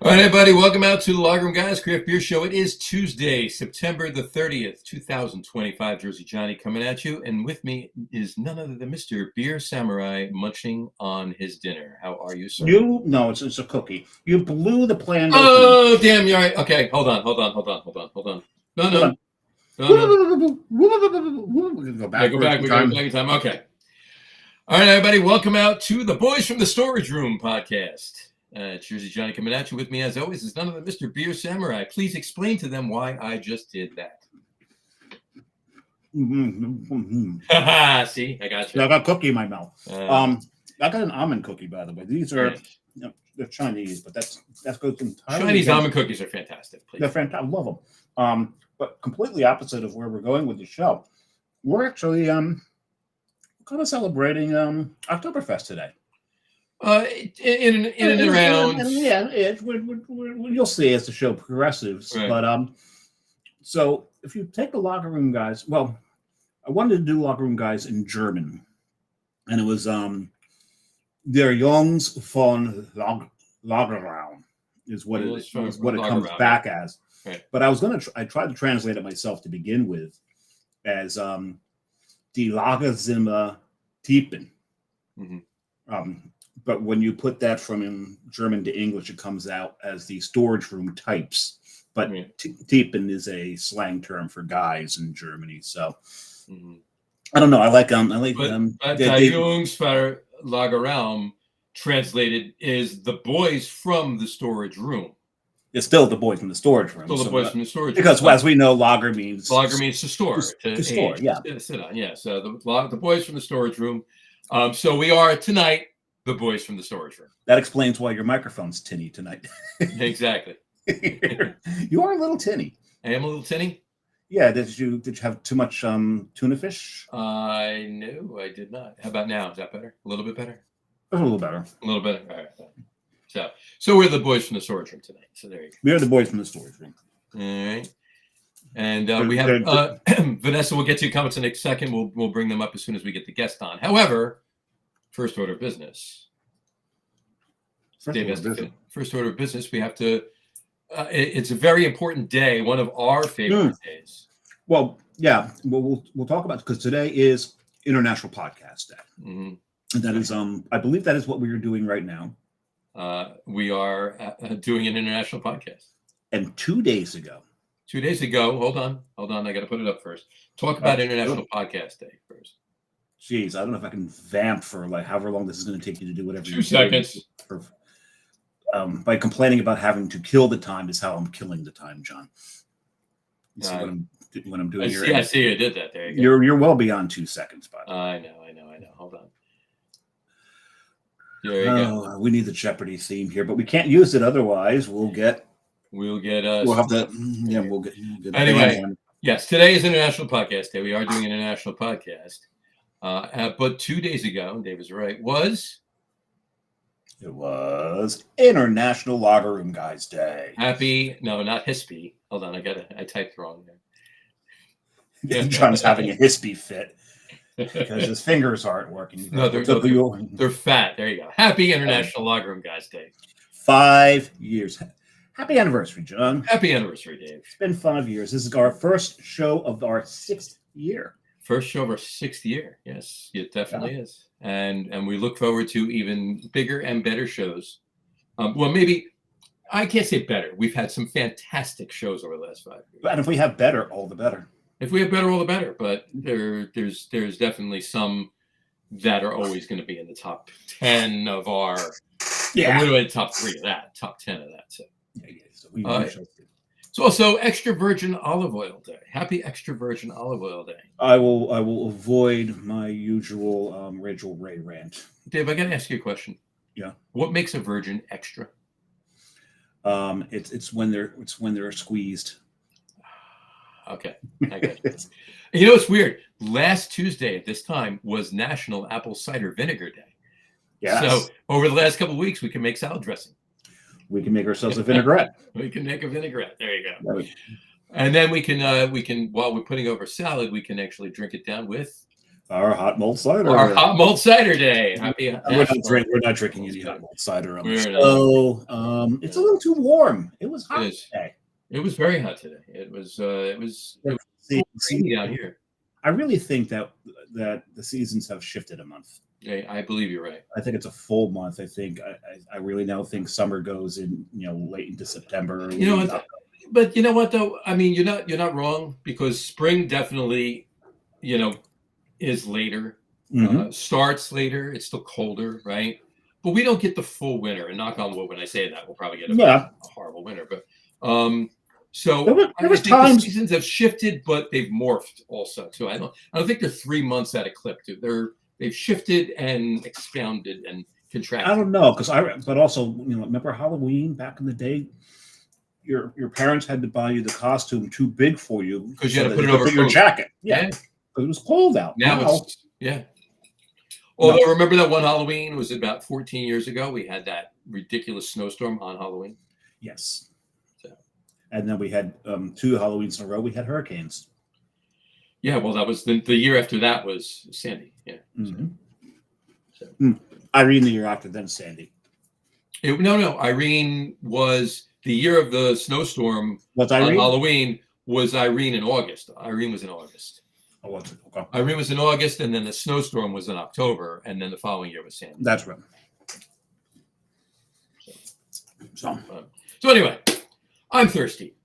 All right, everybody, welcome out to the Lager Room Guys Craft Beer Show. It is Tuesday, September the 30th, 2025. Jersey Johnny coming at you. And with me is none other than Mr. Beer Samurai munching on his dinner. How are you, sir? No, it's a cookie. You blew the plan. Oh, damn, you're right. Okay, hold on. No. Go back. Go back in time. Okay. All right, everybody, welcome out to the Boys from the Storage Room podcast. Jersey Johnny coming at you. With me, as always, is none other than Mr. Beer Samurai. Please explain to them why I just did that. See, I got you. I got a cookie in my mouth. I got an almond cookie, by the way. These are they're Chinese, but that's goes entirely. Chinese almond cookies are fantastic. Please. They're fantastic. I love them. But completely opposite of where we're going with the show. We're actually kind of celebrating Oktoberfest today. In and around. You'll see as the show progresses. Right. But so if you take the Lager Room Guys, well, I wanted to do Lager Room Guys in German, and it was Der Jungs von Lagerraum is what it comes back as. Right. But I tried to translate it myself to begin with as Die Lagerzimmer Typen. Mm-hmm. But when you put that from in German to English, it comes out as the storage room types. But Typen is a slang term for guys in Germany. So I don't know. I like Die Jungs von Lagerraum translated is the boys from the storage room. It's still the boys from the storage room. Still the boys from the storage room. Because as we know, lager means to store. To store, yeah. To sit on, yeah. So the boys from the storage room. So we are tonight the boys from the storage room. That explains why your microphone's tinny tonight. Exactly. You are a little tinny. I am a little tinny? Yeah. Did you have too much tuna fish? No, I did not. How about now? Is that better? A little bit better? A little better. A little better. All right. So we're the boys from the storage room tonight. So there you go. We are the boys from the storage room. All right. And we have Vanessa. We'll get to your comments in a second. We'll bring them up as soon as we get the guest on. However, first order of business. First order of business. We have to. It's a very important day. One of our favorite days. Well, yeah. We'll talk about because today is International Podcast Day, and that is I believe that is what we are doing right now. We are doing an international podcast. And 2 days ago. Hold on. I got to put it up first. Talk about International Podcast Day first. Jeez, I don't know if I can vamp for like however long this is going to take you to do whatever. 2 seconds. By complaining about having to kill the time is how I'm killing the time, John. You see what I'm doing here? I see you did that. There you go. You're well beyond 2 seconds, by the way. I know. Hold on. There you go. We need the Jeopardy theme here, but we can't use it otherwise. We'll have that. Yeah, we'll get anyway. Yes, today is International Podcast Day. We are doing an international podcast. But 2 days ago, Dave is right, it was International Lager Room Guys Day. Not HISPY. Hold on, I typed wrong there. John's having a HISPY fit because his fingers aren't working. No, they're fat. There you go. Happy International Lager Room Guys Day. 5 years. Happy anniversary, John. Happy anniversary, Dave. It's been 5 years. This is our first show of our 6th year. First show of our 6th year. Yes, it definitely is. And we look forward to even bigger and better shows. Well, maybe I can't say better. We've had some fantastic shows over the last 5 years. And if we have better, all the better. If we have better, all the better. But there's definitely some that are always going to be in the top 10 of our. Yeah. We're the top 3 of that, top 10 of that. So. It's also extra virgin olive oil day. Happy extra virgin olive oil day. I will avoid my usual Rachel Ray rant. Dave, I got to ask you a question. Yeah. What makes a virgin extra? It's when they're squeezed. Okay, I got you. You know, it's weird. Last Tuesday at this time was National Apple Cider Vinegar Day. Yes. So over the last couple of weeks, we can make salad dressing. We can make ourselves a vinaigrette. We can make a vinaigrette. There you go. Right. And then we can while we're putting over salad, we can actually drink it down with Our hot malt cider. Our hot malt cider day. Happy we're not drinking any hot malt cider on the We're show. It's a little too warm. It was hot today. It was very hot today. It was rainy out here. I really think that the seasons have shifted a month. Yeah, I believe you're right. I think it's a full month. I think I really now think summer goes in, late into September. You know what? But you know what though? I mean, you're not wrong, because spring definitely, is later. Starts later. It's still colder, right? But we don't get the full winter. And knock on wood, when I say that, we'll probably get a horrible winter. But so I think the seasons have shifted, but they've morphed also too. I don't think they're 3 months at a clip. They've shifted and expanded and contracted. I don't know, but also, remember Halloween back in the day? Your parents had to buy you the costume too big for you because you had to put it over your jacket. Yeah, because it was cold out. Now it's Although remember that one Halloween was about 14 years ago. We had that ridiculous snowstorm on Halloween. Yes. And then we had 2 Halloweens in a row. We had hurricanes. Yeah, well, that was the year after that was Sandy. Yeah. Irene the year after, then Sandy. No. Irene was the year of the snowstorm. What's Irene? On Halloween was Irene in August. Irene was in August. Oh, was it? Okay. Irene was in August, and then the snowstorm was in October, and then the following year was Sandy. That's right. So anyway, I'm thirsty.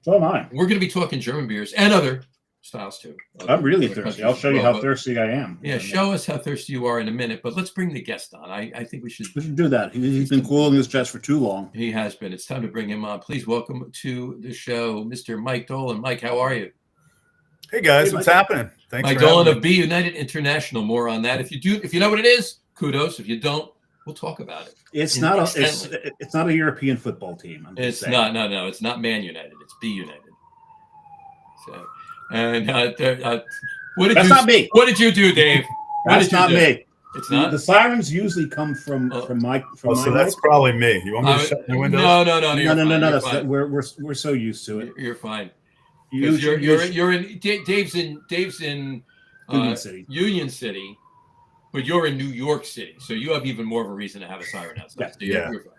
So am I. We're going to be talking German beers and other styles too. I'm really thirsty. I'll show you how thirsty I am. Yeah, show us how thirsty you are in a minute. But let's bring the guest on. I think we should do that. He's been cooling his chest for too long. He has been. It's time to bring him on. Please welcome to the show, Mr. Mike Dolan. Mike, how are you? Hey guys, what's happening? Thanks. Mike Dolan of Be United International. More on that. If you know what it is, kudos. If you don't, we'll talk about it. It's not a European football team. It's not. No. It's not Man United. It's Be United. So, and that's not me. What did you do, Dave? That's not me. It's not. The sirens usually come from my. So that's probably me. You want me to shut the windows? No. We're so used to it. You're fine. You're in. Dave's in Union City, but you're in New York City, so you have even more of a reason to have a siren outside. Yeah. You're fine.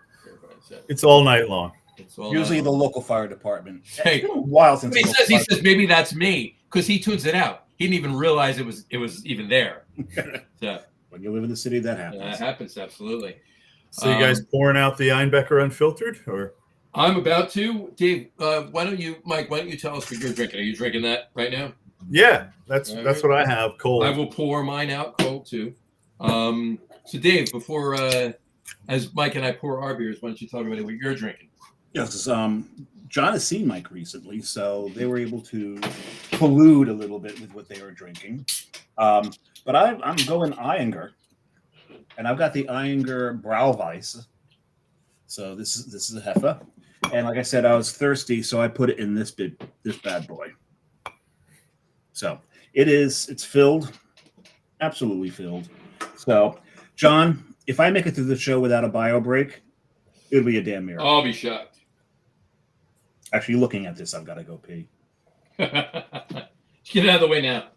So. It's all night long. Usually the local fire department. Hey, it's been a while since he says maybe that's me, because he tunes it out. He didn't even realize it was even there. So, when you live in the city, that happens. That happens, absolutely. So you guys pouring out the Einbecker Unfiltered, or? I'm about to. Dave, Mike, why don't you tell us what you're drinking? Are you drinking that right now? Yeah, that's what I have, cold. I will pour mine out cold too. So Dave, before as Mike and I pour our beers, why don't you tell everybody what you're drinking? Yes, John has seen Mike recently, so they were able to collude a little bit with what they were drinking. But I'm going Eyinger, and I've got the Eyinger Brauweiss. So this is a Heffa, and like I said, I was thirsty, so I put it in this bad boy. So it's filled, absolutely filled. So, John, if I make it through the show without a bio break, it'll be a damn miracle. I'll be shocked. Actually, looking at this, I've got to go pee. Get it out of the way now.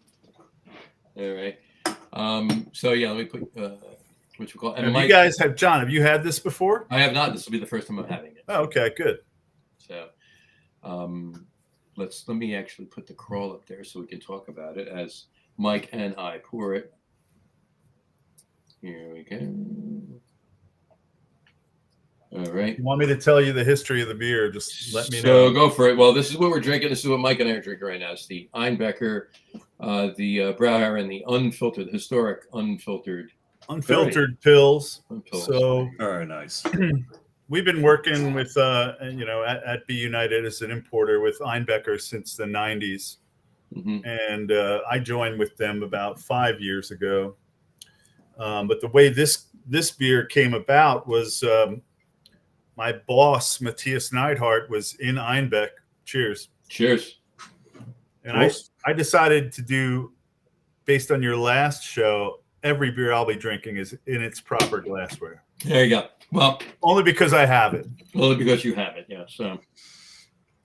All right. So yeah, let me put what you call. And Mike, you guys John? Have you had this before? I have not. This will be the first time I'm having it. Oh, okay, good. So, let me actually put the crawl up there so we can talk about it as Mike and I pour it. Here we go. All right. You want me to tell you the history of the beer? Just let me know. So go for it. Well, this is what we're drinking. This is what Mike and I are drinking right now. It's the Einbecker, the Brauer, and the unfiltered, the historic unfiltered pills. So very nice. We've been working with at Be United as an importer with Einbecker since the 90s. Mm-hmm. And I joined with them about 5 years ago. But the way this beer came about was my boss, Matthias Neidhart, was in Einbeck. Cheers. And I decided to do, based on your last show, every beer I'll be drinking is in its proper glassware. There you go. Well, only because I have it. Only because you have it, yeah. So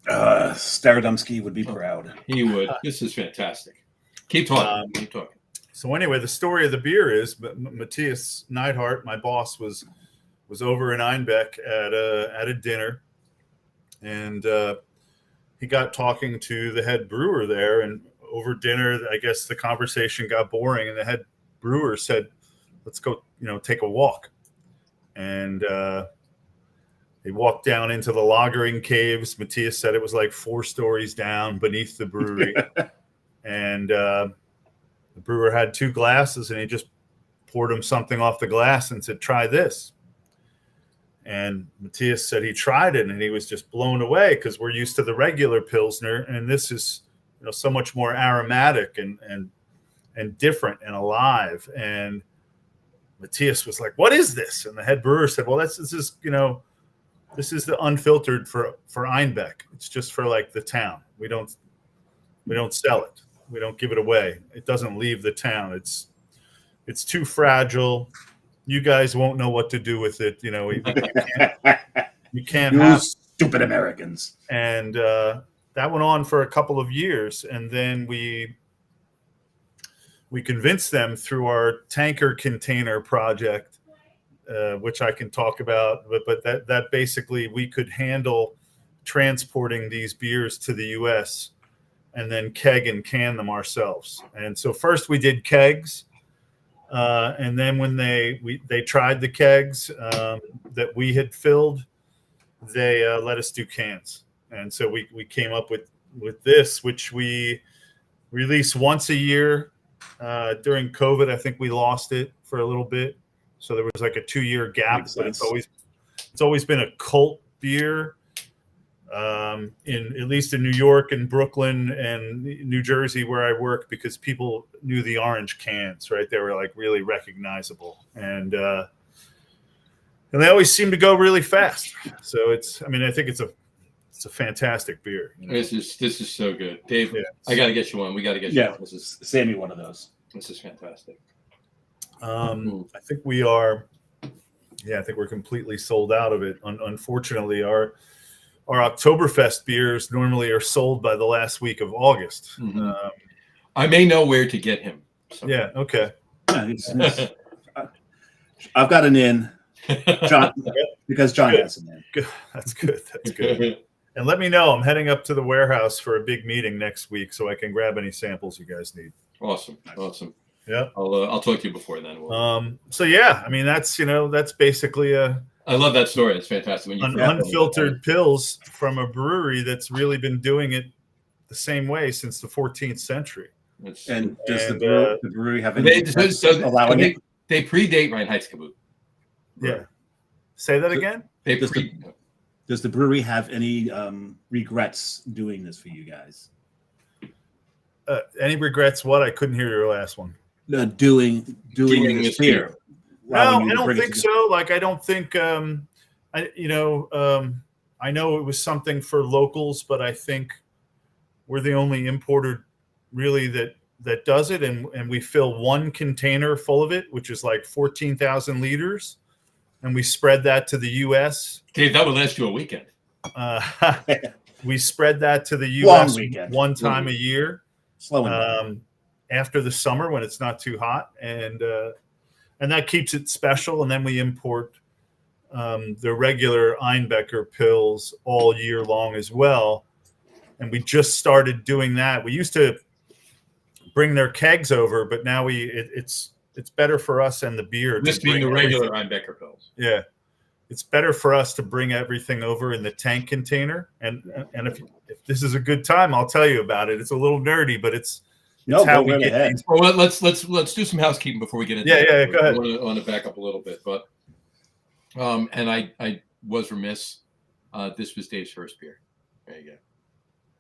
Starodumsky would be proud. He would. This is fantastic. Keep talking. So anyway, the story of the beer is Matthias Neidhart, my boss, was over in Einbeck at a dinner, and he got talking to the head brewer there, and over dinner, I guess the conversation got boring, and the head brewer said, "Let's go, take a walk." And they walked down into the lagering caves. Matthias said it was like 4 stories down beneath the brewery, and the brewer had 2 glasses, and he just poured him something off the glass and said, "Try this." And Matthias said he tried it, and he was just blown away, because we're used to the regular Pilsner, and this is so much more aromatic and different and alive. And Matthias was like, "What is this?" And the head brewer said, "Well, this is the unfiltered for Einbeck. It's just for like the town. We don't sell it. We don't give it away. It doesn't leave the town. It's too fragile. You guys won't know what to do with it. You can't You have stupid Americans." And that went on for a couple of years, and then we convinced them through our tanker container project, which I can talk about. But that basically we could handle transporting these beers to the U.S. and then keg and can them ourselves. And so first we did kegs. And then when they tried the kegs that we had filled, they let us do cans. And so we came up with this, which we release once a year. During COVID, I think we lost it for a little bit, so there was like a 2-year gap. But it's always been a cult beer, in at least in New York and Brooklyn and New Jersey where I work, because people knew the orange cans, right? They were like really recognizable, and they always seem to go really fast. So I think it's a fantastic beer. This is so good, Dave. Yeah. I got to get you one. We got to get you one. Save me one of those. This is fantastic. I think we are. Yeah, I think we're completely sold out of it. Unfortunately, our Oktoberfest beers normally are sold by the last week of August. Mm-hmm. I may know where to get him. Yeah. Okay. Yeah, I've got an in, John, because John has an in. Good. That's good. That's good. And let me know. I'm heading up to the warehouse for a big meeting next week, so I can grab any samples you guys need. Awesome. Yeah. I'll talk to you before then. So yeah, that's basically I love that story. It's fantastic. An unfiltered pills from a brewery that's really been doing it the same way since the 14th century. And does the brewery have any allowing it? They predate Reinheitsgebot. Yeah. Say that again? Does the brewery have any regrets doing this for you guys? Any regrets? What? I couldn't hear your last one. Doing this beer. No, I don't think so. Like, I don't think. I know it was something for locals, but I think we're the only importer really that does it, and we fill 1 container full of it, which is like 14,000 liters, and we spread that to the U.S. Dave, that would last you a weekend. We spread that to the U.S. one time a year, after the summer when it's not too hot, and that keeps it special. And then we import the regular Einbecker pills all year long as well. And we just started doing that. We used to bring their kegs over, but now it's better for us and the beer. This being the regular Einbecker pills. Yeah. It's better for us to bring everything over in the tank container. And if this is a good time, I'll tell you about it. It's a little nerdy, but it's how we get these. Well, let's do some housekeeping before we get into it. Yeah, go ahead. I want to back up a little bit, but and I was remiss. This was Dave's first beer. There you go.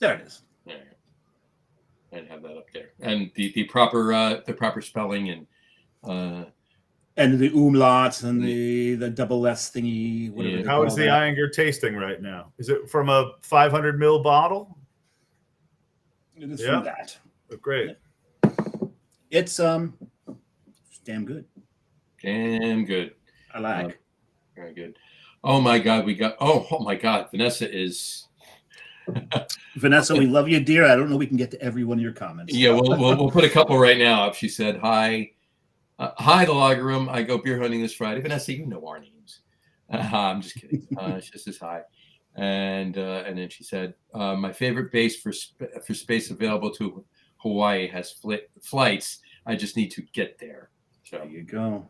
There it is. There you go. I'd have that up there, and the proper spelling and the umlaut and the double S thingy. Whatever. How is the Eyinger tasting right now? Is it from a 500 ml bottle? It is from that. Oh, great. It's damn good. Damn good. I like. Very good. Oh my God, oh my God, Vanessa is. Vanessa, we love you, dear. I don't know we can get to every one of your comments. Yeah, we'll put a couple right now up. She said, "Hi, hi, the Lager Room. I go beer hunting this Friday." Vanessa, you know our names. I'm just kidding. She just says hi, and then she said, "My favorite base for space available to Hawaii has flights. I just need to get there." So There you go.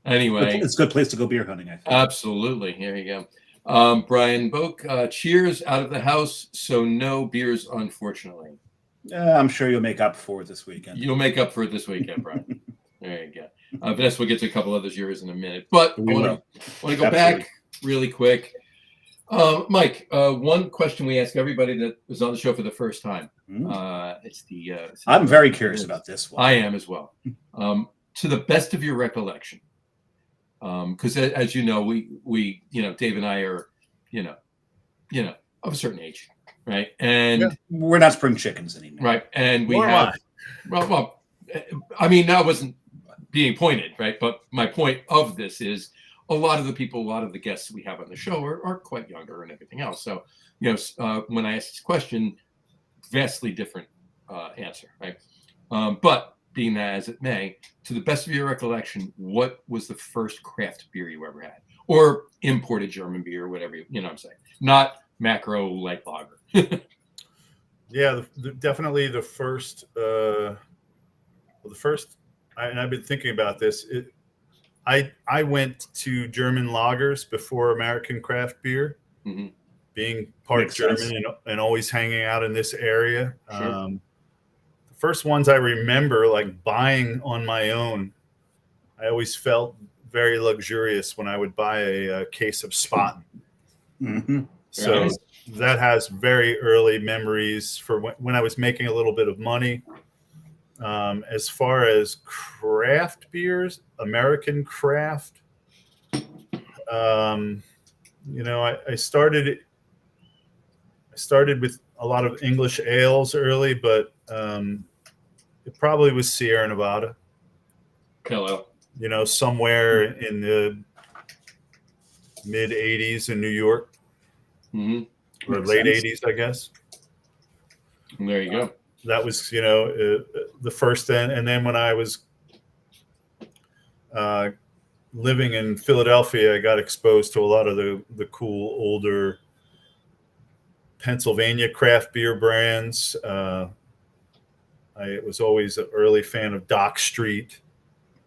Anyway, it's a good place to go beer hunting, I think. Absolutely. Here you go. Brian Boak, cheers out of the house. So no beers, unfortunately. I'm sure you'll make up for it this weekend. You'll make up for it this weekend, Brian. There you go. Vanessa, we'll get to a couple other yours in a minute. But I want to go back really quick. Mike, one question we ask everybody that was on the show for the first time. I'm very curious about this one. I am as well. To the best of your recollection, because as you know, we Dave and I are, of a certain age, right? And we're not spring chickens anymore, right? And we have, well, I mean, that wasn't being pointed, right? But my point of this is a lot of the guests we have on the show are quite younger and everything else. So, when I ask this question, vastly different answer, right? But being that as it may, to the best of your recollection, what was the first craft beer you ever had, or imported German beer, whatever what I'm saying, not macro light lager? Yeah, definitely the first. And I've been thinking about this. I went to German lagers before American craft beer, being part German and always hanging out in this area. Sure. The first ones I remember like buying on my own, I always felt very luxurious when I would buy a case of Spaten. So that has very early memories for when I was making a little bit of money. As far as craft beers, American craft, I started with a lot of English ales early, but it probably was Sierra Nevada. Hello. Somewhere in the mid 80s in New York, or late 80s, I guess. And there you go. That was, the first then. And then when I was living in Philadelphia, I got exposed to a lot of the cool older Pennsylvania craft beer brands. I was always an early fan of Dock Street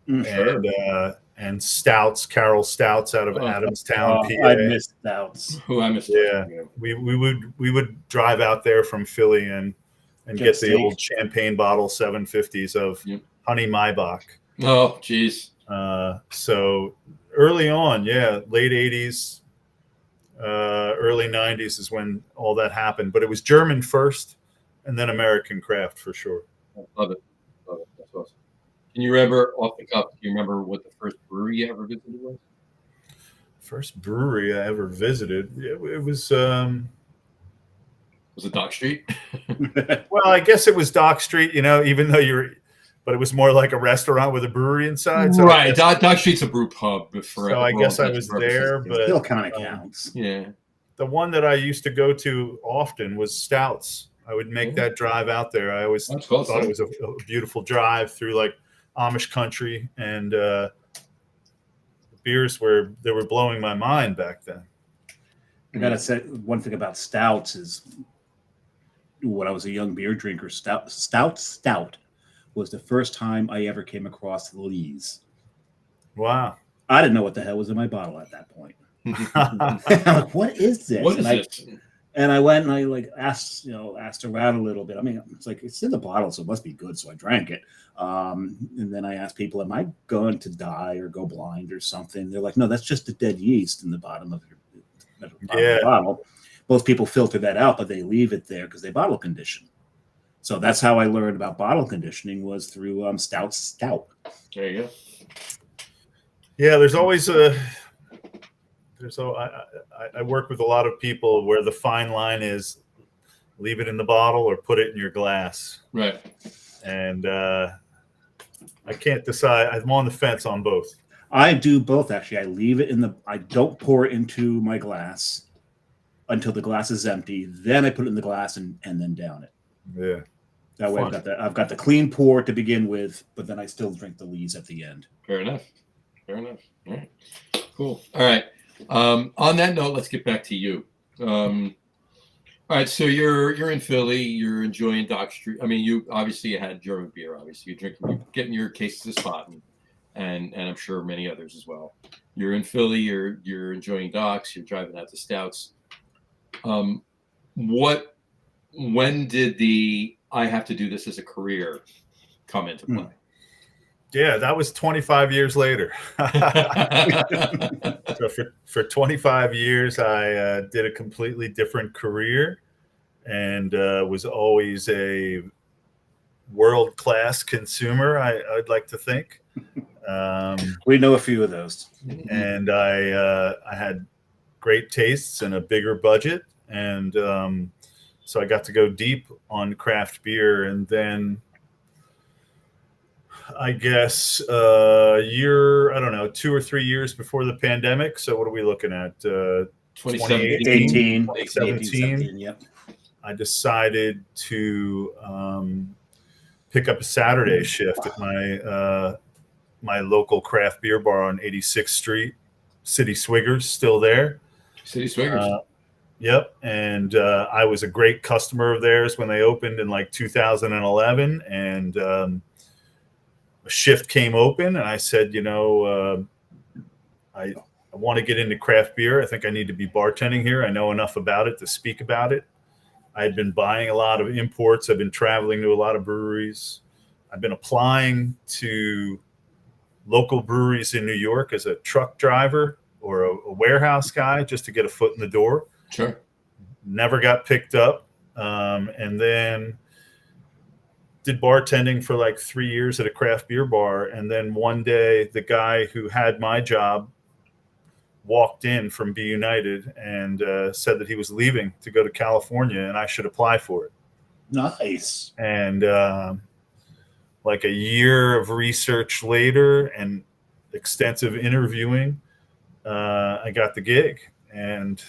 and stouts, Carroll Stouts out of Adamstown, PA. I missed stouts. I missed. Yeah, we would drive out there from Philly and get the old champagne bottle 750s of Honey Maibach. Oh, geez. So early on, late 80s, early 90s is when all that happened. But it was German first and then American craft for sure. Love it. That's awesome. Can you remember off the cuff, do you remember what the first brewery you ever visited was? First brewery I ever visited, it was... Was it Dock Street? Well, I guess it was Dock Street, even though but it was more like a restaurant with a brewery inside. So right. Dock Street's a brew pub. So I guess I was there, but it still kind of counts. Yeah. The one that I used to go to often was Stouts. I would make that drive out there. I always thought it was a beautiful drive through like Amish country, and beers were blowing my mind back then. I gotta say one thing about stouts is when I was a young beer drinker, stout was the first time I ever came across Lee's. Wow. I didn't know what the hell was in my bottle at that point. I'm like, what is this? What is this? And I went and I asked around a little bit. I mean, it's like, it's in the bottle, so it must be good. So I drank it. And then I asked people, am I going to die or go blind or something? They're like, no, that's just the dead yeast in the bottom of your bottle. Most people filter that out, but they leave it there because they bottle condition. So that's how I learned about bottle conditioning, was through stout. There you go. Yeah, there's always I work with a lot of people where the fine line is leave it in the bottle or put it in your glass. Right. And I can't decide. I'm on the fence on both. I do both, actually. I leave it I don't pour it into my glass. until the glass is empty. Then I put it in the glass and then down it. Yeah. That way Fun. I've got the clean pour to begin with, but then I still drink the lees at the end. Fair enough. All right. Cool. All right. On that note, let's get back to you. All right, so you're in Philly. You're enjoying Dock Street. I mean, you obviously had German beer. Obviously, you're getting your cases of Spot, and I'm sure many others as well. You're in Philly. You're enjoying Docks. You're driving out to Stouts. When did the I have to do this as a career come into play? Yeah, that was 25 years later. So for 25 years, I did a completely different career and was always a world-class consumer, I'd like to think. We know a few of those. And I had great tastes and a bigger budget. And so I got to go deep on craft beer. And then I guess a year, I don't know, 2 or 3 years before the pandemic. So what are we looking at? 2017. 2017. Yep. I decided to pick up a Saturday shift at my local craft beer bar on 86th Street, City Swiggers, still there. City Swiggers. Yep. And I was a great customer of theirs when they opened in like 2011. And a shift came open, and I said, I want to get into craft beer. I think I need to be bartending here. I know enough about it to speak about it. I had been buying a lot of imports. I've been traveling to a lot of breweries. I've been applying to local breweries in New York as a truck driver or a warehouse guy just to get a foot in the door. Sure. Never got picked up. And then did bartending for like 3 years at a craft beer bar. And then one day the guy who had my job walked in from Be United and said that he was leaving to go to California and I should apply for it. Nice. And like a year of research later and extensive interviewing, I got the gig. And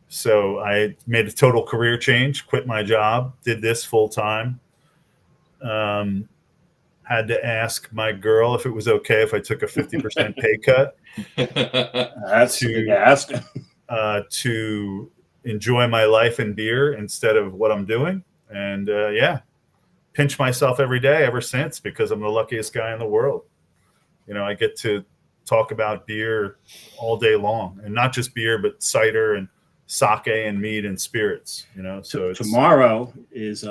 so I made a total career change, quit my job, did this full time. Had to ask my girl if it was okay if I took a 50% pay cut. That's a big ask. To enjoy my life in beer instead of what I'm doing. And pinch myself every day ever since because I'm the luckiest guy in the world. I get to talk about beer all day long, and not just beer, but cider and sake and mead and spirits. So tomorrow is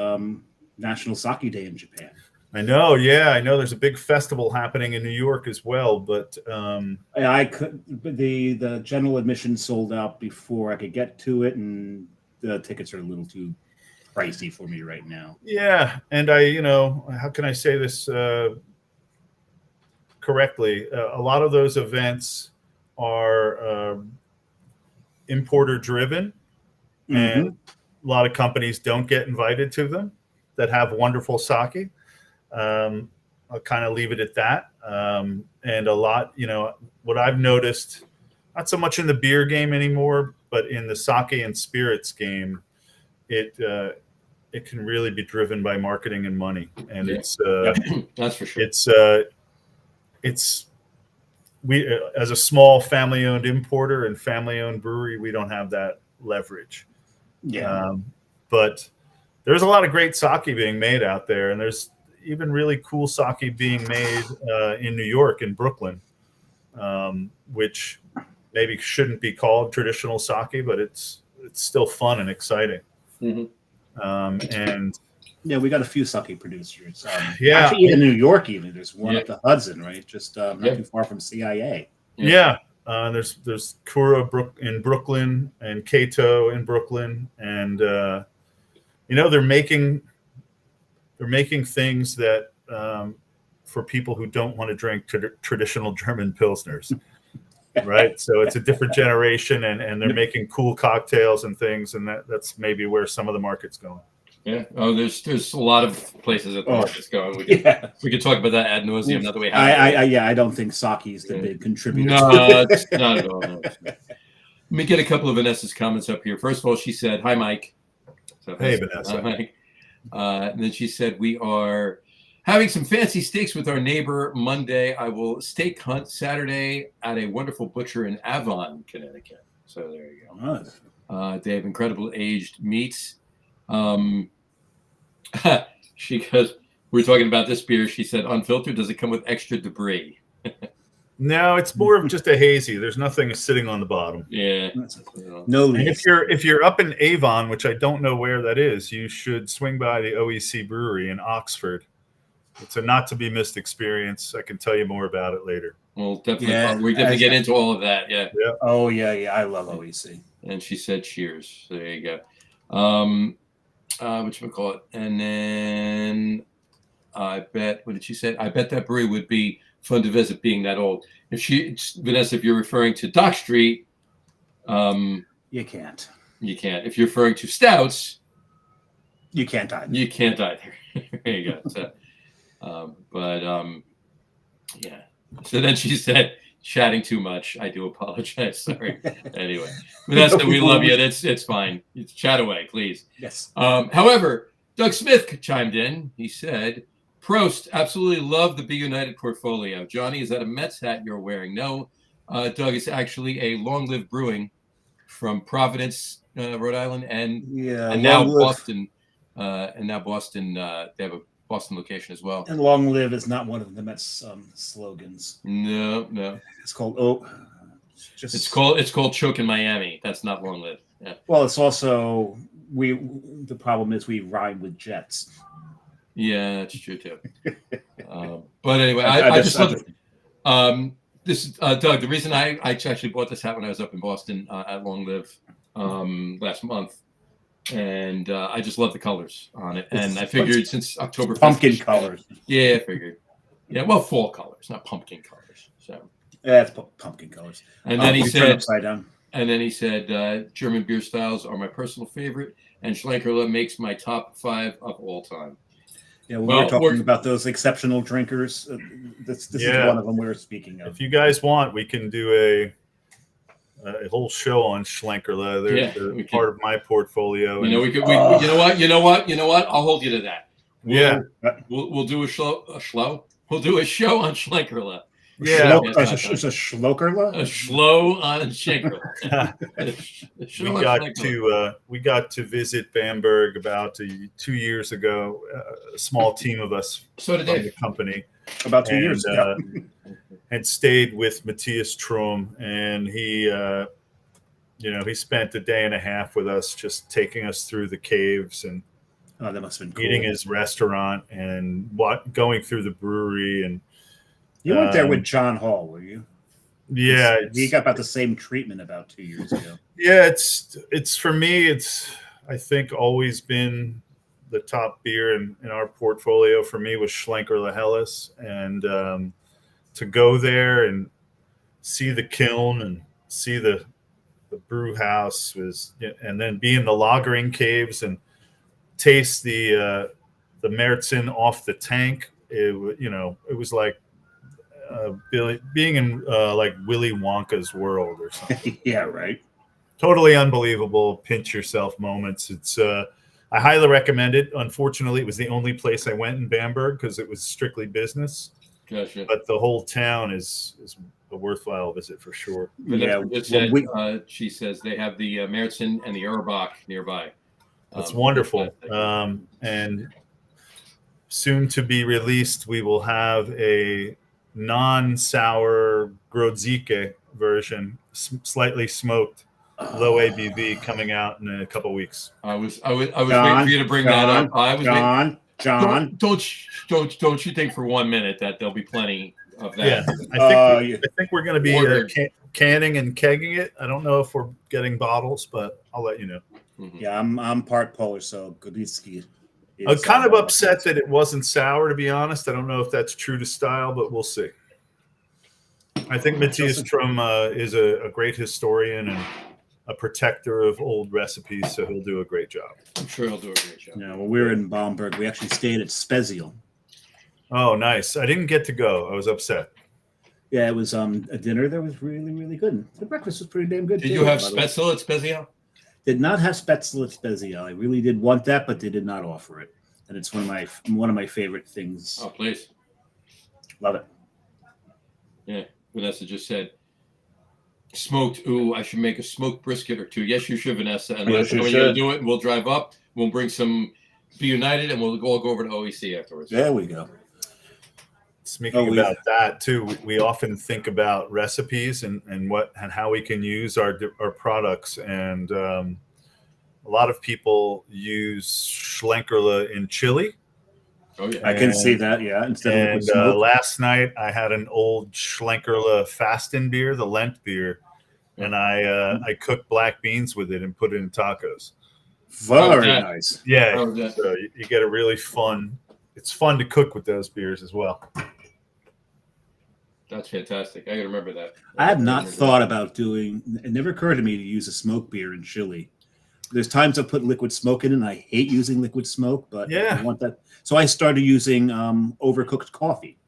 National Sake Day in Japan. I know. Yeah, I know. There's a big festival happening in New York as well, but I could. The general admission sold out before I could get to it, and the tickets are a little too pricey for me right now. Yeah, and how can I say this correctly? A lot of those events are importer driven, and a lot of companies don't get invited to them that have wonderful sake. I'll kind of leave it at that. And a lot, what I've noticed, not so much in the beer game anymore, but in the sake and spirits game, it can really be driven by marketing and money. And it's that's for sure. It's we as a small family-owned importer and family-owned brewery, we don't have that leverage. Yeah. But there's a lot of great sake being made out there, and there's even really cool sake being made in New York, in Brooklyn, which maybe shouldn't be called traditional sake, but it's still fun and exciting. And we got a few sake producers. Actually, in New York, even there's one up the Hudson, right? Just not too far from CIA. There's Kura in Brooklyn and Kato in Brooklyn, and they're making things that for people who don't want to drink traditional German pilsners, right? So it's a different generation, and they're making cool cocktails and things, and that's maybe where some of the market's going. Yeah. Oh, there's a lot of places that the market's going. We could talk about that ad nauseum. Not that we have. I don't think sake is the big contributor. No, it's not at all. No. Let me get a couple of Vanessa's comments up here. First of all, she said, "Hi, Mike." So, Hey, Vanessa. Hi, Mike. And then she said, "We are having some fancy steaks with our neighbor Monday. I will steak hunt Saturday at a wonderful butcher in Avon, Connecticut." So there you go. Nice. They have incredible aged meats. She goes, "We're talking about this beer." She said, "Unfiltered, does it come with extra debris?" No, it's more of just a hazy. There's nothing sitting on the bottom. Yeah. No And leaves. if you're up in Avon, which I don't know where that is, you should swing by the OEC Brewery in Oxford. It's a not to be missed experience. I can tell you more about it later. Well, definitely, Yeah, we definitely get into all of that. Yeah. Oh yeah. I love OEC. And she said, "Cheers." So there you go. Whatchamacallit? And then I bet, what did she say? "I bet that brewery would be fun to visit, being that old." Vanessa, if you're referring to Dock Street, You can't. you can't. If you're referring to Stouts, You can't either. you can't either. There you go. So, yeah. So then she said, "Chatting too much. I do apologize. Sorry." Anyway, Vanessa, we love you. It's fine. Chat away, please. Yes. However, Doug Smith chimed in. He said, "Prost, absolutely love the Be United portfolio. Johnny, is that a Mets hat you're wearing?" No, Doug, it's actually a Long Live Brewing from Providence, Rhode Island, and now Boston. They have a Boston location as well. And long live is not one of the Mets slogans. No. It's called It's called Choke in Miami. That's not Long Live. Yeah. Well, it's also the problem is we rhyme with Jets. Yeah, that's true too. But anyway, I just love it. This Doug. The reason I actually bought this hat when I was up in Boston at Long Live last month, and I just love the colors on it. And I figured since Oktoberfest, pumpkin colors. Yeah, I figured. Yeah, well, fall colors, not pumpkin colors. So yeah, it's pumpkin colors. And then he said, upside down. And then he said, "German beer styles are my personal favorite, and Schlenkerla makes my top 5 of all time." Yeah, we're talking about those exceptional drinkers. This is one of them we were speaking of. If you guys want, we can do a whole show on Schlenkerla. They're part of my portfolio. You know, we could. You know what? I'll hold you to that. We'll do a show. We'll do a show on Schlenkerla. Yeah, it's a Schlokerla. A schlo on Schlenkerla. We got to visit Bamberg about 2 years ago. A small team of us from the company. About 2 years ago. And stayed with Matthias Trum, and he spent a day and a half with us, just taking us through the caves and that must have been cool. Eating his restaurant and going through the brewery. And you went there with John Hall, were you? Yeah, he got about the same treatment about 2 years ago. Yeah, it's for me. It's I think always been the top beer in our portfolio. For me was Schlenkerla Helles, and to go there and see the kiln and see the brew house and then be in the lagering caves and taste the Märzen off the tank. It was like being in like Willy Wonka's world or something. Yeah, right. Totally unbelievable. Pinch yourself moments. It's I highly recommend it. Unfortunately, it was the only place I went in Bamberg because it was strictly business. Gotcha. But the whole town is a worthwhile visit for said, she says they have the Märzen and the Erbach nearby. That's wonderful. And soon to be released, we will have a non-sour Grodzike version, slightly smoked, low ABV, coming out in a couple weeks. I was waiting for you to bring that up. John, don't you think for 1 minute that there'll be plenty of that? Yeah, I think we're going to be canning and kegging it. I don't know if we're getting bottles, but I'll let you know. Mm-hmm. Yeah, I'm part Polish, so Gubicki. I'm kind of upset that it wasn't sour, to be honest. I don't know if that's true to style, but we'll see. I think Matthias Trum is a great historian and a protector of old recipes, so he'll do a great job. I'm sure he'll do a great job. Yeah, well, we were in Bamberg. We actually stayed at Spezial. Oh, nice. I didn't get to go. I was upset. Yeah, it was a dinner that was really, really good. The breakfast was pretty damn good. Did too, you have by the way. Spetzel at Spezial? Did not have Spätzle at Spezial. I really did want that, but they did not offer it. And it's one of my favorite things. Oh, please. Love it. Yeah, Vanessa just said smoked. Ooh, I should make a smoked brisket or two. Yes, you should, Vanessa. And Yes, let's you know when you're gonna should. do it, and we'll drive up. We'll bring some Be United, and we'll all go over to OEC afterwards. There we go. Speaking about that too, we often think about recipes and how we can use our products, and a lot of people use Schlenkerla in chili. Oh yeah, I can see that. Yeah, instead of liquid smoke. Last night I had an old Schlenkerla Fasten beer, the Lent beer, and I cooked black beans with it and put it in tacos. Very nice. Yeah, so you get a really fun. It's fun to cook with those beers as well. That's fantastic. I gotta remember that. I have not thought about doing. It never occurred to me to use a smoke beer in chili. There's times I put liquid smoke in it, and I hate using liquid smoke, but I want that. So I started using overcooked coffee.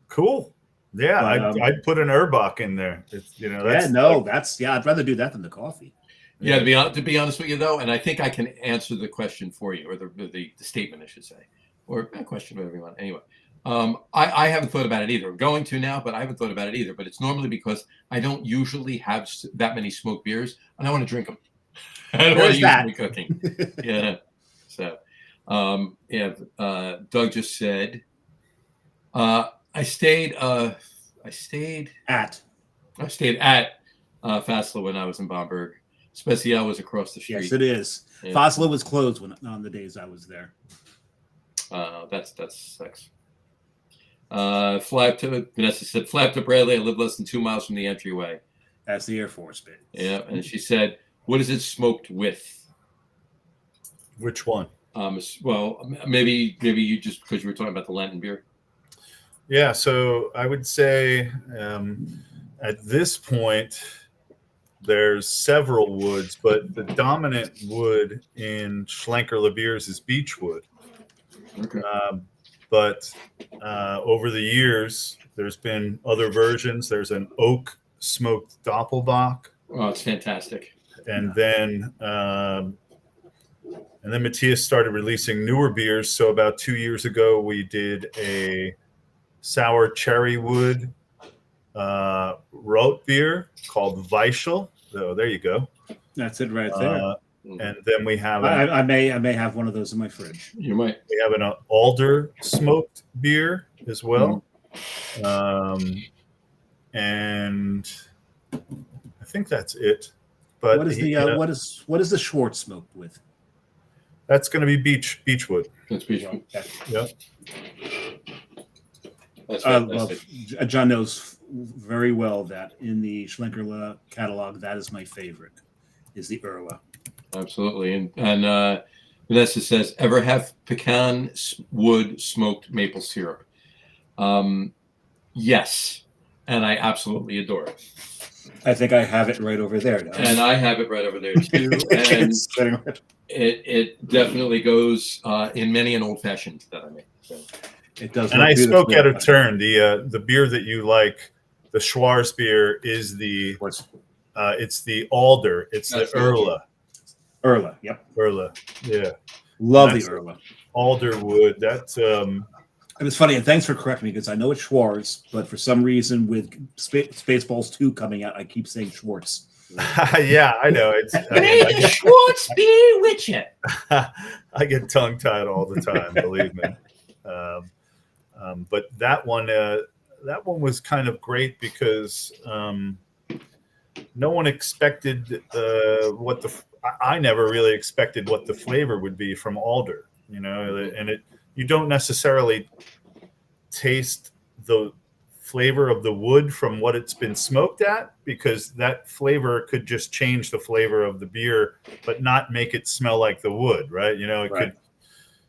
Cool. Yeah, I'd put an Erbach in there. It's, I'd rather do that than the coffee. Yeah, to be honest with you though, and I think I can answer the question for you, or the statement I should say, or a question for everyone. Anyway, I haven't thought about it either. I'm going to now, but I haven't thought about it either. But it's normally because I don't usually have that many smoked beers, and I want to drink them. I don't want to use them in cooking. Yeah. So, Doug just said, I stayed at Fassler when I was in Bamberg. Spezial was across the street. Yes, it is. Yeah. Fassler was closed on the days I was there. That sucks. Vanessa said, fly to Bradley. I live less than 2 miles from the entryway. That's the Air Force base. Yeah, and she said, what is it smoked with? Which one? Well, maybe you just because you were talking about the Lenten beer. Yeah, so I would say at this point there's several woods, but the dominant wood in Schlenkerla beers is beechwood. Okay. But over the years, there's been other versions. There's an oak smoked Doppelbock. Oh, it's fantastic. And then Matthias started releasing newer beers. So about 2 years ago, we did a sour cherry wood Rot beer called Weichel. So there you go. That's it right there. And then we have I may have one of those in my fridge. You might. We have an alder smoked beer as well. And I think that's it. But what is the Schwartz smoked with? That's going to be beechwood. That's beechwood. Yeah. That's fantastic. John knows very well that in the Schlenkerla catalog, that is my favorite. Is the Erla. Absolutely, and Vanessa says, ever have pecan wood smoked maple syrup? Yes, and I absolutely adore it. I think I have it right over there now. And I have it right over there too. And it definitely goes in many an old fashioned that I make. So. It does. And I spoke out of turn. The beer that you like, the Schwarz beer, is the it's the alder. It's the Erla. Erla, yep. Erla, yeah. Love the Erla. Alder wood. That's It was funny, and thanks for correcting me because I know it's Schwarz, but for some reason with Spaceballs 2 coming out, I keep saying Schwartz. Yeah, I know. May the Schwartz be with you. I get tongue tied all the time, believe me. But that one was kind of great because no one expected I never really expected what the flavor would be from alder, and you don't necessarily taste the flavor of the wood from what it's been smoked at, because that flavor could just change the flavor of the beer, but not make it smell like the wood, right? Could.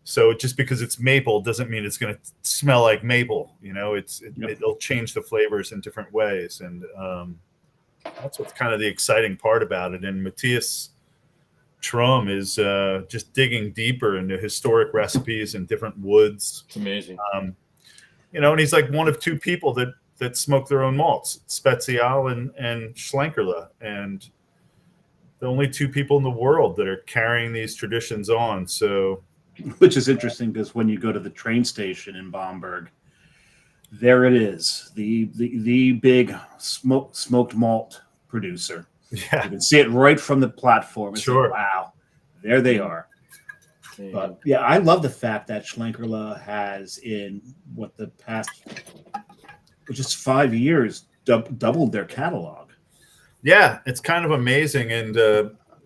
So just because it's maple doesn't mean it's going to smell like maple. It'll change the flavors in different ways, and that's what's kind of the exciting part about it. And Matthias Trum is just digging deeper into historic recipes and different woods. It's amazing. And he's like one of two people that that smoke their own malts, Spezial and Schlenkerla, and the only two people in the world that are carrying these traditions on. So, which is interesting because when you go to the train station in Bamberg, there it is, the big smoked malt producer. yeah, You can see it right from the platform. It's sure. like, wow, there they are. But yeah, I love the fact that Schlenkerla has, in what the past just 5 years, doubled their catalog. Yeah, it's kind of amazing, and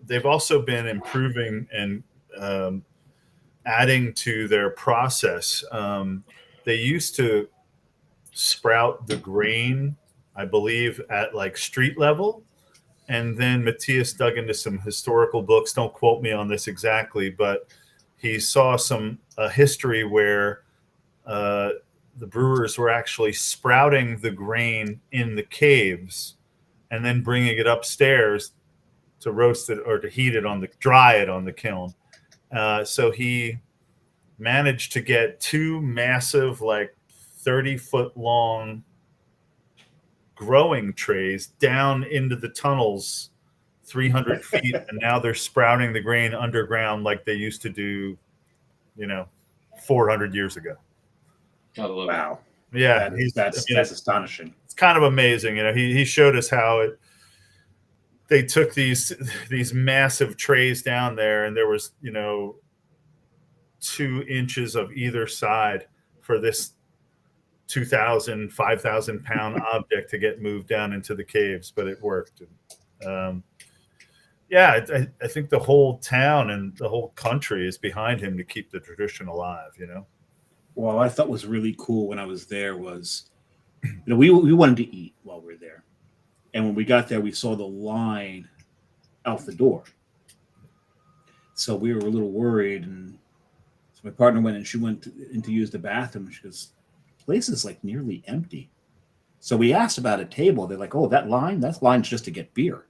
they've also been improving and adding to their process. They used to sprout the grain, I believe, at like street level. And then Matthias dug into some historical books. Don't quote me on this exactly, but he saw a history where the brewers were actually sprouting the grain in the caves and then bringing it upstairs to roast it or to dry it on the kiln. So he managed to get two massive, like 30-foot long growing trays down into the tunnels 300 feet, and now they're sprouting the grain underground like they used to do 400 years ago. Gotta love Wow. Yeah, that's astonishing. It's kind of amazing. He showed us how they took these massive trays down there, and there was 2 inches of either side for this 2,000, 5,000 pound object to get moved down into the caves, but it worked. I think the whole town and the whole country is behind him to keep the tradition alive. Well, I thought was really cool when I was there was, we wanted to eat while we were there, and when we got there, we saw the line out the door. So we were a little worried, and so my partner went, and she went in to use the bathroom. She goes, "Place is like nearly empty." So we asked about a table. They're like, "Oh, that line's just to get beer."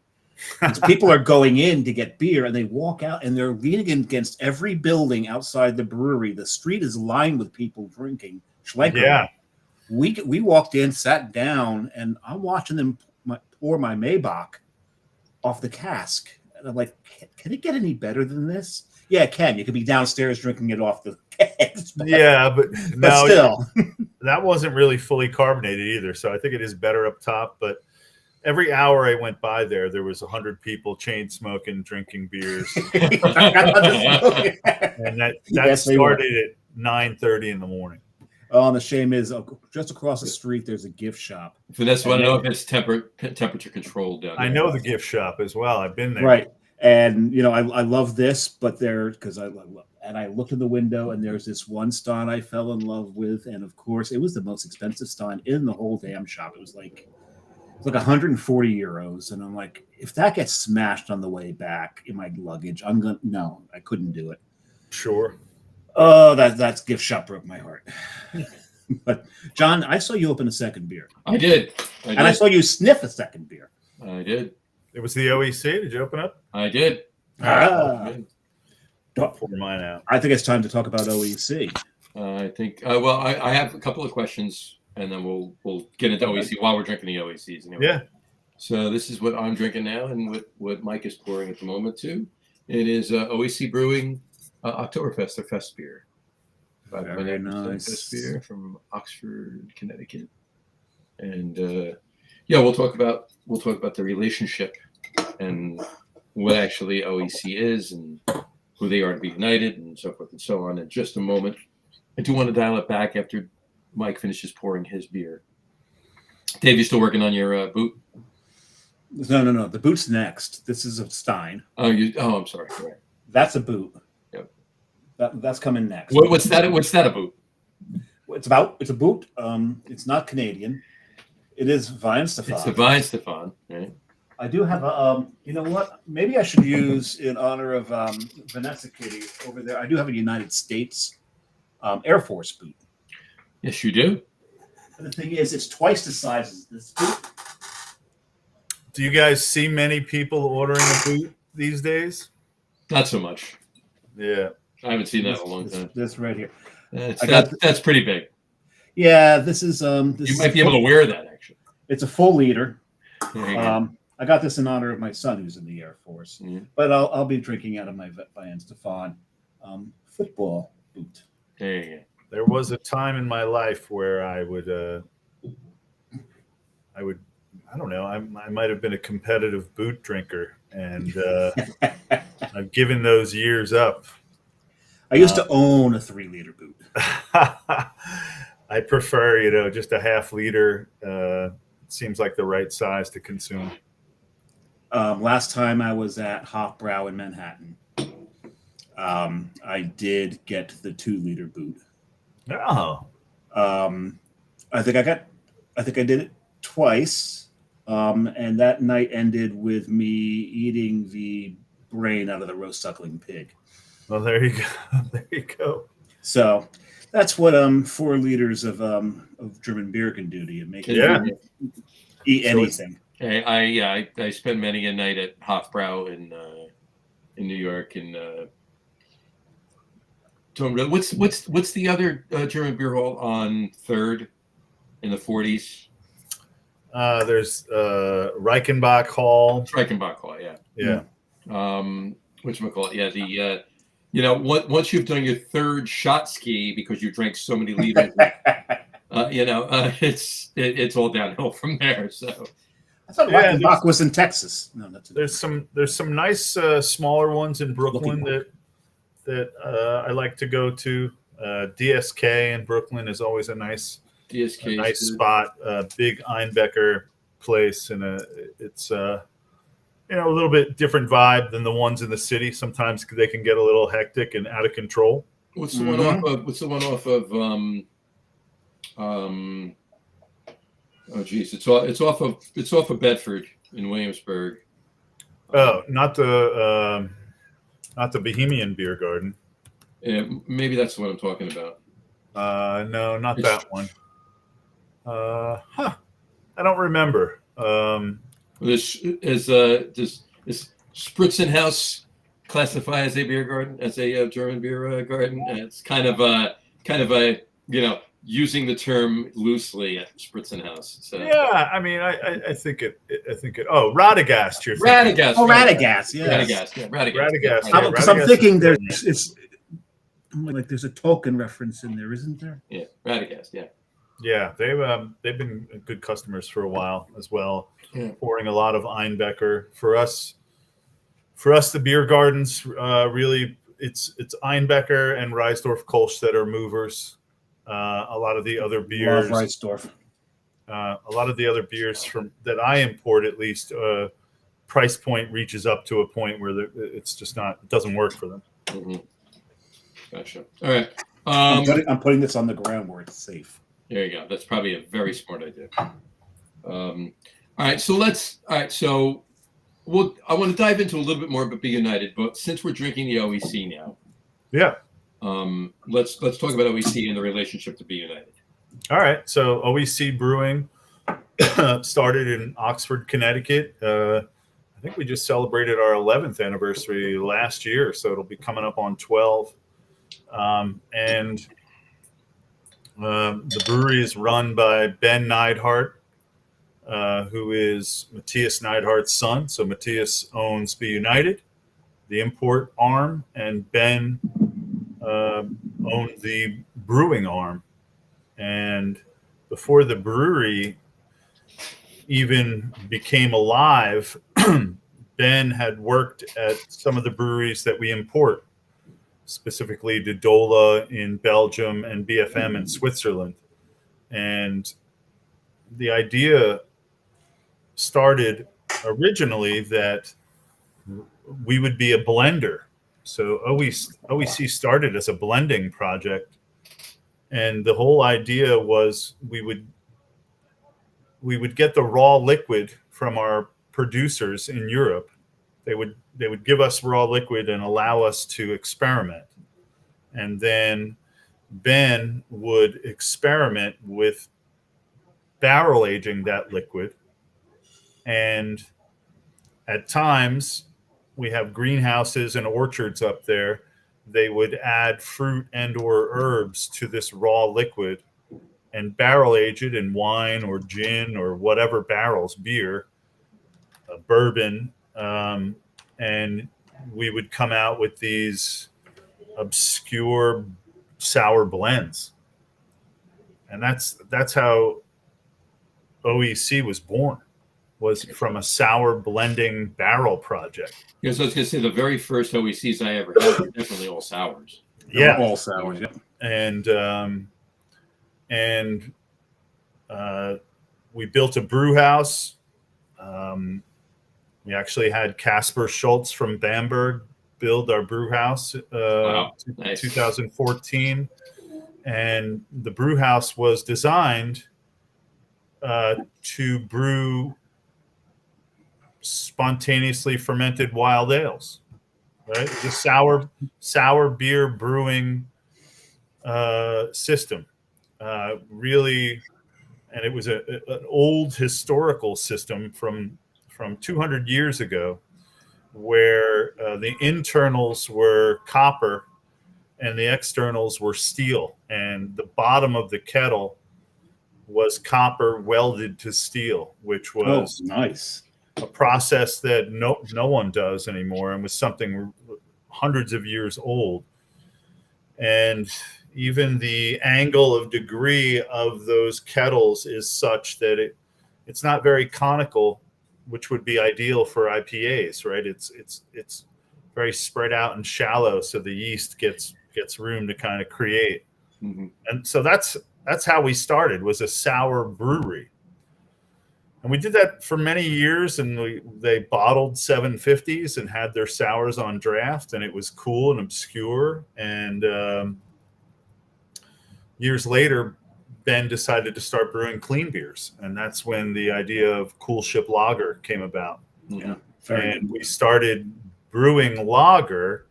People are going in to get beer, and they walk out, and they're leaning against every building outside the brewery. The street is lined with people drinking Schlenkerla. Yeah. We walked in, sat down, and I'm watching them pour my Maybach off the cask. And I'm like, can it get any better than this? Yeah, it can. You could be downstairs drinking it off the kegs. Yeah, but still. That wasn't really fully carbonated either. So I think it is better up top. But every hour I went by there was 100 people chain smoking, drinking beers. And that started at 9:30 in the morning. Oh, and the shame is just across the street, there's a gift shop. Vanessa, want to know if it's temperature controlled down there? I know the gift shop as well. I've been there. Right. And, I love this, but because I looked in the window, and there's this one stein I fell in love with. And of course, it was the most expensive stein in the whole damn shop. It was like 140 euros. And I'm like, if that gets smashed on the way back in my luggage, no, I couldn't do it. Sure. Oh, that gift shop broke my heart. But John, I saw you open a second beer. I did. And I saw you sniff a second beer. I did. It was the OEC. Did you open up? I did. Pour mine out. I think it's time to talk about OEC. I think. Well, I have a couple of questions, and then we'll get into OEC while we're drinking the OECs. Anyway. Yeah. So this is what I'm drinking now, and what Mike is pouring at the moment too. It is OEC Brewing Oktoberfest, their fest beer. Very nice. Fest beer from Oxford, Connecticut, and we'll talk about the relationship and what actually OEC is and who they are to be united and so forth and so on in just a moment. I do want to dial it back after Mike finishes pouring his beer. Dave, you still working on your boot? No. The boot's next. This is a stein. Oh, I'm sorry. Right. That's a boot. Yep. That's coming next. What's that? What's that a boot? It's a boot. It's not Canadian. It is Weihenstephan. It's a Weihenstephan, right? I do have a. You know what? Maybe I should use, in honor of Vanessa Kitty over there, I do have a United States Air Force boot. Yes, you do. And the thing is, it's twice the size as this boot. Do you guys see many people ordering a boot these days? Not so much. Yeah. I haven't seen that in a long time. This right here. That's pretty big. Yeah, this is. You might be able to wear that, actually. It's a full liter. There you go. I got this in honor of my son, who's in the Air Force. Yeah. But I'll be drinking out of my Vian Stefan football boot. There you go. There was a time in my life where I don't know, I might have been a competitive boot drinker, and I've given those years up. I used to own a 3-liter boot. I prefer, just a half liter. Seems like the right size to consume. Last time I was at Hofbrau in Manhattan, I did get the 2-liter boot. Oh, I think I did it twice, and that night ended with me eating the brain out of the roast suckling pig. well, there you go. There you go. So that's what 4 liters of German beer can do to you. Make you eat anything. I spent many a night at Hofbrau in New York, and don't really. What's the other German beer hall on 3rd in the 40s? There's Reichenbach Hall. Reichenbach Hall, yeah. Yeah. Whatchamacallit? Yeah, once you've done your 3rd shot ski because you drank so many liters, it's all downhill from there. So I thought Reichenbach was in Texas. No, that's there's some nice smaller ones in Brooklyn that I like to go to. DSK in Brooklyn is always a nice spot. Big Einbecker place, and it's a little bit different vibe than the ones in the city. Sometimes they can get a little hectic and out of control. What's the one off of? Oh geez, it's off of Bedford in Williamsburg. Oh, not the Bohemian Beer Garden. Yeah, maybe that's what I'm talking about. No, not that one. I don't remember. Does Spritzenhaus classify as a beer garden, as a German beer garden? It's kind of a using the term loosely at Spritzenhaus. So. Yeah, I mean, I think it. Oh, Radagast. You're thinking. Radagast. Oh, Radagast. Yeah. Radagast. Yeah, Radagast. Radagast. Because I'm thinking there's a Tolkien reference in there, isn't there? Yeah, Radagast. Yeah. Yeah, they've been good customers for a while as well. Yeah. Pouring a lot of Einbecker for us. The beer gardens really it's Einbecker and Reisdorf Kolsch that are movers. A lot of the other beers, Love Reisdorf. A lot of the other beers that I import, at least, price point reaches up to a point where it's just not. It doesn't work for them. Mm-hmm. Gotcha. All right. I'm putting this on the ground where it's safe. There you go. That's probably a very smart idea. All right. So I want to dive into a little bit more about Be United, but since we're drinking the OEC now, yeah. Let's talk about OEC and the relationship to Be United. All right. So OEC Brewing started in Oxford, Connecticut. I think we just celebrated our 11th anniversary last year, so it'll be coming up on 12. And the brewery is run by Ben Neidhart, who is Matthias Neidhart's son. So Matthias owns Be United, the import arm, and Ben owned the brewing arm. And before the brewery even became alive, Ben had worked at some of the breweries that we import, specifically Dodola in Belgium and BFM in Switzerland. And the idea started originally that we would be a blender. So OEC started as a blending project. And the whole idea was we would get the raw liquid from our producers in Europe. They would give us raw liquid and allow us to experiment. And then Ben would experiment with barrel aging that liquid. And at times, we have greenhouses and orchards up there. They would add fruit and or herbs to this raw liquid and barrel age it in wine or gin or whatever barrels, beer, bourbon, and we would come out with these obscure sour blends, and that's how OEC was born, was from a sour blending barrel project. Because I was going to say the very first OECs I ever had were definitely all sours. Yeah, all sours. Yeah. And we built a brew house. We actually had Casper Schultz from Bamberg build our brew house Nice. 2014. And the brew house was designed to brew spontaneously fermented wild ales, right? The sour beer brewing system, really, and it was an old historical system from 200 years ago, where the internals were copper and the externals were steel, and the bottom of the kettle was copper welded to steel, which was nice. a process that no one does anymore, and was something hundreds of years old. And even the angle of degree of those kettles is such that it's not very conical, which would be ideal for IPAs, right? It's very spread out and shallow, so the yeast gets room to kind of create. Mm-hmm. And so that's how we started, was a sour brewery. And we did that for many years, and they bottled 750s and had their sours on draft, and it was cool and obscure. And years later, Ben decided to start brewing clean beers, and that's when the idea of Cool Ship Lager came about. Yeah, and we started brewing lager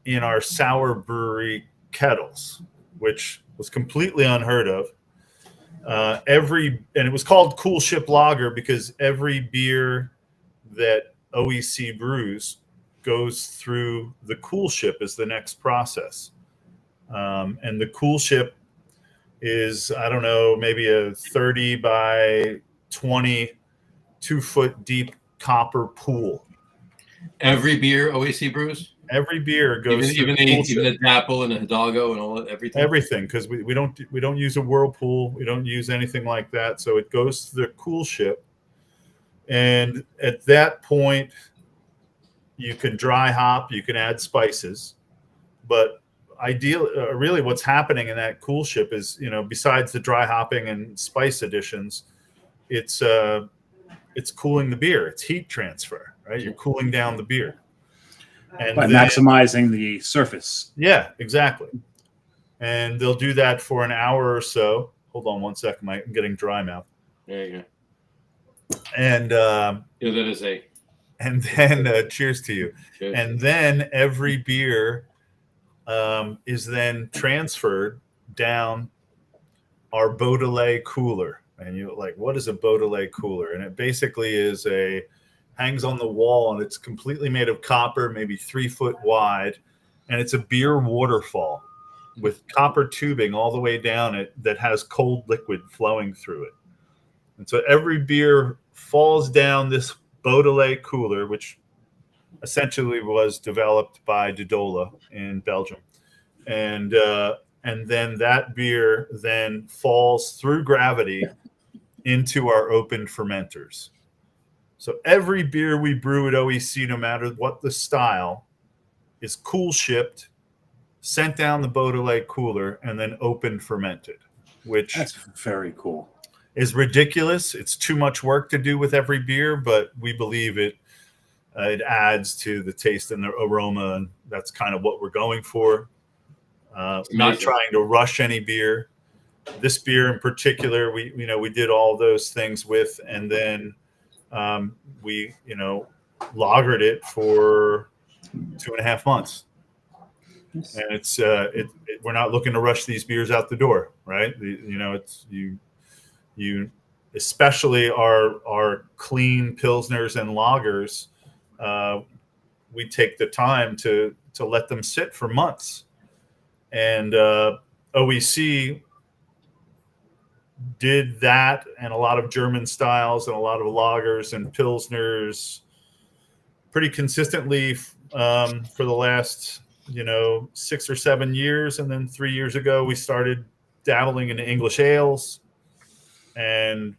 in our sour brewery kettles, which was completely unheard of. And it was called Cool Ship Lager because every beer that OEC brews goes through the Cool Ship as the next process. And the Cool Ship is, I don't know, maybe a 30 by 20, 2-foot deep copper pool. Every beer OEC brews? Every beer goes even the Dapple and the Hidalgo and all that, everything, because we don't use a whirlpool, we don't use anything like that, so it goes to the Cool Ship. And at that point, you can dry hop, you can add spices, but really what's happening in that Cool Ship is, besides the dry hopping and spice additions, it's cooling the beer, it's heat transfer, right? You're cooling down the beer. And by maximizing the surface. Yeah, exactly. And they'll do that for an hour or so. Hold on one second, Mike. I'm getting dry mouth. There you go. And that is a. And then cheers to you. Cheers. And then every beer is then transferred down our Beaudelet cooler. And you're like, what is a Beaudelet cooler? And it basically is hangs on the wall, and it's completely made of copper, maybe 3 foot wide, and it's a beer waterfall with copper tubing all the way down it that has cold liquid flowing through it. And so every beer falls down this Beaudelet cooler, which essentially was developed by Dolan in Belgium, and then that beer then falls through gravity into our open fermenters. So every beer we brew at OEC, no matter what the style, is cool shipped, sent down the Beaudelet cooler, and then open fermented, which that's very cool. Is ridiculous. It's too much work to do with every beer, but we believe it adds to the taste and the aroma, and that's kind of what we're going for. Not trying to rush any beer. This beer in particular, we did all those things with, and then we lagered it for 2.5 months, and it's we're not looking to rush these beers out the door, right? It's you especially our clean pilsners and lagers. We take the time to let them sit for months, and OEC did that and a lot of German styles and a lot of lagers and pilsners pretty consistently for the last 6 or 7 years. And then 3 years ago we started dabbling into English ales, and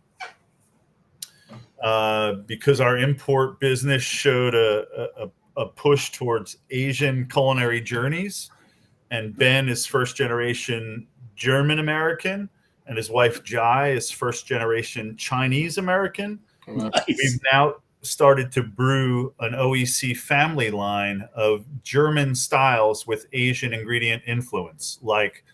because our import business showed a push towards Asian culinary journeys, and Ben is first generation German American, and his wife Jai is first generation Chinese American. Nice. We've now started to brew an OEC family line of German styles with Asian ingredient influence, like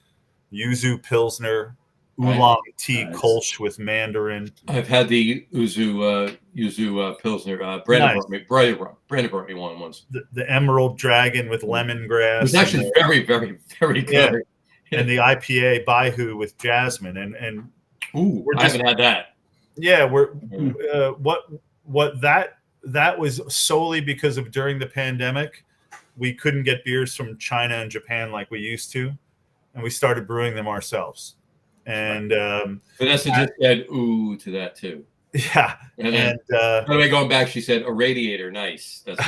yuzu pilsner, oolong tea Kolsch with mandarin. I've had the yuzu pilsner. Brandon brought me one once. The emerald dragon with lemongrass. It's actually very, very, very good. Yeah. And the IPA Baihu with jasmine, and I haven't had that. Yeah, what that was solely because of during the pandemic, we couldn't get beers from China and Japan like we used to, and we started brewing them ourselves. And Vanessa just said "ooh" to that too. Yeah, and by the way, going back, she said a radiator. Nice. That's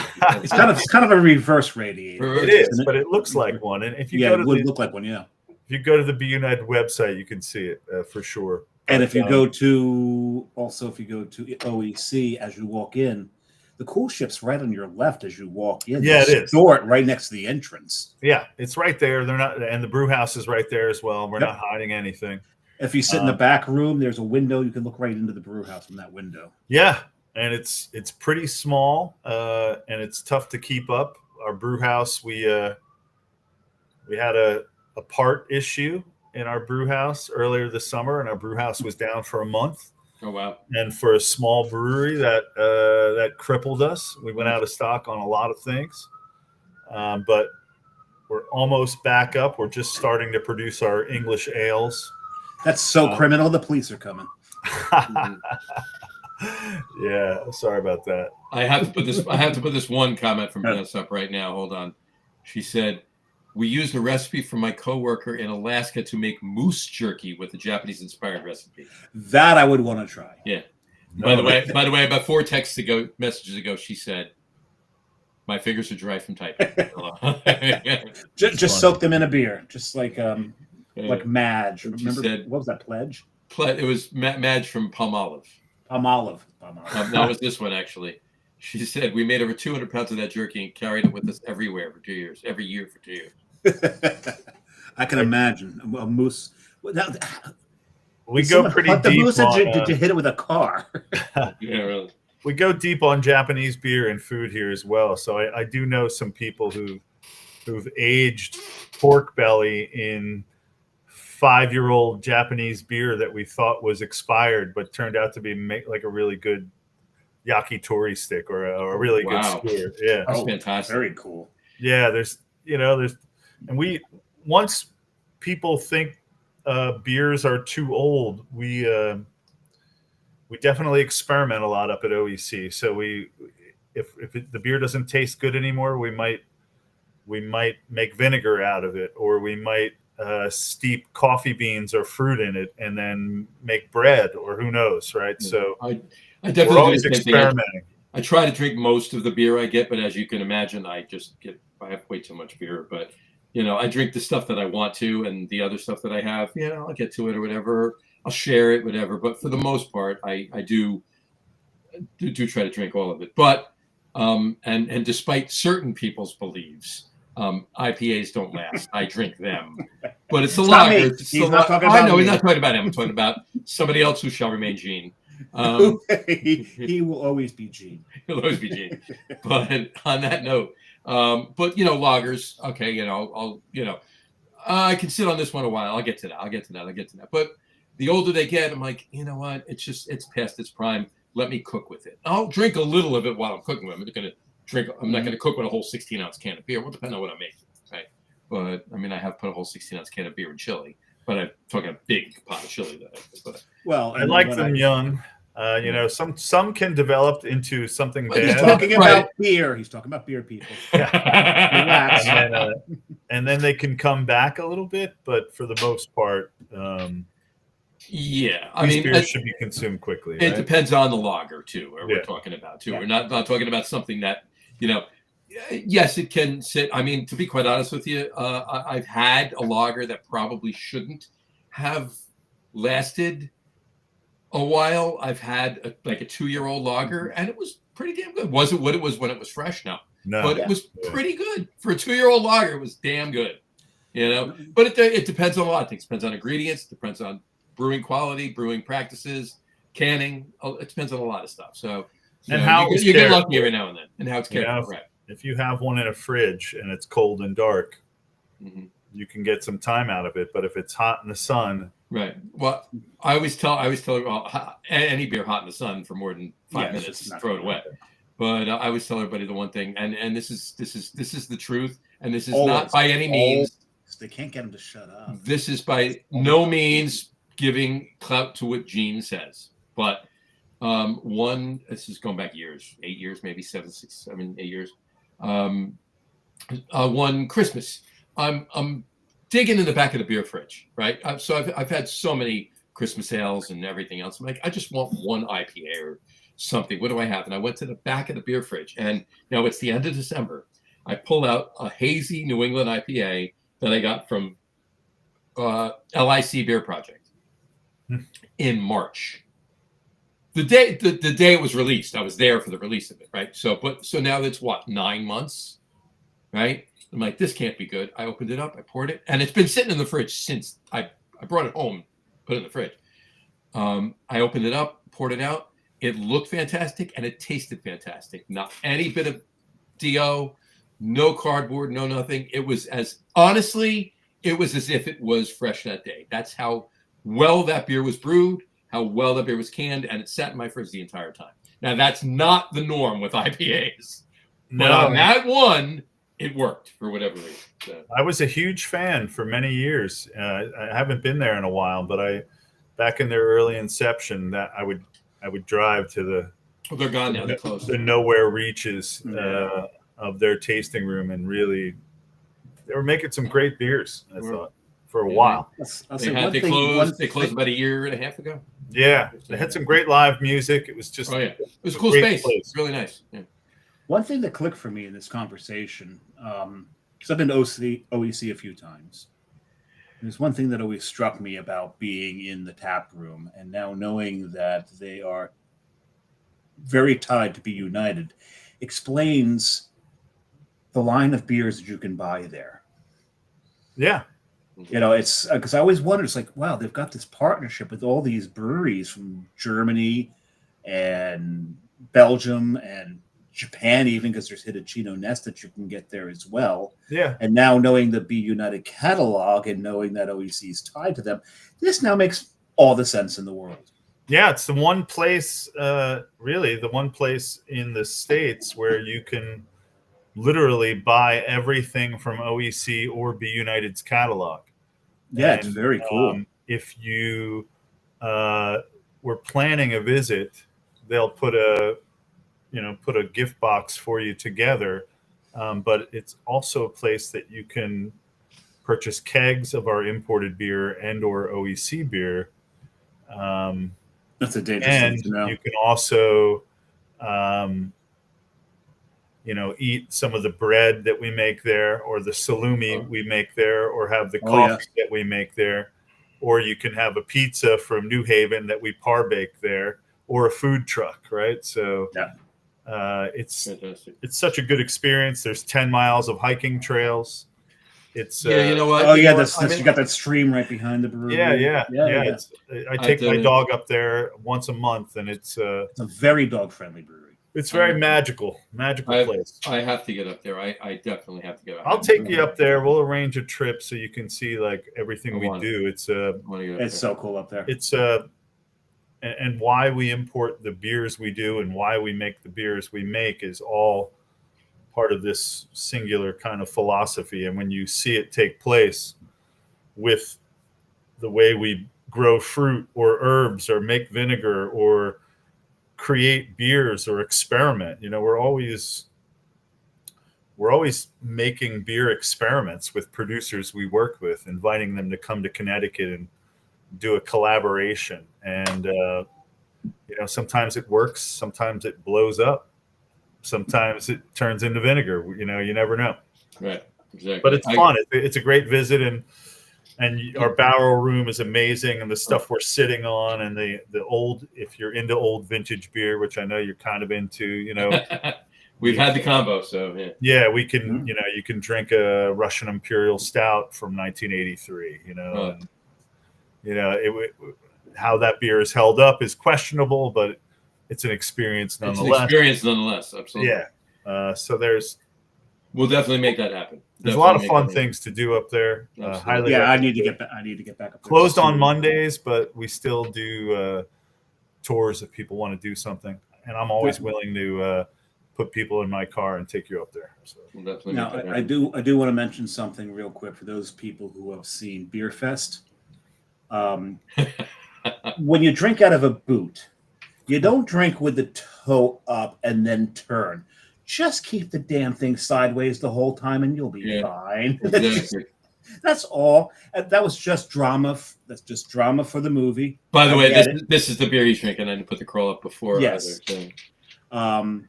it's kind of a reverse radiator. It is, but it looks like one. And if you go to it would look like one. Yeah. If you go to the Be United website, you can see it for sure. And if you go to OEC as you walk in, the cool ship's right on your left as you walk in. Yeah, it is. Store it right next to the entrance. Yeah, it's right there. They're not, and the brew house is right there as well. We're not hiding anything. If you sit in the back room, there's a window. You can look right into the brew house from that window. Yeah, and it's pretty small, and it's tough to keep up. Our brew house, we had a part issue in our brew house earlier this summer, and our brew house was down for a month. Oh wow! And for a small brewery, that crippled us. We went out of stock on a lot of things, but we're almost back up. We're just starting to produce our English ales. That's so criminal. The police are coming. Yeah, sorry about that. I have to put this one comment from Vanessa up right now. Hold on. She said, "We used a recipe from my coworker in Alaska to make moose jerky with a Japanese-inspired recipe." That I would want to try. Yeah. By the way, about 4 messages ago, she said, "My fingers are dry from typing." just soak them in a beer, just like Madge. Remember what was that, Pledge? It was Madge from Palmolive. Palmolive. That was this one actually. She said, "We made over 200 pounds of that jerky and carried it with us everywhere for 2 years, every year for 2 years." I can imagine a moose. We go pretty deep. The moose, did you hit it with a car? Yeah, really. We go deep on Japanese beer and food here as well. So I do know some people who've aged pork belly in 5-year-old Japanese beer that we thought was expired, but turned out to be like a really good yakitori stick or a really good skewer. Yeah, that's fantastic. Very cool. Yeah, and once people think beers are too old, we definitely experiment a lot up at OEC. So if the beer doesn't taste good anymore, we might make vinegar out of it, or we might steep coffee beans or fruit in it and then make bread, or who knows, right? Yeah. So I definitely we're always experimenting. I try to drink most of the beer I get, but as you can imagine, I have way too much beer. But I drink the stuff that I want to, and the other stuff that I have, I'll get to it or whatever. I'll share it, whatever. But for the most part, I do try to drink all of it. But and despite certain people's beliefs, IPAs don't last. I drink them, but it's a lager. He's not talking about I know me. he's not talking about him. I'm talking about somebody else who shall remain Gene. He will always be Gene. He'll always be Gene. But on that note, lagers. Okay, I can sit on this one a while. I'll get to that. But the older they get, I'm like, you know what? It's past its prime. Let me cook with it. I'll drink a little of it while I'm cooking with it. I'm not going to cook with a whole 16-ounce can of beer. Well, depending on what I'm making, right? But I mean, I have put a whole 16-ounce can of beer in chili, but I'm talking a big pot of chili. Well, I like them young. Some can develop into something bad. He's talking about beer. He's talking about beer, people. Relax. And then they can come back a little bit, but for the most part, Yeah, I These mean, beers should be consumed quickly. it Right? depends on the lager too, or Yeah. we're talking about too. Yeah. We're not talking about something that, you know, yes, it can sit. I mean, to be quite honest with you, I've had a lager that probably shouldn't have lasted a while. I've had like a 2-year-old lager, and it was pretty damn good. Wasn't what it was when it was fresh, no, No. but it was pretty good for a 2-year-old lager. It was damn good, you know. Mm-hmm. But it depends on a lot of things. It depends on ingredients. It depends on brewing quality, brewing practices, canning. It depends on a lot of stuff. So, And how it's you get cared lucky for. every now and then, and how it's cared for. Right. If you have one in a fridge and it's cold and dark, Mm-hmm. you can get some time out of it. But if it's hot in the sun, Right. Well, I always tell well, any beer hot in the sun for more than 5 it's minutes, just not throw it gonna away. happen. But I always tell everybody the one thing, and this is the truth, and this is Always. not by any means. They can't get him to shut up. This is by no means giving clout to what Gene says, but this is going back years, 8 years, maybe 7, 6, 7, 8 years. One Christmas, I'm digging in the back of the beer fridge, right? So I've had so many Christmas ales and everything else. I'm like, I just want one IPA or something. What do I have? And I went to the back of the beer fridge, and now it's the end of December. I pull out a hazy New England IPA that I got from LIC Beer Project in March. The day it was released, I was there for the release of it, right? So now it's what, 9 months, right? I'm like, this can't be good. I opened it up, I poured it, and it's been sitting in the fridge since I brought it home, put it in the fridge. I opened it up, poured it out. It looked fantastic, and it tasted fantastic. Not any bit of DO, no cardboard, no nothing. It was as if it was fresh that day. That's how well that beer was brewed, how well that beer was canned, and it sat in my fridge the entire time. Now, that's not the norm with IPAs. But on that one, it worked for whatever reason. So. I was a huge fan for many years. I haven't been there in a while, but back in their early inception, that I would drive to the. Well, they're gone now. They're closed. The nowhere reaches of their tasting room, and really, they were making some great beers. I thought for a while. They closed about a year and a half ago. Yeah, they had some great live music. It was just it was a cool space. It's really nice. Yeah. One thing that clicked for me in this conversation, because I've been to OEC a few times, there's one thing that always struck me about being in the tap room, and now knowing that they are very tied to Be United, explains the line of beers that you can buy there. Yeah. It's because I always wondered, it's like, wow, they've got this partnership with all these breweries from Germany and Belgium and Japan, even, because there's Hitachino Nest that you can get there as well. Yeah. And now knowing the Be United catalog and knowing that OEC is tied to them, this now makes all the sense in the world. Yeah, it's the one place, really, the one place in the States where you can literally buy everything from OEC or Be United's catalog. Yeah, it's very cool. If you were planning a visit, they'll put a gift box for you together. But it's also a place that you can purchase kegs of our imported beer and or OEC beer. That's a dangerous thing to know. You can also, eat some of the bread that we make there, or the salumi we make there, or have the coffee that we make there, or you can have a pizza from New Haven that we par bake there, or a food truck, right? So it's fantastic. It's such a good experience. There's 10 miles of hiking trails. It's you know what? You got that stream right behind the brewery. Yeah. I take my dog up there once a month, and it's a very dog friendly brewery. It's very magical place. I have to get up there. I definitely have to get up. I'll take you up there. We'll arrange a trip so you can see like everything we do. It's so cool up there. It's and why we import the beers we do and why we make the beers we make is all part of this singular kind of philosophy. And when you see it take place with the way we grow fruit or herbs or make vinegar or create beers or experiment, we're always making beer experiments with producers we work with, inviting them to come to Connecticut and do a collaboration. And sometimes it works, sometimes it blows up, sometimes it turns into vinegar. You never know. Right. Exactly. But it's fun. It's a great visit, and our barrel room is amazing, and the stuff we're sitting on, and the old, if you're into old vintage beer, which I know you're kind of into, We've had the combo, so yeah, we can, you can drink a Russian Imperial Stout from 1983, how that beer is held up is questionable, but it's an experience nonetheless. Absolutely. Yeah. So we'll definitely make that happen. There's a lot of fun things to do up there. Highly I need to get back. I need to get back up there. Closed on Mondays, but we still do tours if people want to do something, and I'm always willing to put people in my car and take you up there. So we'll definitely now, I do want to mention something real quick for those people who have seen Beer Fest. When you drink out of a boot, you don't drink with the toe up and then turn. Just keep the damn thing sideways the whole time, and you'll be fine. Exactly. That's all. That was just drama. That's just drama for the movie. By the way, this is the beer he's drinking. I didn't put the crawl up before. Yes. Either, so.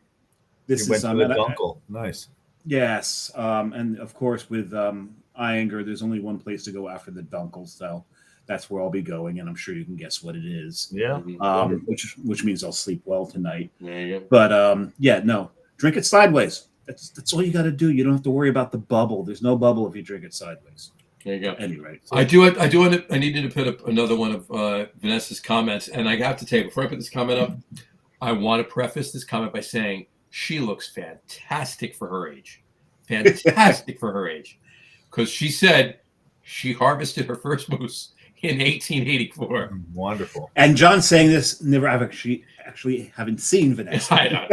This you is went to the Dunkel. Nice. Yes, and of course with Iyengar, there's only one place to go after the Dunkel, so that's where I'll be going, and I'm sure you can guess what it is. Yeah. Which means I'll sleep well tonight. There you go. But no. Drink it sideways. That's all you got to do. You don't have to worry about the bubble. There's no bubble if you drink it sideways. There you go. Anyway, so. I needed to put up another one of Vanessa's comments, and I have to tell you, before I put this comment up, I want to preface this comment by saying she looks fantastic for her age. Fantastic for her age, because she said she harvested her first moose in 1884. Wonderful. And John saying this, never have actually haven't seen Vanessa. I know.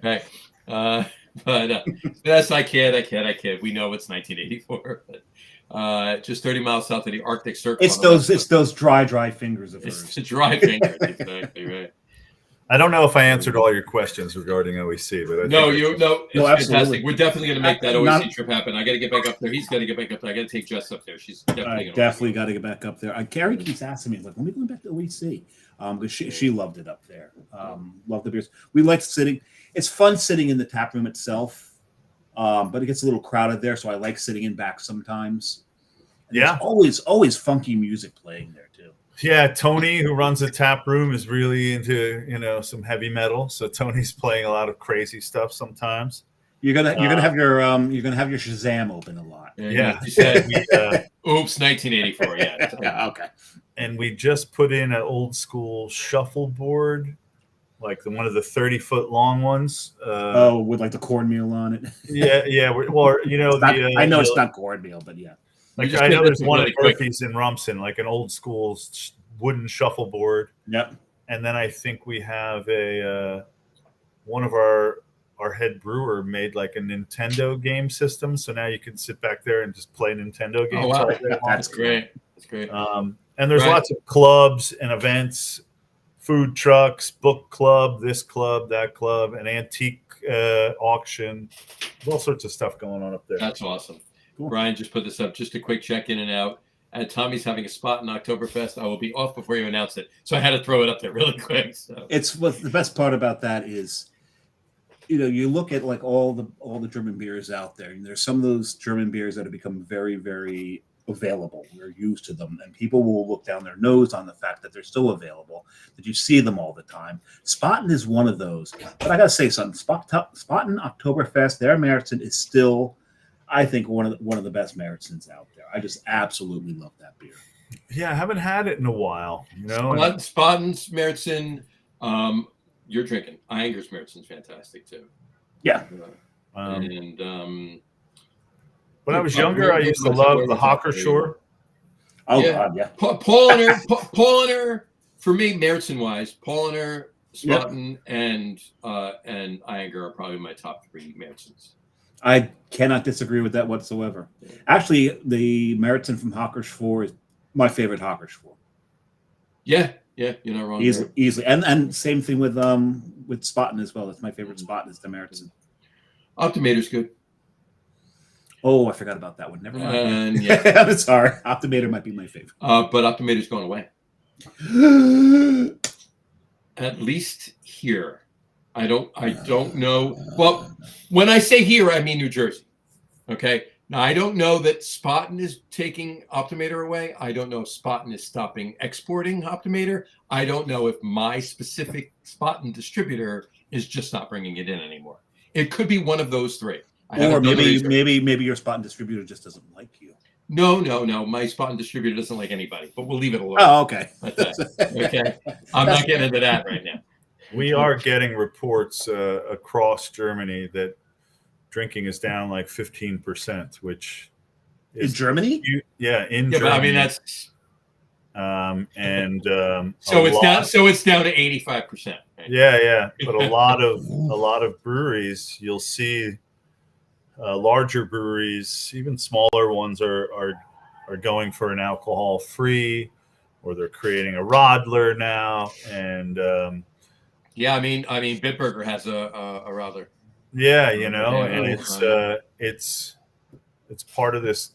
Right. But Vanessa, I kid. We know it's 1984. But, just 30 miles south of the Arctic Circle. It's those dry fingers of hers. It's the dry fingers, exactly right. I don't know if I answered all your questions regarding OEC, but it's fantastic. We're definitely going to make that OEC trip happen. I got to get back up there. He's got to get back up there. I got to take Jess up there. She's definitely got to get back up there. Carrie keeps asking me, like, when are we going back to OEC? Because she loved it up there. Loved the beers. We like sitting. It's fun sitting in the tap room itself, but it gets a little crowded there, so I like sitting in back sometimes. And there's always funky music playing there too. Yeah, Tony, who runs the tap room, is really into some heavy metal. So Tony's playing a lot of crazy stuff sometimes. You're gonna have your Shazam open a lot. Yeah. You said oops, 1984. Yeah. Okay. And we just put in an old school shuffleboard, like one of the 30-foot long ones. With like the cornmeal on it. Yeah. Well, I know it's not cornmeal, but yeah. Like I know there's one at Murphy's in Rumson, like an old school wooden shuffleboard. Yep. And then I think we have one of our head brewer made like a Nintendo game system, so now you can sit back there and just play Nintendo games. Oh wow, that's great. That's great. And there's lots of clubs and events, food trucks, book club, this club, that club, an antique auction. There's all sorts of stuff going on up there. That's awesome. Cool. Brian just put this up. Just a quick check in and out. And Tommy's having a spot in Oktoberfest. I will be off before you announce it, so I had to throw it up there really quick. So. It's what the best part about that is, you look at like all the German beers out there, and there's some of those German beers that have become very, very available. We're used to them, and people will look down their nose on the fact that they're still available, that you see them all the time. Spaten is one of those. But I gotta say something. Spaten Oktoberfest, their Märzen is still, I think, one of the best Märzens out there. I just absolutely love that beer. Yeah, I haven't had it in a while. Spaten's Märzen, you're drinking. Iyengar's Märzen's fantastic too. Yeah. When I was younger, I used to love the Hocker Shore. Oh yeah. God, yeah. Paulaner, for me, Märzen wise, Paulaner, Spaten, and Iyengar are probably my top 3 Märzens. I cannot disagree with that whatsoever. Actually, the Märzen from Hockerschwor is my favorite Hockerschwor. Yeah, you're not wrong. Easily. And same thing with Spaten as well. That's my favorite Spaten is the Märzen. Optimator's good. Oh, I forgot about that one. Never mind. And yeah, I'm sorry. Optimator might be my favorite. but Optometer's going away. At least here. I don't know. Well, when I say here, I mean New Jersey. Okay. Now I don't know that Spaten is taking Optometer away. I don't know if Spaten is stopping exporting Optometer. I don't know if my specific Spaten distributor is just not bringing it in anymore. It could be one of those three. Or maybe your spot and distributor just doesn't like you. No. My Spaten distributor doesn't like anybody, but we'll leave it alone. Oh, okay. Okay. I'm not getting into that right now. We are getting reports across Germany that drinking is down like 15%, which is in Germany. In Germany. But I mean that's so it's down to 85%. Right? Yeah. But a lot of breweries, you'll see larger breweries, even smaller ones, are going for an alcohol free, or they're creating a Radler now, and I mean Bitburger has a Radler. Yeah, and it's part of this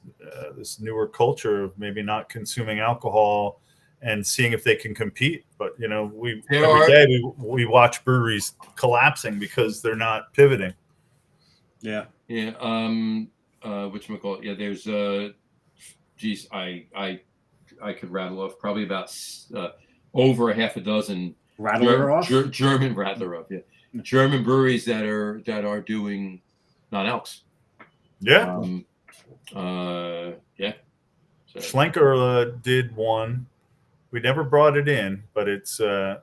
newer culture of maybe not consuming alcohol and seeing if they can compete. But every day we watch breweries collapsing because they're not pivoting. Yeah. Yeah. Whatchamacallit? Yeah. There's I could rattle off probably about over a half a dozen German Radler off. Yeah. German breweries that are doing non-alcs. Yeah. Yeah. So. Schlenker did one. We never brought it in, but it's a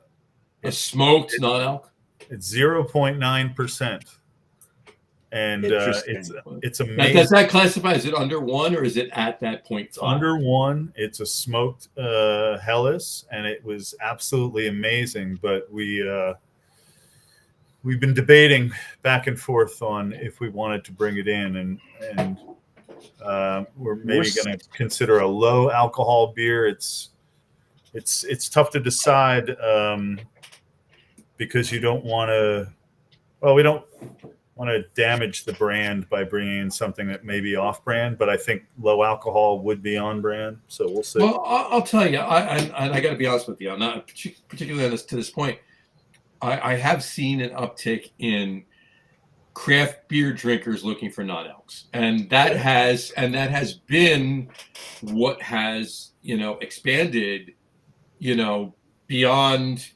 smoked non-alc. It's 0.9%, and it's amazing. Does that classify? Is it under 1 or is it at that point? It's under 1. It's a smoked Helles, and it was absolutely amazing. But we've been debating back and forth on if we wanted to bring it in, and we're maybe going to consider a low alcohol beer. It's tough to decide because you don't want to. Well, we don't want to damage the brand by bringing in something that may be off brand, but I think low alcohol would be on brand. So we'll see. Well, I'll tell you, I got to be honest with you. I'm not particularly to this point. I have seen an uptick in craft beer drinkers looking for non-alcs, and that has been what has expanded beyond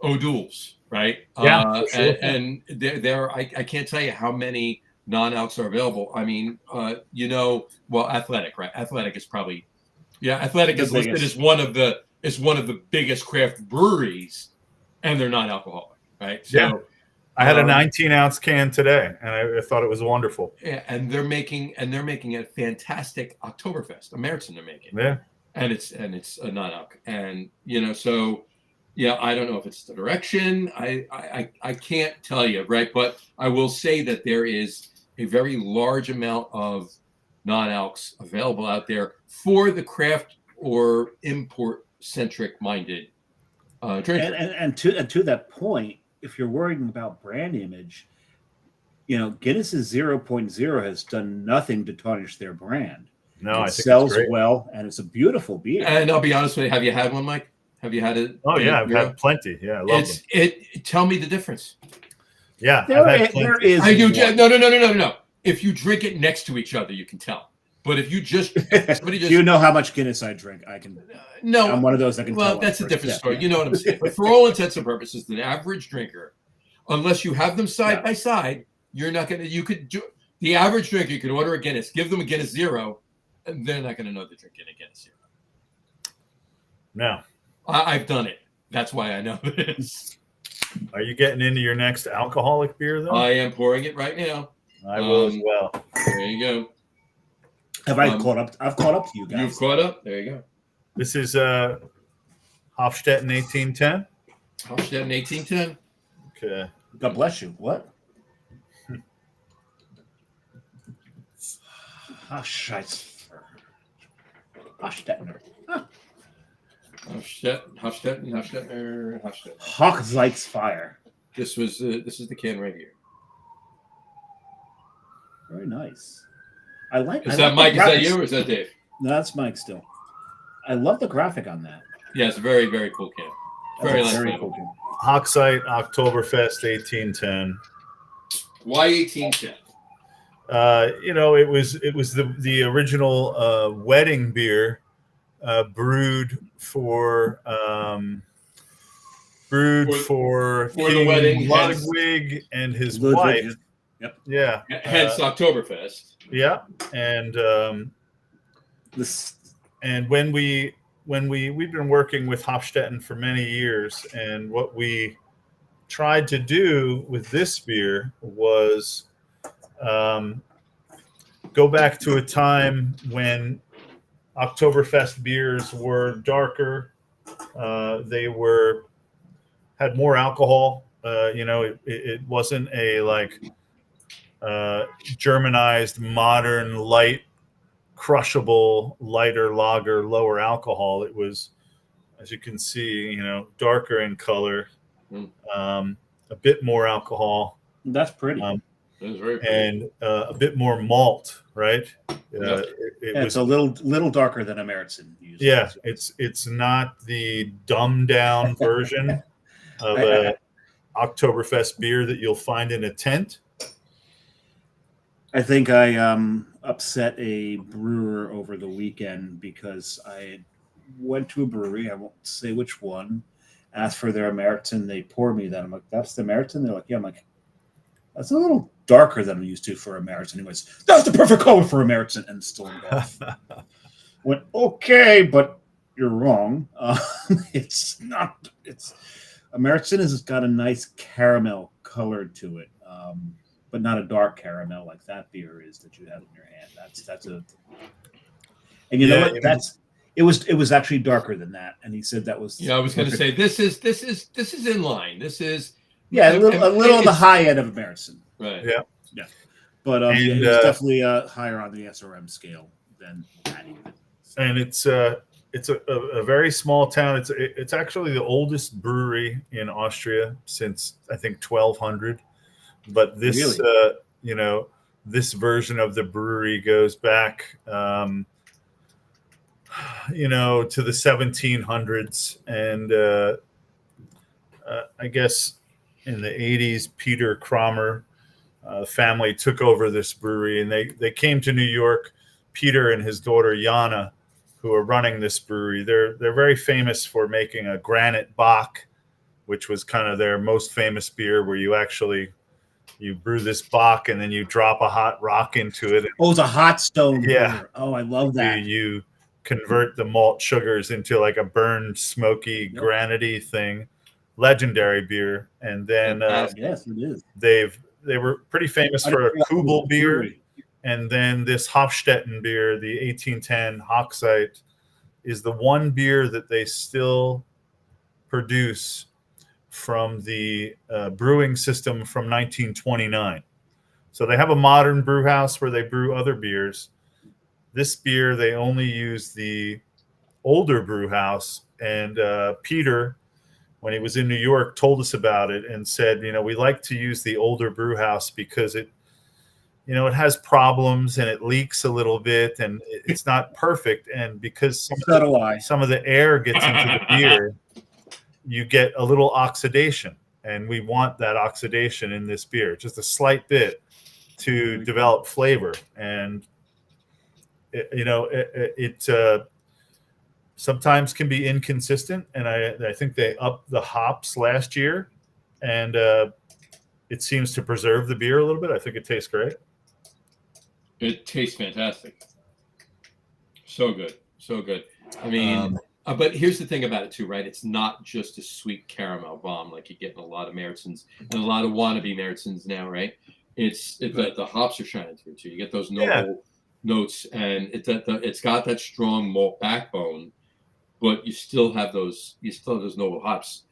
O'Doul's, right? Yeah, sure. And there I can't tell you how many non-alcs are available. I mean, Athletic, right? Athletic is probably Athletic is listed as one of the biggest craft breweries. And they're not alcoholic, right? So, yeah. I had a 19-ounce can today, and I thought it was wonderful. Yeah, and they're making a fantastic Oktoberfest. A Märzen they're making. Yeah, and it's a non-alc, and so I don't know if it's the direction. I can't tell you, right? But I will say that there is a very large amount of non-alcs available out there for the craft or import-centric minded. And to that point, if you're worrying about brand image, Guinness's 0.0 has done nothing to tarnish their brand. No, it sells well, and it's a beautiful beer. And I'll be honest with you, have you had one, Mike? Have you had it? Oh yeah, I've had plenty. Yeah, I love them. Tell me the difference. Yeah, there is. No. If you drink it next to each other, you can tell. But if you just you know how much Guinness I drink, I can. No, I'm one of those that can. Well, that's a different story. You know what I'm saying. But for all intents and purposes, the average drinker, unless you have them side by side, you're not gonna. You could do the average drinker. You could order a Guinness, give them a Guinness 0, and they're not gonna know they're drinking a Guinness 0. No, I've done it. That's why I know this. Are you getting into your next alcoholic beer though? I am pouring it right now. I will as well. There you go. Have I caught up? I've caught up to you guys. You've caught up. There you go. This is Hofstetten 1810. Hofstetten 1810. Okay. God bless you. What? Hofstetter. Hofstetter. Hochzeitsfeier. This is the can right here. Very nice. I like. Is I that like Mike? the Is that graphics. you or is that Dave? No, that's Mike still. I love the graphic on that. Yeah, it's a very, very cool can. That's Very a nice very label. cool can. Hochzeit Oktoberfest 1810. Why 1810? It was the original wedding beer brewed for For the King wedding, hence Ludwig and his Ludwig, wife. Yep. Yeah, Oktoberfest. yeah, and This. when we've been working with Hofstetten for many years, and what we tried to do with this beer was go back to a time when Oktoberfest beers were darker. They had more alcohol. It wasn't a Germanized, modern, light, crushable, lighter lager, lower alcohol. It was, as you can see, darker in color, a bit more alcohol. That's pretty. It was very pretty. And a bit more malt, right? Yep. It's a little darker than a Meritzen. Usually. Yeah, it's not the dumbed down version of a Oktoberfest beer that you'll find in a tent. I think I upset a brewer over the weekend because I went to a brewery. I won't say which one. Asked for their Meritzen. They poured me that. I'm like, that's the Meritzen? They're like, yeah. I'm like, that's a little darker than I'm used to for a Meritzen. Anyways, that's the perfect color for a Meritzen, and stormed off. Went, okay, but you're wrong. It's not. It's a Meritzen has got a nice caramel color to it, but not a dark caramel like that beer is that you have in your hand. That's a. And you know what? It was actually darker than that, and he said that was. Yeah, I was going to say this is in line. This is. Yeah, a little on the high end of a Meritzen. Right. Yeah. But it's definitely higher on the SRM scale than that even. And it's a very small town. It's actually the oldest brewery in Austria since I think 1200. But this Really? This version of the brewery goes back to the 1700s, and I guess in the 80s, Peter Kramer family took over this brewery, and they came to New York. Peter and his daughter Jana, who are running this brewery, they're very famous for making a granite bock, which was kind of their most famous beer, where you brew this bock and then you drop a hot rock into it. Oh, it's a hot stone. Yeah. Beer. Oh, I love that. You convert the malt sugars into like a burned, smoky, granity thing. Legendary beer. And then yes, it is. They were pretty famous for a Kubel beer. And then this Hofstetten beer, the 1810 Hochzeit, is the one beer that they still produce from the brewing system from 1929. So they have a modern brew house where they brew other beers. This beer, they only use the older brew house. And Peter, when he was in New York, told us about it and said, we like to use the older brew house because it has problems and it leaks a little bit and it's not perfect. And because some of the air gets into the beer, you get a little oxidation. And we want that oxidation in this beer, just a slight bit to develop flavor. And, it sometimes can be inconsistent. And I think they upped the hops last year, and it seems to preserve the beer a little bit. I think it tastes great. It tastes fantastic. So good. So good. I mean, but here's the thing about it too, right? It's not just a sweet caramel bomb like you get in a lot of Meritzens and a lot of wannabe Meritzens now, right? The hops are shining through too. You get those noble notes, and it's got that strong malt backbone, but you still have those noble hops.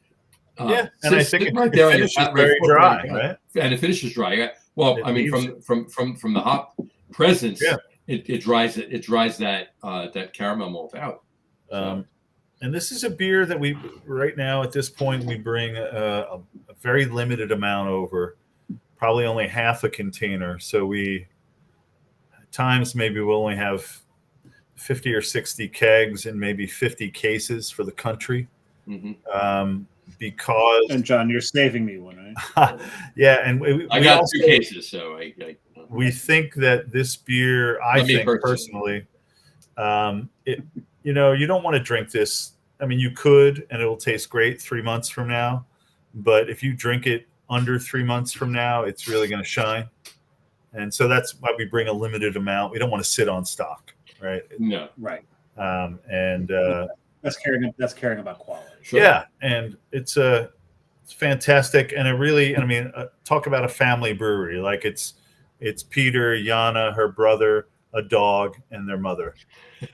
And I think it finishes very dry, right? And it finishes dry. Well, I mean, from the hop presence, it dries that caramel malt out. And this is a beer that we right now at this point we bring a very limited amount over, probably only half a container. So we times maybe we'll only have 50 or 60 kegs and maybe 50 cases for the country. Because And John, you're saving me one, right? yeah, and I got also, 2 cases, so we think that this beer, I think personally, you don't want to drink this. I mean, you could, and it'll taste great 3 months from now, but if you drink it under 3 months from now, it's really going to shine. And so that's why we bring a limited amount. We don't want to sit on stock, right? No, right. And that's caring about quality. Sure. Yeah, and it's fantastic, and it really, I mean, talk about a family brewery. Like it's Peter, Yana, her brother, a dog, and their mother.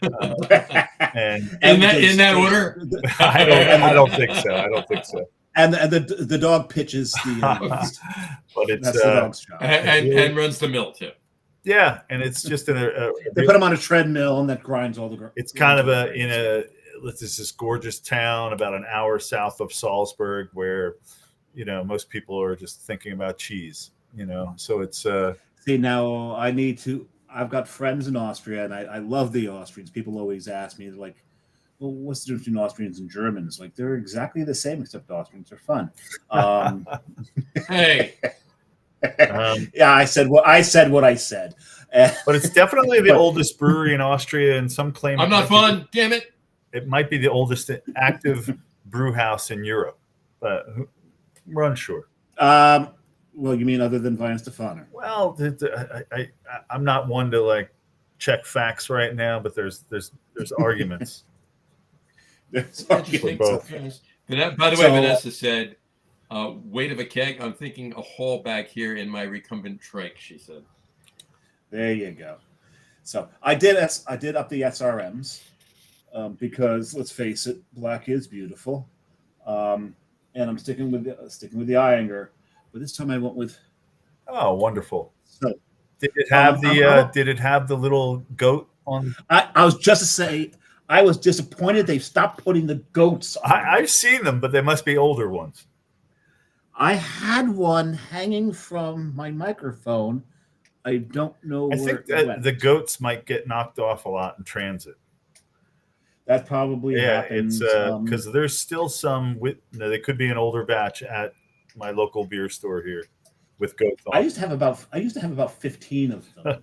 And in that order? I don't think so. I don't think so. And the dog pitches the but it's that's the dog's job. And runs the mill too. Yeah, and it's just they put him on a treadmill and that grinds all the. It's kind of this gorgeous town about an hour south of Salzburg, where most people are just thinking about cheese. So it's. See, now I've got friends in Austria, and I love the Austrians. People always ask me, like, well, what's the difference between Austrians and Germans? Like, they're exactly the same, except Austrians are fun. Hey. Yeah, I said what I said. But it's definitely the oldest brewery in Austria, and some claim I'm not fun. Damn it! It might be the oldest active brew house in Europe, but we're unsure. Well, you mean other than Vine Stefano? Well, I'm not one to like check facts right now, but there's arguments. There's arguments. Both. By the way, Vanessa said, weight of a keg, I'm thinking a haul back here in my recumbent trach, she said. There you go. So I did up the SRMs because let's face it, black is beautiful, and I'm sticking with the Eyinger, but this time I went with. Oh, wonderful! So did it have the little goat on? I was just to say. I was disappointed they stopped putting the goats on. I've seen them, but they must be older ones. I had one hanging from my microphone. I don't know I think that the goats might get knocked off a lot in transit. That probably happens. It's because there's still some they could be an older batch at my local beer store here with goats on. I used to have about 15 of them.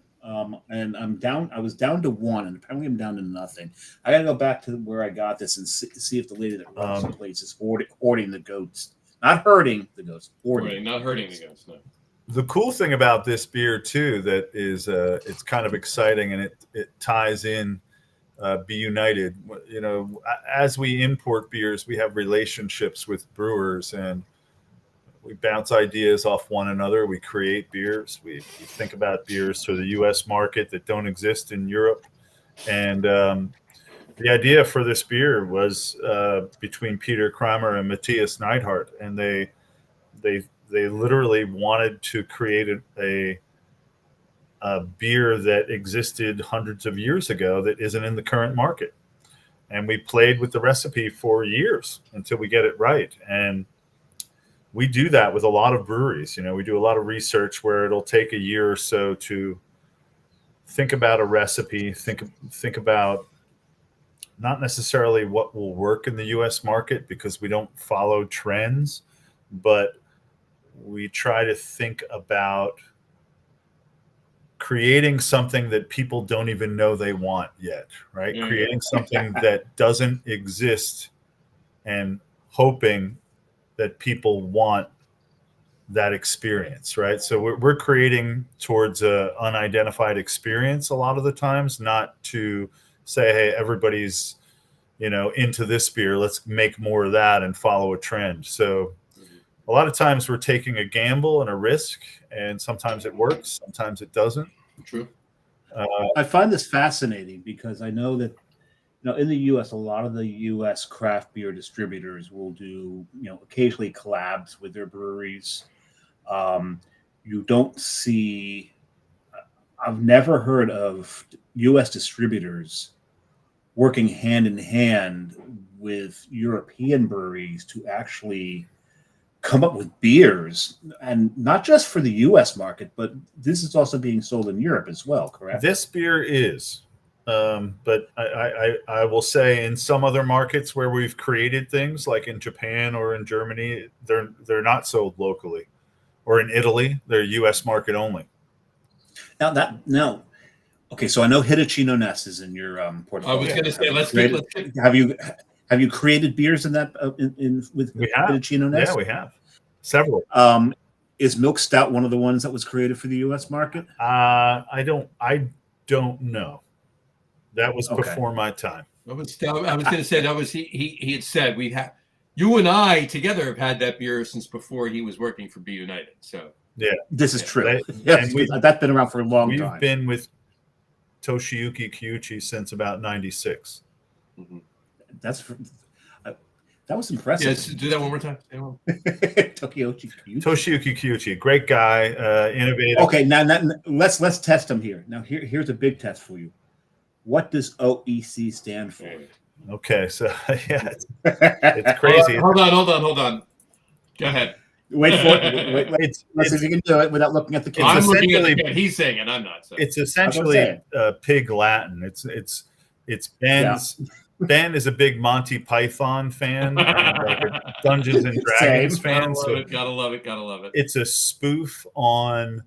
And I was down to one, and apparently I'm down to nothing. I gotta go back to where I got this and see if the lady that runs the place is hoarding the goats. Not hurting the goats, hoarding. Not hurting the goats, no. The cool thing about this beer too, that is it's kind of exciting, and it ties in Be United. As we import beers, we have relationships with brewers, and we bounce ideas off one another. We create beers. We think about beers for the U.S. market that don't exist in Europe. And the idea for this beer was between Peter Kramer and Matthias Neidhart, and they literally wanted to create a beer that existed hundreds of years ago that isn't in the current market. And we played with the recipe for years until we get it right. And we do that with a lot of breweries. We do a lot of research where it'll take a year or so to think about a recipe, think about not necessarily what will work in the U.S. market, because we don't follow trends, but we try to think about creating something that people don't even know they want yet, right? Mm-hmm. Creating something that doesn't exist and hoping that people want that experience, right? So we're creating towards a unidentified experience a lot of the times, not to say, hey, everybody's, into this beer, let's make more of that and follow a trend. So a lot of times we're taking a gamble and a risk, and sometimes it works, sometimes it doesn't. True. I find this fascinating because I know that in the U.S., a lot of the U.S. craft beer distributors will do, occasionally collabs with their breweries. You don't see, I've never heard of U.S. distributors working hand in hand with European breweries to actually come up with beers, and not just for the U.S. market, but this is also being sold in Europe as well, correct? This beer is, but I will say in some other markets where we've created things, like in Japan or in Germany, they're not sold locally, or in Italy, they're U.S. market only. Now, okay, so I know Hitachino Nest is in your portfolio. I was going to say, let's get. Have you created beers in that with Hitachino Nest? Yeah, we have several. Is Milk Stout one of the ones that was created for the U.S. market? I don't know. That was before my time. I was going to say that was he had said we have. You and I together have had that beer since before he was working for Be United. So yeah, this is true. Yes, that's been around for a long time. We've been with Toshiyuki Kyuchi since about '96. Mm-hmm. That was impressive. Yes, do that one more time. Toshiyuki Kyuchi, great guy, innovative. Okay, now let's test him here. Now here's a big test for you. What does OEC stand for? Okay, so yeah, it's crazy. Hold on. Go ahead. Wait for it. Let's see if you can do it without looking at the kid. I'm looking at the kid. He's saying it. I'm not. So. It's essentially pig Latin. It's Ben's. Yeah. Ben is a big Monty Python fan, and like a Dungeons and Dragons fan. Gotta love it. It's a spoof on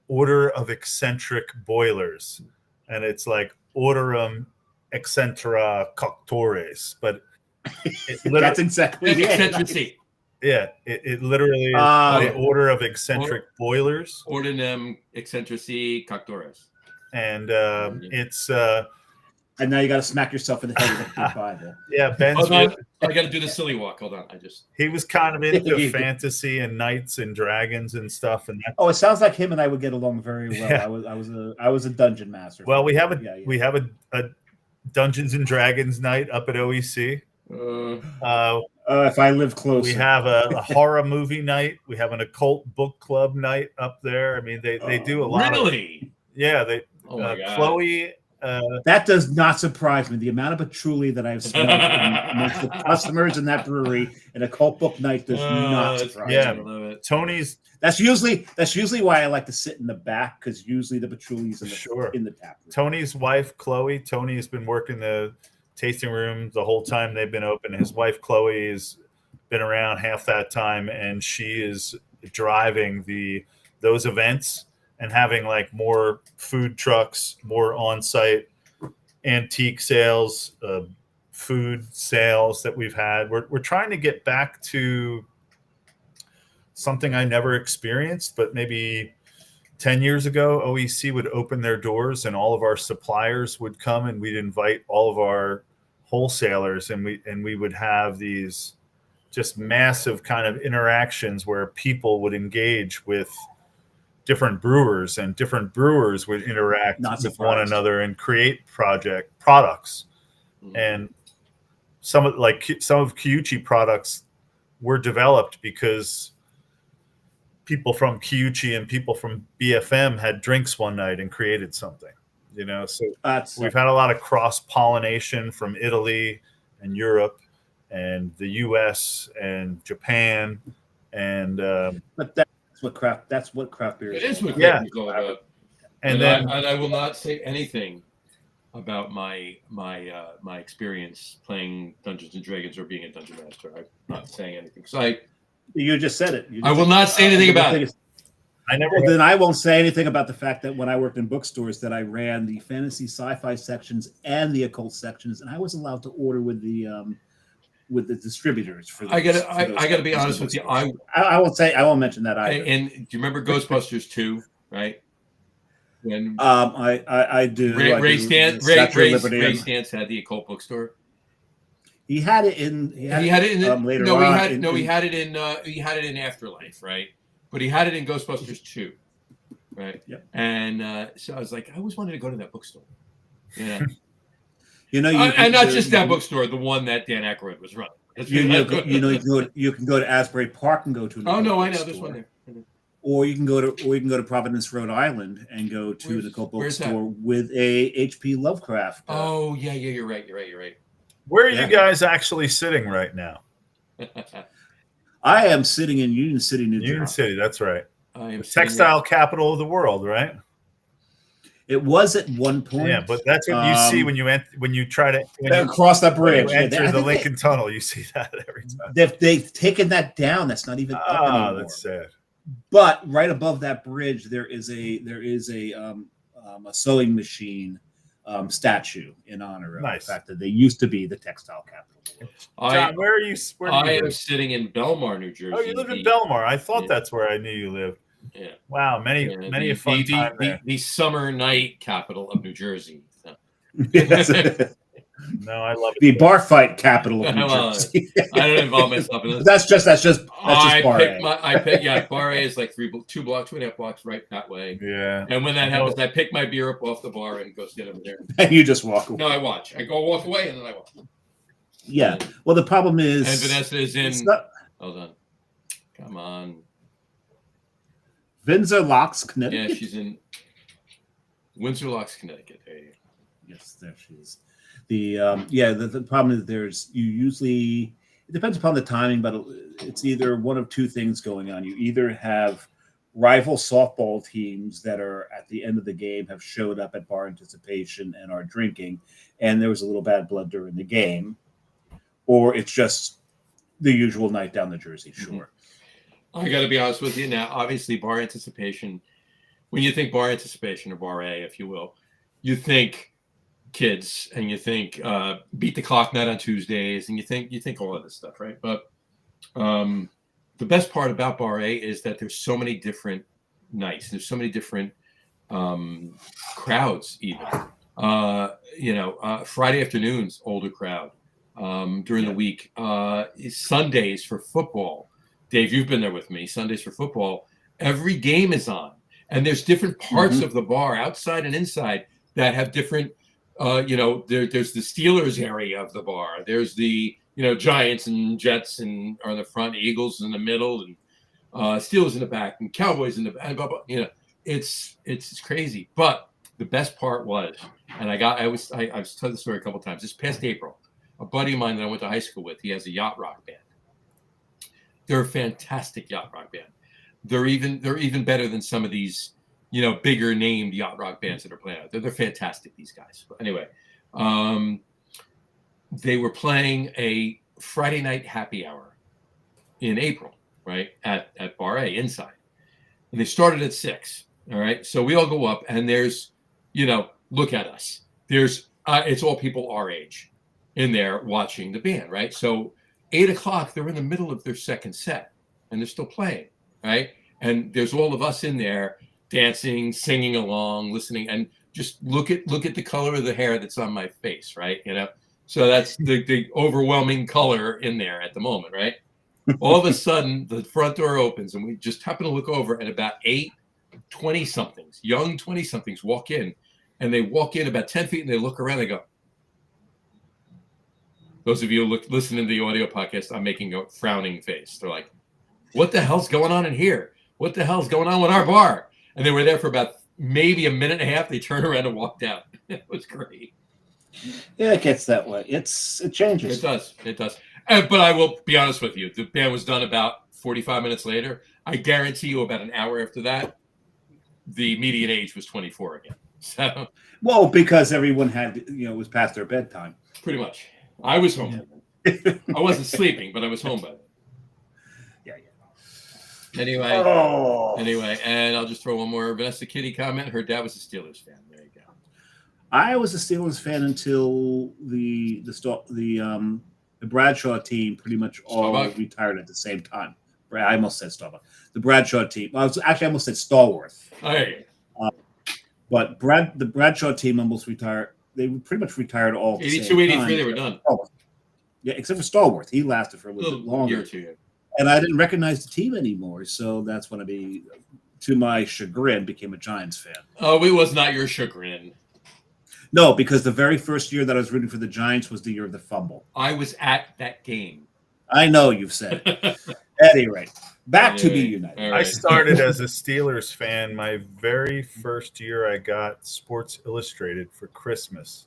Order of Eccentric Boilers, and it's like Orderum Excentra Coctores, but that's exactly eccentricity. Yeah, it literally is the Order of Eccentric Boilers. Ordinem Eccentrici Coctores. And it's and now you got to smack yourself in the head with a five. Yeah, Ben's. I got to do the silly walk. Hold on, He was kind of into fantasy and knights and dragons and stuff. And it sounds like him and I would get along very well. Yeah. I was a dungeon master. Well, we have a Dungeons and Dragons night up at OEC. If I live close, we have a horror movie night. We have an occult book club night up there. I mean, they do a lot. Really? They. Oh my God. Chloe. That does not surprise me. The amount of patchouli that I've smelled amongst the customers in that brewery in a cult book night does not surprise me. Yeah, Tony's. That's usually why I like to sit in the back, because usually the patchouli's in the tap room. Tony's wife, Chloe. Tony has been working the tasting room the whole time they've been open. His wife, Chloe, has been around half that time, and she is driving those events and having like more food trucks, more on-site antique sales, food sales that we've had. We're trying to get back to something I never experienced, but maybe 10 years ago, OEC would open their doors and all of our suppliers would come, and we'd invite all of our wholesalers, and we would have these just massive kind of interactions where people would engage with different brewers, and different brewers would interact with one another and create products. Mm-hmm. And some of Kyuchi products were developed because people from Kyuchi and people from BFM had drinks one night and created something, so we've had a lot of cross-pollination from Italy and Europe and the US and Japan. And that's what craft beer is. It is what craft beer is all about. And I will not say anything about my experience playing Dungeons and Dragons or being a dungeon master. I'm not saying anything. So you just said it. I will not say anything about it. Then I won't say anything about the fact that when I worked in bookstores, that I ran the fantasy sci-fi sections and the occult sections, and I was allowed to order with the distributors for those, I gotta be honest with you. I won't mention that either. And do you remember Ghostbusters 2, right? When I do. Ray Stantz had the occult bookstore. He had it in later on. He had it in Afterlife, right? But he had it in Ghostbusters 2, right? Yep. And so I was like, I always wanted to go to that bookstore. Yeah. And not just that bookstore, the one that Dan Aykroyd was running. You can go to Asbury Park and go to. I know. There's one there. Or you can go to Providence, Rhode Island, and go to the occult bookstore with a H.P. Lovecraft. Oh yeah, you're right. Where are you guys actually sitting right now? I am sitting in Union City, New Union Jersey. City, that's right. I am The sitting textile capital of the world, right? It was at one point. Yeah, but that's what you see when you try to cross that when you bridge. enter the Lincoln Tunnel. You see that every time. They've taken that down. That's not even up anymore. That's sad. But right above that bridge, there is a sewing machine statue in honor of the fact that they used to be the textile capital. John, where are you? I am sitting in Belmar, New Jersey. Oh, you live in Belmar. I thought that's where I knew you lived. Yeah. Wow, many a fun time there. The summer night capital of New Jersey. So. No, I love it. The bar fight capital of New Jersey. I don't involve myself in this. That's just bar A. Bar A is like 2.5 blocks right that way. Yeah. And when that happens, I pick my beer up off the bar and go sit over there. And you just walk away. No, I watch. I go walk away and then I watch. Yeah. Well, the problem is. And Vanessa is in. Hold on. Come on. Windsor Locks, Connecticut. Yeah, she's in Windsor Locks, Connecticut. There you go. Yes, there she is. The problem is it depends upon the timing, but it's either one of two things going on. You either have rival softball teams that are at the end of the game have showed up at bar anticipation and are drinking, and there was a little bad blood during the game, or it's just the usual night down the Jersey Shore. Mm-hmm. I got to be honest with you now. Obviously, bar anticipation. When you think bar anticipation or bar A, if you will, you think kids and you think beat the clock night on Tuesdays, and you think all of this stuff, right? But the best part about bar A is that there's so many different nights. There's so many different crowds, even. Friday afternoons, older crowd. During the week, Sundays for football. Dave, you've been there with me. Sundays for football, every game is on, and there's different parts of the bar, outside and inside, that have different. There's the Steelers area of the bar. There's the Giants and Jets and are in the front, Eagles in the middle, and Steelers in the back, and Cowboys in the back. Blah, blah, it's crazy. But the best part was, and I've told the story a couple times. This past April, a buddy of mine that I went to high school with, he has a yacht rock band. They're a fantastic yacht rock band. They're even better than some of these, bigger named yacht rock bands that are playing out there. They're fantastic, these guys. But anyway, they were playing a Friday night happy hour in April, right, at Bar A inside. And they started at 6. All right. So we all go up and there's, look at us. There's it's all people our age in there watching the band, right? So 8 o'clock, they're in the middle of their second set and they're still playing, right? And there's all of us in there dancing, singing along, listening, and just look at the color of the hair that's on my face, right? So that's the overwhelming color in there at the moment, right? All of a sudden, the front door opens and we just happen to look over, and about 8 20-somethings, young 20-somethings walk in, and they walk in about 10 feet and they look around, they go, those of you listening to the audio podcast, I'm making a frowning face. They're like, what the hell's going on in here? What the hell's going on with our bar? And they were there for about maybe a minute and a half. They turned around and walked out. It was great. Yeah, it gets that way. It changes. It does. But I will be honest with you. The band was done about 45 minutes later. I guarantee you about an hour after that, the median age was 24 again. So, well, because everyone had, it was past their bedtime. Pretty much. I was home. Yeah. I wasn't sleeping, but I was home by then. Yeah. Anyway, and I'll just throw one more Vanessa Kitty comment. Her dad was a Steelers fan. There you go. I was a Steelers fan until the Bradshaw team pretty much all retired at the same time. I almost said Starbuck. The Bradshaw team. I almost said Stallworth. Hey. But the Bradshaw team almost retired. They pretty much retired all. 82, 83, they were done. Yeah, except for Stallworth. He lasted for a little bit longer. Year or two. And I didn't recognize the team anymore. So that's when to my chagrin, became a Giants fan. Oh, it was not your chagrin. No, because the very first year that I was rooting for the Giants was the year of the fumble. I was at that game. I know you've said it. At any rate, back to be United. Right. I started as a Steelers fan. My very first year I got Sports Illustrated for Christmas.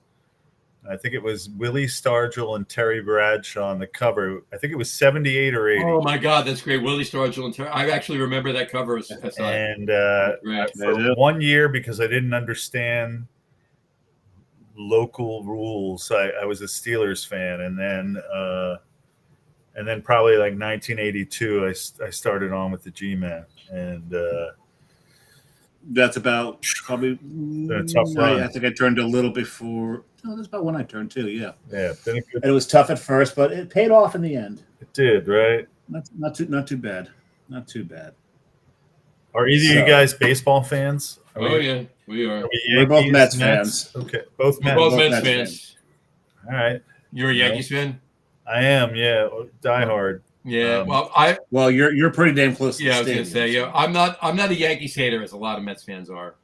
I think it was Willie Stargell and Terry Bradshaw on the cover. I think it was 78 or 80. Oh my God, that's great. Willie Stargell and Terry. I actually remember that cover. And Great. for 1 year, because I didn't understand local rules, I was a Steelers fan, and then probably like 1982, I started on with the G-Man, and that's about probably. a tough run. I think I turned a little before. No, that's about when I turned too. Yeah, been a good. And it was tough at first, but it paid off in the end. It did, right? Not too bad. Not too bad. Are either of you guys baseball fans? Yeah, we are. We're both Mets fans. Okay, both We're Mets. both Mets Mets fans. fans. All right. You're a Yankees fan? I am, yeah, diehard. Yeah. Well, you're pretty damn close. To yeah, I the was stadium, gonna say, I'm not a Yankees hater as a lot of Mets fans are.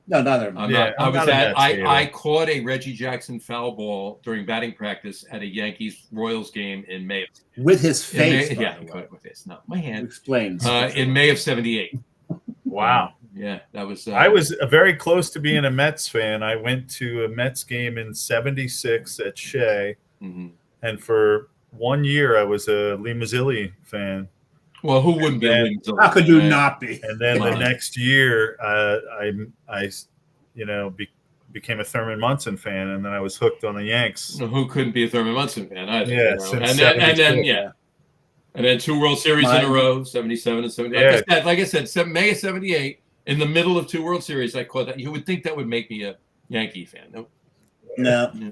No, neither. I'm Yeah, not. I'm not a Mets hater. I caught a Reggie Jackson foul ball during batting practice at a Yankees Royals game in May. With his face. Yeah, he caught it with his, not my hand. Explains. In May of '78. Wow. Yeah, that was. I was very close to being a Mets fan. I went to a Mets game in '76 at Shea, and for 1 year I was a Lee Mazzilli fan. Well, who wouldn't be? How could you not be? And then the next year, I became a Thurman Munson fan, and then I was hooked on the Yanks. No, who couldn't be a Thurman Munson fan either? Yeah, and then 2 World Series in a row, 77 and 78. Like I said, May of '78, in the middle of 2 World Series, I caught that. You would think that would make me a Yankee fan. Nope. No. Yeah.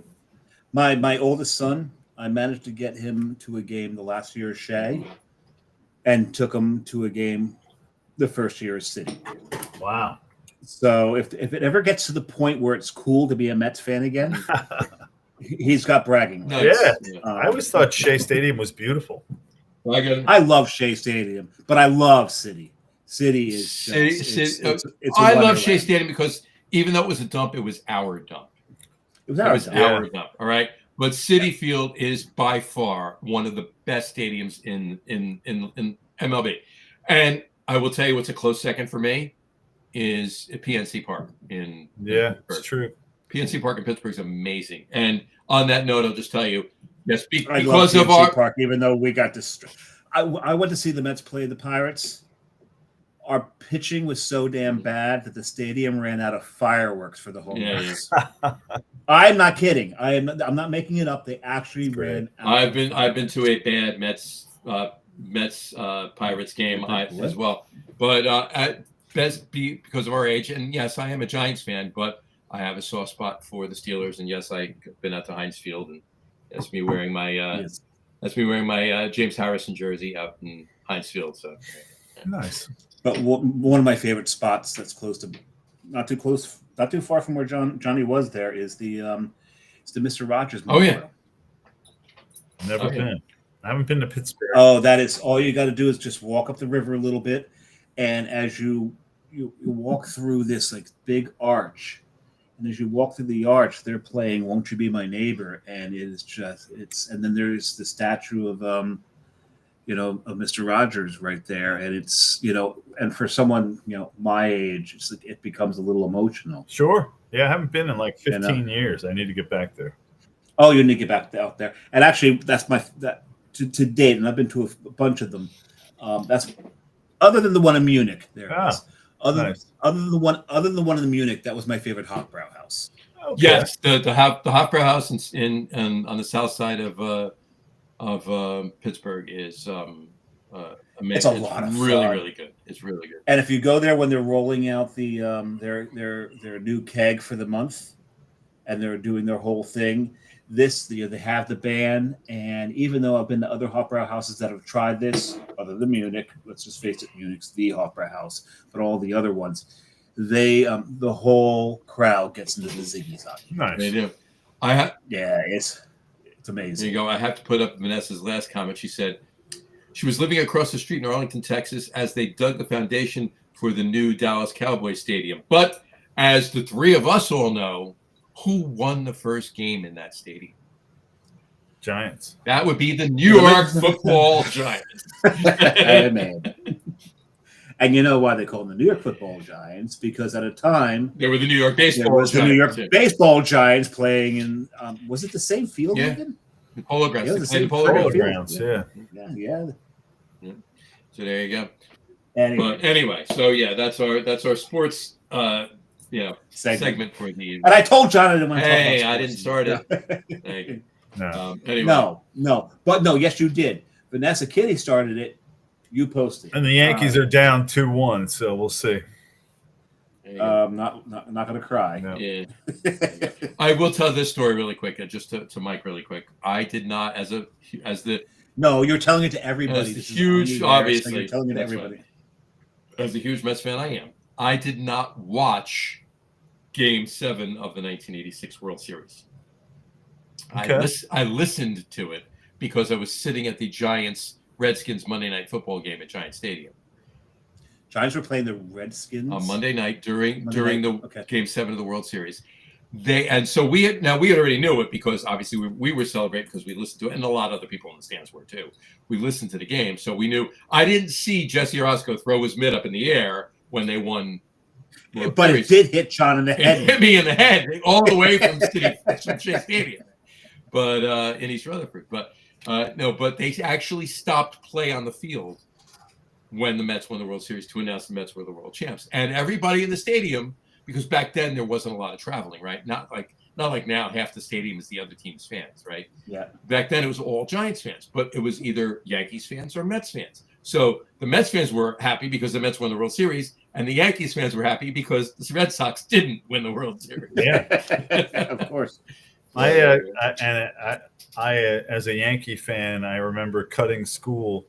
My oldest son, I managed to get him to a game the last year of Shea, and took him to a game the first year of City. Wow. So if it ever gets to the point where it's cool to be a Mets fan again, he's got bragging rights. Yeah. I always thought Shea Stadium was beautiful. I love Shea Stadium, but I love City. City is just, it's I love Shea Stadium because even though it was a dump, it was our dump. It was our dump. All right. But Citi Field is by far one of the best stadiums in MLB. And I will tell you what's a close second for me is PNC Park in Pittsburgh. It's true. PNC Park in Pittsburgh is amazing. And on that note, I'll just tell you, yes, because of our Park, even though we got this, I went to see the Mets play the Pirates. Our pitching was so damn bad that the stadium ran out of fireworks for the home runs. I'm not kidding. I'm not making it up. They actually ran out. I've been to a bad Mets Pirates game as well, but at best because of our age, and yes, I am a Giants fan, but I have a soft spot for the Steelers, and yes, I've been out to Heinz Field, and that's me wearing my James Harrison jersey out in Heinz Field. So nice. But one of my favorite spots that's not too far from where Johnny was there is the Mr. Rogers Memorial. Never been. I haven't been to Pittsburgh. Oh, that is all you got to do is just walk up the river a little bit, and as you walk through this like big arch, and as you walk through the arch, they're playing "Won't You Be My Neighbor," and and then there's the statue of of Mr. Rogers right there, and it's and for someone my age, it becomes a little emotional. Sure, yeah, I haven't been in like 15 years. I need to get back there. Oh, you need to get back out there, and actually, that's to date, and I've been to a bunch of them. That's other than the one in Munich. Other than the one in Munich, that was my favorite Hofbrau house. Okay. Yes, the Hofbrau house in on the south side of Pittsburgh is amazing. It's a lot of really, fun. really good. It's really good. And if you go there when they're rolling out the their new keg for the month, and they're doing their whole thing, they have the band. And even though I've been to other Hofbrau houses that have tried this, other than Munich, let's just face it, Munich's the Hofbrau house, but all the other ones, the whole crowd gets into the Ziggy's on. Nice. They do. It's amazing. There you go. I have to put up Vanessa's last comment. She said she was living across the street in Arlington, Texas, as they dug the foundation for the new Dallas Cowboys stadium. But as the three of us all know, who won the first game in that stadium? Giants. That would be the New York Football Giants. Man. And you know why they call them the New York Football Giants? Because at a time They were the New York baseball. there was the New York Giants, Baseball Giants playing in. Was it the same field? Yeah. Even? the Polo Grounds. Yeah, They the played the same Polo Polo Grounds. Grounds. Yeah. Yeah. So there you go. Anyway, But anyway, so yeah, that's our sports segment for the evening. And I told John I didn't want to talk about Hey, sports. I didn't start it. Yeah. Thank you. No. Anyway, No. Yes, you did. Vanessa Kitty started it. You posted. And the Yankees are down 2-1, so we'll see. there you go. Not going to cry. No. Yeah. I will tell this story really quick, just to Mike really quick. I did not, as the No, you're telling it to everybody. As This is huge, only there, so obviously. you're telling it to That's everybody. as a huge Mets fan I am, I did not watch Game 7 of the 1986 World Series. Okay. I listened to it because I was sitting at the Giants-Redskins Monday Night Football game at Giant Stadium Giants were playing the Redskins on Monday night during Okay. Game 7 of the World Series. So we already knew it because obviously we were celebrating because we listened to it, and a lot of other people in the stands were too. We listened to the game, so we knew. I didn't see Jesse Orozco throw his mitt up in the air when they won. But it did hit John in the head. It hit me in the head all the way from Shea Stadium, but in East Rutherford. But but they actually stopped play on the field when the Mets won the World Series to announce the Mets were the world champs, and everybody in the stadium. Because back then there wasn't a lot of traveling, right? Not like now, half the stadium is the other team's fans, right? Yeah. Back then it was all Giants fans, but it was either Yankees fans or Mets fans. So the Mets fans were happy because the Mets won the World Series, and the Yankees fans were happy because the Red Sox didn't win the World Series. Yeah. Of course. I as a Yankee fan, I remember cutting school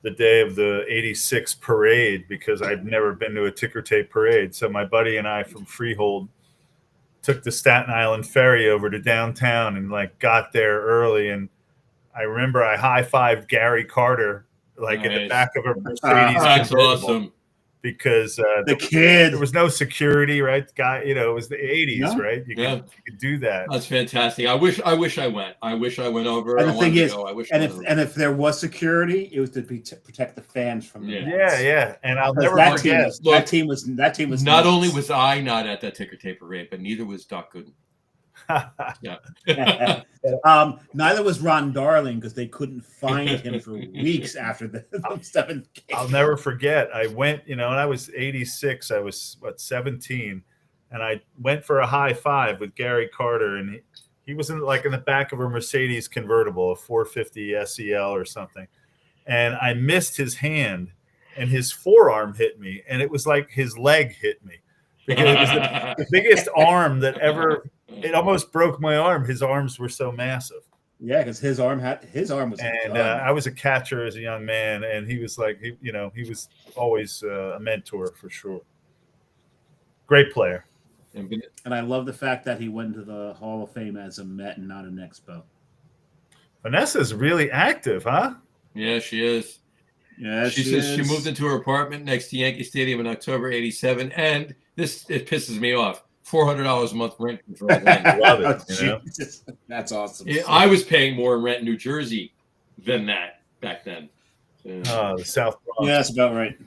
the day of the 86 parade because I'd never been to a ticker tape parade. So my buddy and I from Freehold took the Staten Island ferry over to downtown and got there early. And I remember I high-fived Gary Carter in the back of a Mercedes. That's awesome. Because the kid, there was no security, right? The guy, it was the 80s, No. right? You could do that. That's fantastic. I wish I went. I wish I went over. And the thing is, and if there was security, it was to protect the fans from the Mets. Yeah. And I'll never that forget. team was not nuts. only was I not at that ticker tape parade, but neither was Doc Gooden. Yeah. Neither was Ron Darling because they couldn't find him for weeks after the 7th game. I'll never forget. I went, and I was 86. I was 17, and I went for a high five with Gary Carter, and he was in the back of a Mercedes convertible, a 450 SEL or something, and I missed his hand, and his forearm hit me, and it was like his leg hit me because it was the biggest arm that ever. It almost broke my arm. His arms were so massive. Yeah, because his arm was. And I was a catcher as a young man, and he was he was always a mentor for sure. Great player. And I love the fact that he went to the Hall of Fame as a Met and not an Expo. Vanessa's really active, huh? Yeah, she is. Yeah, she says she moved into her apartment next to Yankee Stadium in October '87, and it pisses me off. $400 a month rent control. Love it. Jesus. That's awesome. Yeah, I was paying more in rent in New Jersey than that back then. So, the South Bronx. Yeah, that's about right.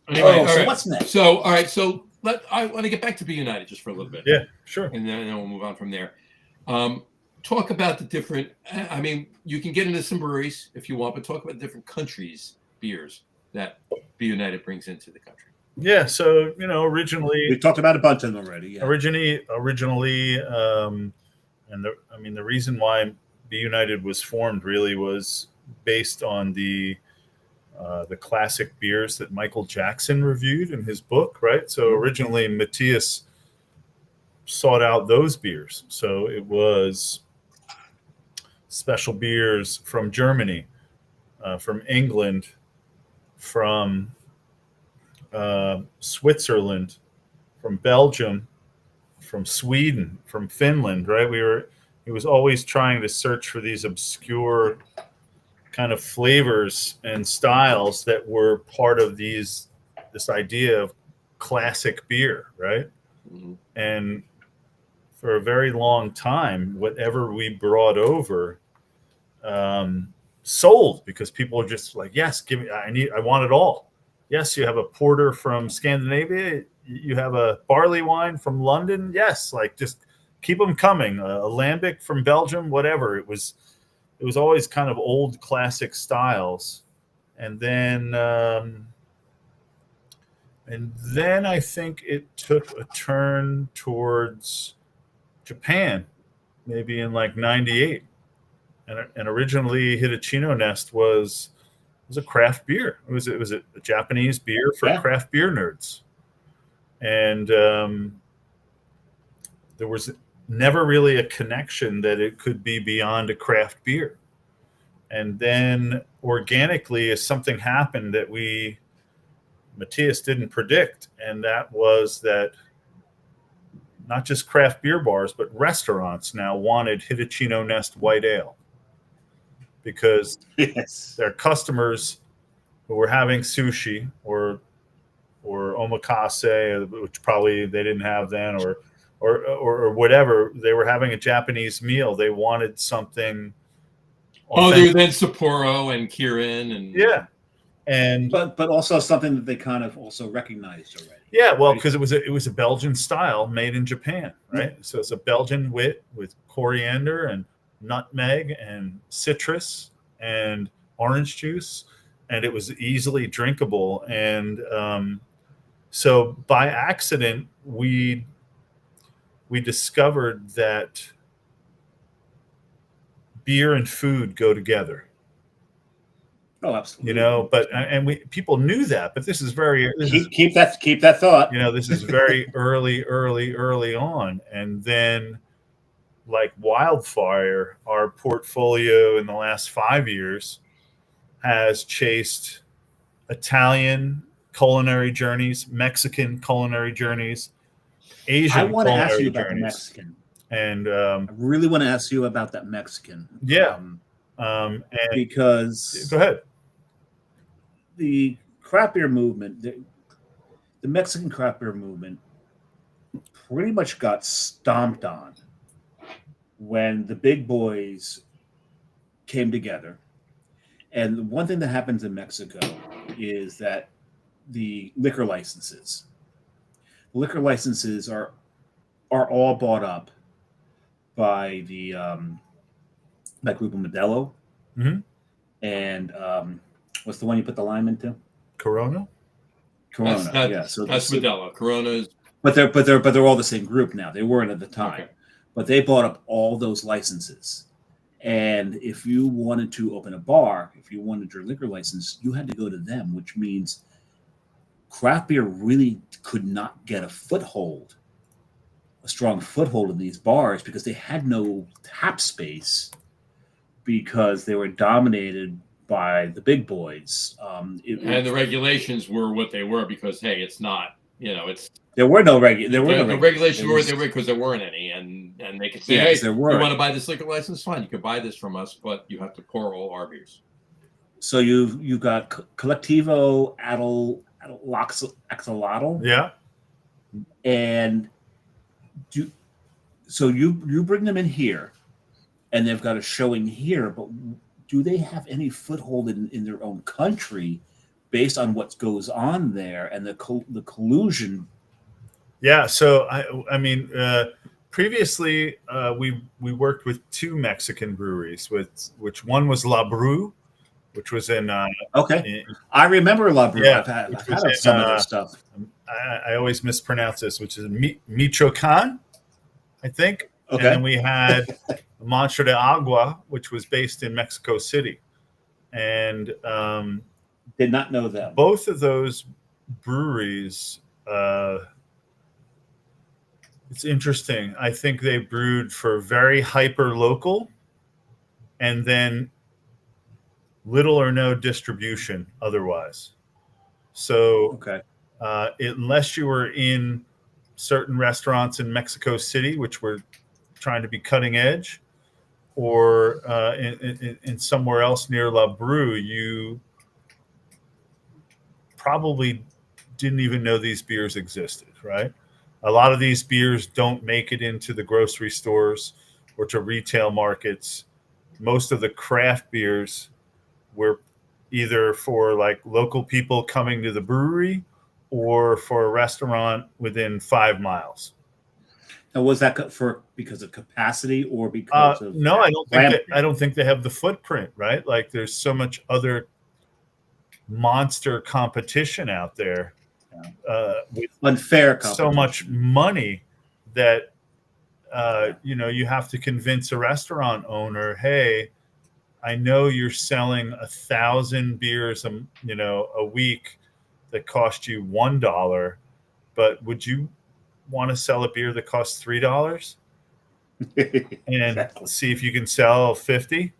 Anyway, so what's next? So, all right. So I want to get back to Be United just for a little bit. Yeah, sure. And then we'll move on from there. Talk about the different. I mean, you can get into some breweries if you want, but talk about the different countries' beers that Be United brings into the country. Yeah, so originally we talked about a bunch of them already. Yeah. Originally, and the reason why Be United was formed really was based on the classic beers that Michael Jackson reviewed in his book, right? So originally, Matthias sought out those beers. So it was special beers from Germany, from England, from Switzerland, from Belgium, from Sweden, from Finland, right? He was always trying to search for these obscure kind of flavors and styles that were part of this idea of classic beer, right? Mm-hmm. And for a very long time, whatever we brought over, sold because people are just like, yes, give me, I want it all. Yes, you have a porter from Scandinavia. You have a barley wine from London. Yes, like just keep them coming. A lambic from Belgium, whatever. It was always kind of old classic styles, and then I think it took a turn towards Japan, maybe in like '98, and originally Hitachino Nest was a craft beer. It was a Japanese beer for craft beer nerds, and there was never really a connection that it could be beyond a craft beer. And then organically, something happened that Matthias didn't predict, and that was that not just craft beer bars, but restaurants now wanted Hitachino Nest White Ale because their customers who were having sushi or omakase, which probably they didn't have then, or whatever, they were having a Japanese meal. They wanted something other than Sapporo and Kirin and and but also something that they kind of also recognized already. Yeah, well, because it was a Belgian style made in Japan, right? So it's a Belgian wit with coriander and nutmeg and citrus and orange juice, and it was easily drinkable. And so by accident, we discovered that beer and food go together. Oh, absolutely. You know, but people knew that, but this is keep that thought. You know, this is very early on, and then like wildfire, our portfolio in the last 5 years has chased Italian culinary journeys, Mexican culinary journeys, Asian. I want to ask you journeys. about the Mexican, and I really want to ask you about that Mexican. Yeah, and because go ahead. The craft beer movement, the Mexican craft beer movement, pretty much got stomped on when the big boys came together. And one thing that happens in Mexico is that the liquor licenses are all bought up by the by Grupo Modelo, and what's the one you put the lime into? Corona. Yeah. So that's Modelo. Corona's. But they're all the same group now. They weren't at the time, Okay. But they bought up all those licenses. And if you wanted to open a bar, if you wanted your liquor license, you had to go to them, which means craft beer really could not get a strong foothold in these bars because they had no tap space because they were dominated by the big boys. And the regulations were what they were because, hey, it's not, you know, it's. There were no regulations. The regulations were what they were because there weren't any. And they could say, hey, there were. You want to buy this liquor license? Fine, you can buy this from us, but you have to pour all our beers. So you've got Collectivo Axolotl. Yeah. And you bring them in here, and they've got a showing here, but do they have any foothold in their own country based on what goes on there and the collusion? Yeah, so I mean, previously we worked with two Mexican breweries, which one was La Bru, which was in I remember La Bru. Yeah, I've had some of their stuff. I always mispronounce this, which is Michoacan, I think. Okay. And then we had Mancha de Agua, which was based in Mexico City, and did not know that. Both of those breweries. It's interesting. I think they brewed for very hyper local, and then little or no distribution otherwise. So, unless you were in certain restaurants in Mexico City, which were trying to be cutting edge, or in somewhere else near La Bru, you probably didn't even know these beers existed, right? A lot of these beers don't make it into the grocery stores or to retail markets. Most of the craft beers were either for like local people coming to the brewery or for a restaurant within 5 miles. And was that because of capacity or because of no, I don't think they have the footprint, right? Like there's so much other monster competition out there with unfair competition. So much money that you have to convince a restaurant owner, hey, I know you're selling 1,000 beers a week that cost you $1, but would you want to sell a beer that costs $3 and Exactly. see if you can sell 50?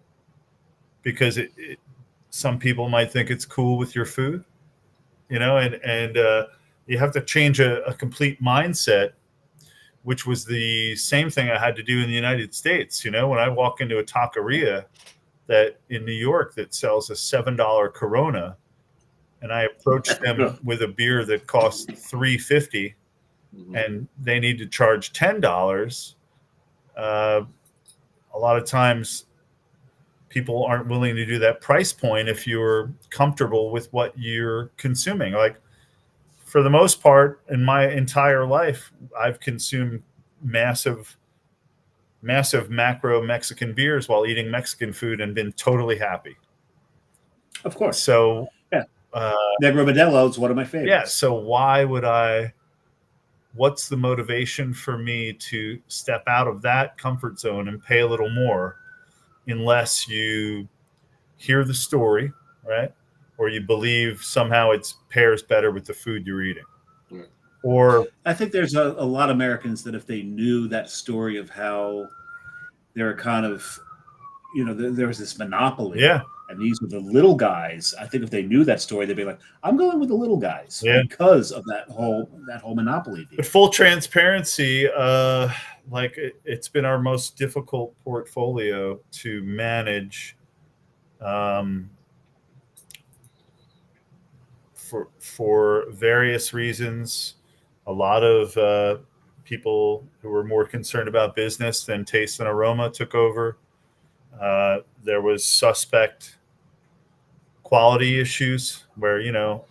Because some people might think it's cool with your food, and you have to change a complete mindset, which was the same thing I had to do in the United States. When I walk into a taqueria that in New York that sells a $7 Corona, and I approach them with a beer that costs $3.50, and they need to charge $10. A lot of times, people aren't willing to do that price point if you're comfortable with what you're consuming. Like for the most part, in my entire life, I've consumed massive macro Mexican beers while eating Mexican food and been totally happy. Of course. So yeah, Negro Modelo is one of my favorites. Yeah. So what's the motivation for me to step out of that comfort zone and pay a little more unless you hear the story, right? Or you believe somehow it pairs better with the food you're eating. Right. Or I think there's a lot of Americans that if they knew that story of how they're kind of, there was this monopoly. Yeah. And these were the little guys. I think if they knew that story, they'd be like, "I'm going with the little guys," because of that whole monopoly deal. But full transparency, it's been our most difficult portfolio to manage, for various reasons. A lot of people who were more concerned about business than taste and aroma took over. There was suspect quality issues where, a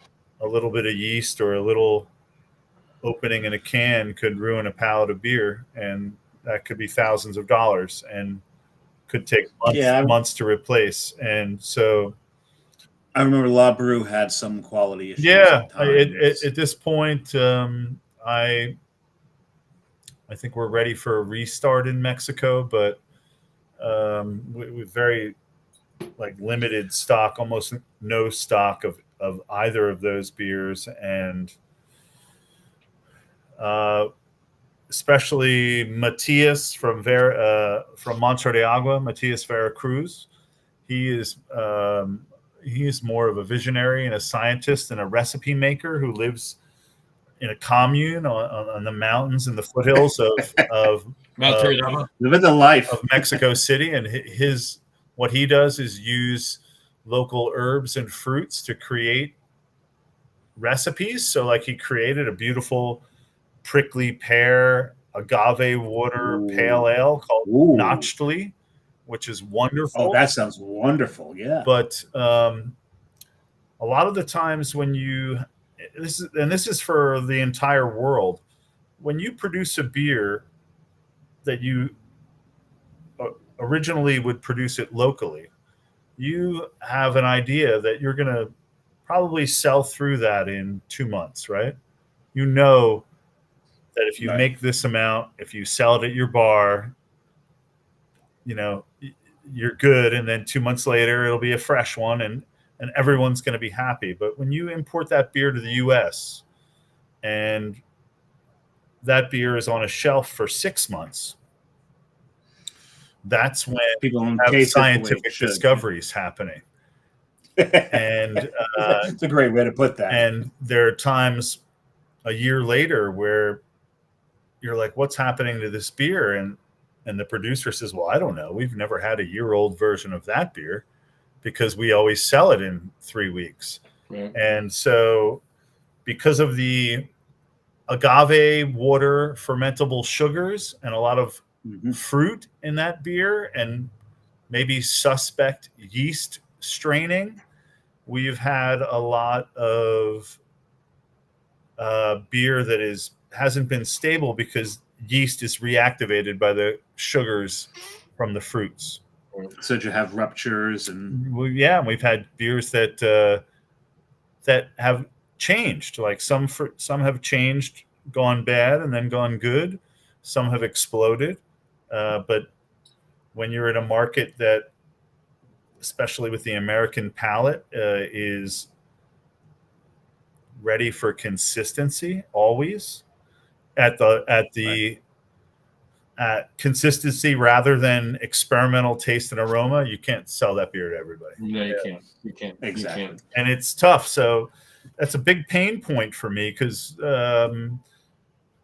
little bit of yeast or a little opening in a can could ruin a pallet of beer, and that could be thousands of dollars and could take months to replace. And so I remember La Brew had some quality issues. Yeah, at this point, I think we're ready for a restart in Mexico, but with very limited stock, almost no stock of either of those beers, and especially Matias from Monte de Agua, Matias Veracruz. He is more of a visionary and a scientist and a recipe maker who lives in a commune on the mountains and the foothills of living the life of Mexico City. And what he does is use local herbs and fruits to create recipes. So he created a beautiful prickly pear agave water pale ale called Nachtli, which is wonderful. Oh, that sounds wonderful. Yeah. But a lot of the times when this is for the entire world, when you produce a beer that you originally would produce it locally, you have an idea that you're going to probably sell through that in 2 months, right? That if you make this amount, if you sell it at your bar, you're good. And then 2 months later, it'll be a fresh one and everyone's going to be happy. But when you import that beer to the US and that beer is on a shelf for 6 months, that's when people have scientific discoveries happening. And it's a great way to put that. And there are times a year later where you're like, what's happening to this beer? And the producer says, well, I don't know. We've never had a year-old version of that beer because we always sell it in 3 weeks. Right. And so because of the agave water fermentable sugars and a lot of fruit in that beer and maybe suspect yeast straining, we've had a lot of beer that hasn't been stable because yeast is reactivated by the sugars from the fruits. So you have ruptures and we've had beers that have changed. Like some have changed, gone bad, and then gone good. Some have exploded. But when you're in a market that, especially with the American palate, is ready for consistency always at consistency rather than experimental taste and aroma, you can't sell that beer to everybody. No, you can't. You can't. Exactly. You can't. And it's tough. So that's a big pain point for me because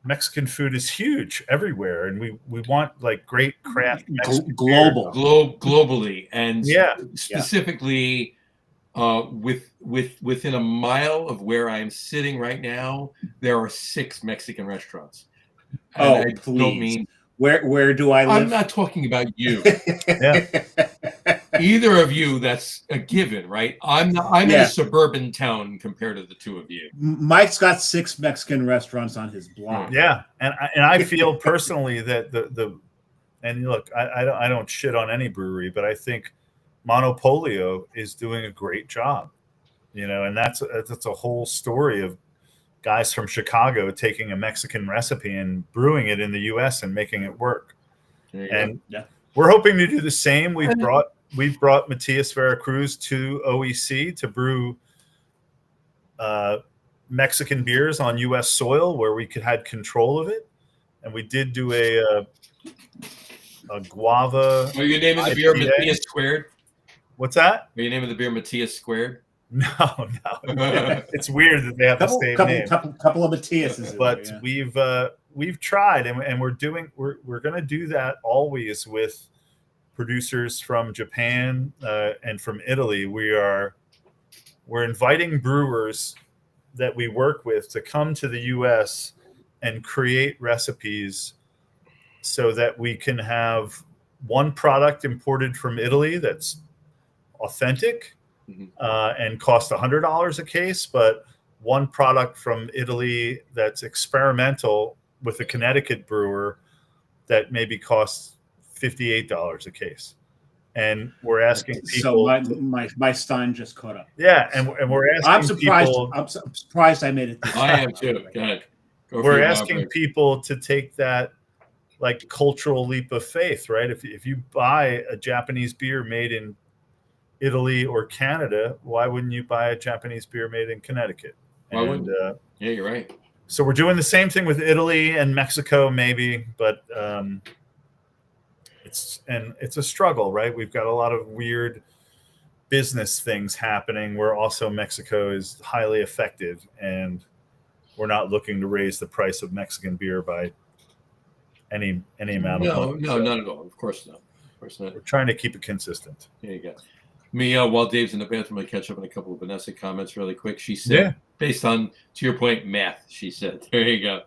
Mexican food is huge everywhere, and we want like great craft Mexican global globally, and yeah, specifically within a mile of where I'm sitting right now, there are 6 Mexican restaurants. And I please. don't mean where do I live? I'm not talking about you. Yeah. Either of you, that's a given, right? I'm in a suburban town compared to the two of you. Mike's got 6 Mexican restaurants on his block. Yeah, and I feel personally that and look, I don't shit on any brewery, but I think Monopolio is doing a great job, and that's a whole story of guys from Chicago taking a Mexican recipe and brewing it in the U.S. and making it work. And we're hoping to do the same. We've brought Matias Veracruz to OEC to brew Mexican beers on U.S. soil where we had control of it, and we did do a guava. Are you naming the beer Matias Squared? What's that? Are you naming the beer Matias Squared? No. It's weird that they have the same name. Couple of Matiases, but we've tried, and we're going to do that always with producers from Japan and from Italy. We're inviting brewers that we work with to come to the U.S. and create recipes so that we can have one product imported from Italy that's authentic and cost $100 a case, but one product from Italy that's experimental with a Connecticut brewer that maybe costs $58 a case. And we're asking people. So my Stein just caught up. Yeah, and we're asking. I'm surprised. People, I'm surprised I made it. I am too. Go ahead. We're asking people to take that like cultural leap of faith, right? If you buy a Japanese beer made in Italy or Canada, why wouldn't you buy a Japanese beer made in Connecticut? Why wouldn't? Yeah, you're right. So we're doing the same thing with Italy and Mexico, maybe, but it's a struggle, right? We've got a lot of weird business things happening where also Mexico is highly effective, and we're not looking to raise the price of Mexican beer by any amount of money. No, not at all. Of course not. We're trying to keep it consistent. There you go. While Dave's in the bathroom, I catch up on a couple of Vanessa comments really quick. She said, based on, to your point, math, she said, there you go.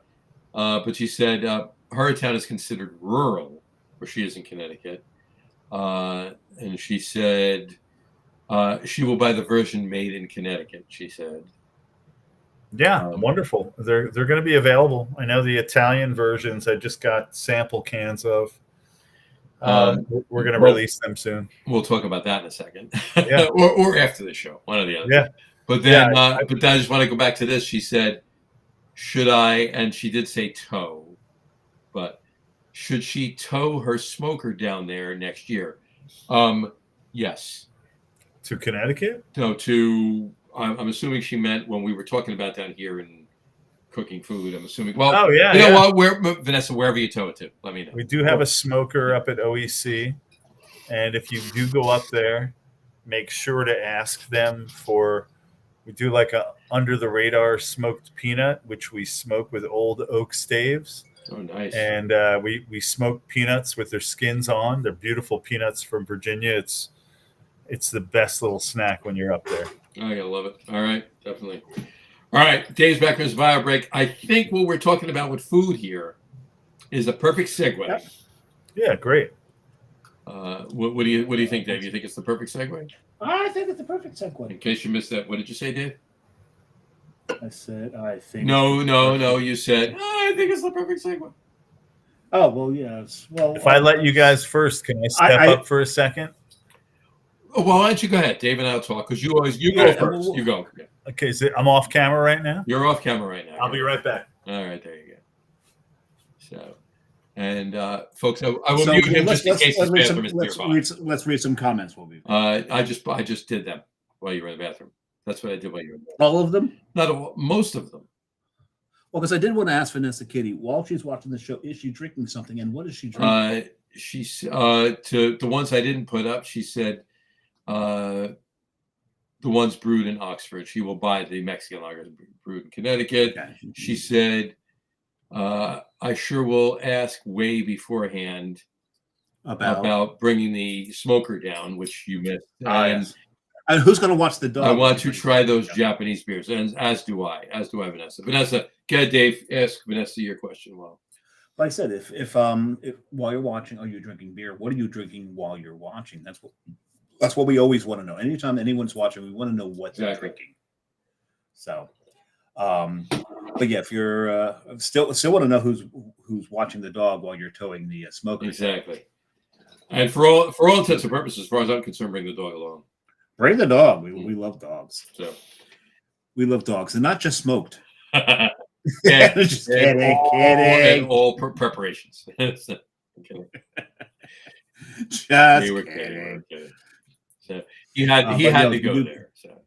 But she said her town is considered rural, where she is in Connecticut. And she said she will buy the version made in Connecticut, she said. Yeah, wonderful. They're going to be available. I know the Italian versions I just got sample cans of. We're going to release them soon. We'll talk about that in a second. Yeah. or after the show, one or the other. Yeah. But then, I just want to go back to this. She said, should I, and she did say tow, but should she tow her smoker down there next year? Yes. To Connecticut? No, I'm assuming she meant when we were talking about down here in cooking food. I'm assuming. Well, you know what, Vanessa, wherever you tow it to, let me know. We do have a smoker up at OEC, and if you do go up there, make sure to ask them for. We do like a under the radar smoked peanut, which we smoke with old oak staves. Oh, nice. And we smoke peanuts with their skins on. They're beautiful peanuts from Virginia. It's the best little snack when you're up there. Oh, I love it. All right, definitely. All right, Dave's back from his bio break. I think what we're talking about with food here is a perfect segue. Yeah, great. What do you think, Dave? You think it's the perfect segue? I think it's the perfect segue. In case you missed that, what did you say, Dave? I said I think. No. You said I think it's the perfect segue. Oh well, yes. Well, If I let you guys first, can I step up for a second? Oh, well, why don't you go ahead? Dave and I'll talk because you go first. You go. Yeah. Okay, so I'm off camera right now. You're off camera right now. I'll be right back. All right, there you go. So, and folks, I will mute him just in case his bathroom is nearby. Let's read some comments. I just did them while you were in the bathroom. That's what I did while you were in the bathroom. All of them? Not all, most of them. Well, because I did want to ask Vanessa Kitty, while she's watching the show, is she drinking something, and what is she drinking? She's to the ones I didn't put up. She said the ones brewed in Oxford. She will buy the Mexican lager brewed in Connecticut. Okay. She said, I sure will ask way beforehand about bringing the smoker down, which you missed. And who's going to watch the dog? I want to try those Japanese beers, and as do I, Vanessa. Vanessa, go ahead, Dave. Ask Vanessa your question. Well, like I said, if while you're watching, are you drinking beer? What are you drinking while you're watching? That's what we always want to know. Anytime anyone's watching, we want to know what they're drinking. So, but yeah, if you're still want to know who's watching the dog while you're towing the smoker. Exactly. And for all intents and purposes, as far as I'm concerned, bring the dog along. Bring the dog. We love dogs. So we love dogs, and not just smoked. Yeah, just kidding. All preparations. So, kidding. Just kidding. So he had to go there. So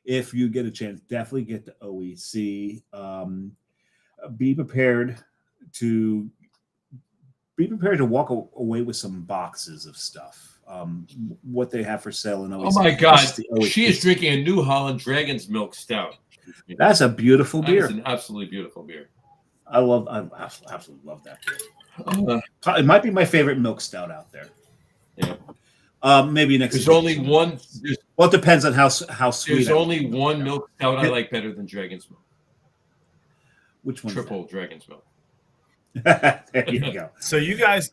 if you get a chance, definitely get to OEC. Be prepared to walk away with some boxes of stuff. What they have for sale in OEC. Oh my God, she is drinking a New Holland Dragon's Milk Stout. That's a beautiful beer. It's an absolutely beautiful beer. I absolutely love that beer. It might be my favorite milk stout out there. Yeah. Maybe next. There's only one. Well, it depends on how sweet. There's only one milk stout I like better than Dragon's Milk. Which one? Triple Dragon's Milk. There you go. So you guys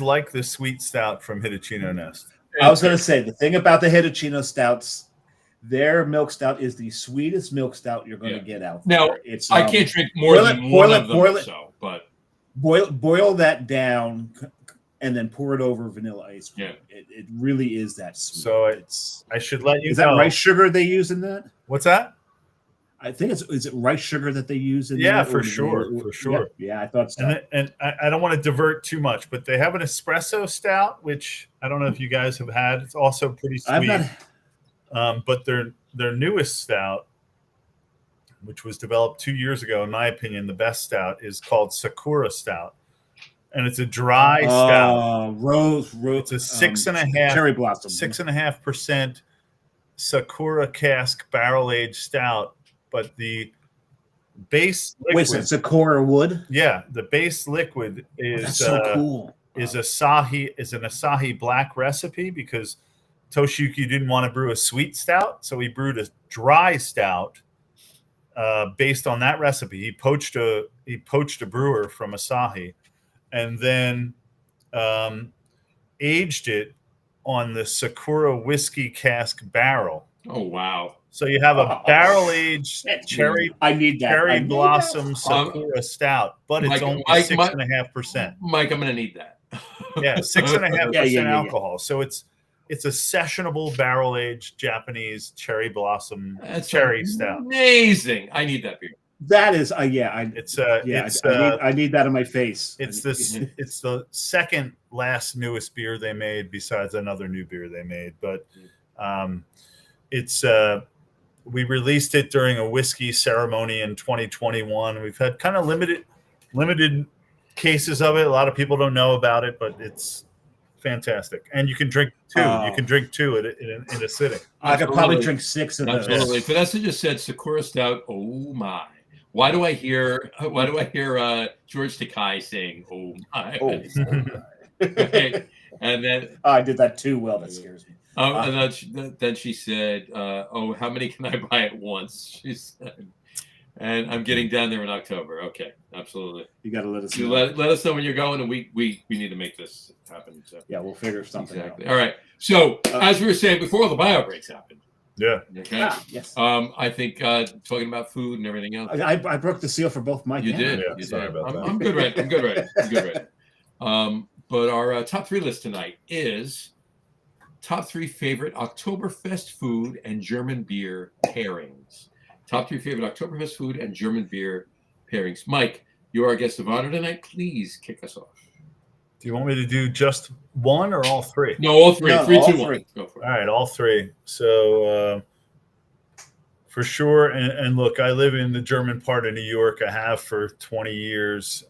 like the sweet stout from Hitachino Nest? I was going to say the thing about the Hitachino stouts, their milk stout is the sweetest milk stout you're going to get out there. Now, I can't drink more than one of them. But boil that down and then pour it over vanilla ice cream. Yeah. It really is that sweet. So I should let you know. Is that rice sugar they use in that? What's that? I think is it rice sugar that they use in that? For sure. Yeah, I thought so. And I don't want to divert too much, but they have an espresso stout, which I don't know if you guys have had. It's also pretty sweet. But their newest stout, which was developed 2 years ago, in my opinion, the best stout is called Sakura Stout, and it's a dry stout. Rose. It's a 6.5 cherry blossom, 6.5% Sakura cask barrel aged stout. But the base liquid, wait, Sakura wood. Yeah, the base liquid is that's so cool. Is an Asahi black recipe because Toshiyuki didn't want to brew a sweet stout, so he brewed a dry stout based on that recipe. He poached a brewer from Asahi, and then aged it on the Sakura whiskey cask barrel. Oh wow! So you have a barrel-aged cherry blossom Sakura stout, but it's only 6.5%. Mike, I'm going to need that. Yeah, 6.5% alcohol. So it's a sessionable barrel-aged Japanese cherry blossom cherry stout. Amazing! I need that beer. That is, I need that in my face. It's the second last newest beer they made, besides another new beer they made, but we released it during a whiskey ceremony in 2021. We've had kind of limited cases of it. A lot of people don't know about it, but it's fantastic. And you can drink two. You can drink two in a sitting. I could probably drink 6 of those. Absolutely. Vanessa just said Sakura Stout. Oh my! Why do I hear George Takei saying "Oh my"? Oh, okay. And then I did that too well. That scares me. And then she said, "Oh, how many can I buy at once?" She said, And I'm getting down there in October. Okay, absolutely. You got to let us You know. let us know when you're going, and we need to make this happen. So. Yeah, we'll figure something Exactly. out. All right. So as we were saying before, all the bio breaks happened. Yeah. Okay. Yes. I think talking about food and everything else. I broke the seal for both Mike. You and did. Yeah, You sorry did. about that. I'm good right. I'm good right. But our top 3 list tonight is top 3 favorite Oktoberfest food and German beer pairings. Top 3 favorite Oktoberfest food and German beer pairings. Mike, you're our guest of honor tonight. Please kick us off. Do you want me to do just one or all 3? No, all 3. No, 3, all 2, 1. three. Go for it. All right, all 3. So for sure, and look, I live in the German part of New York. I have for 20 years.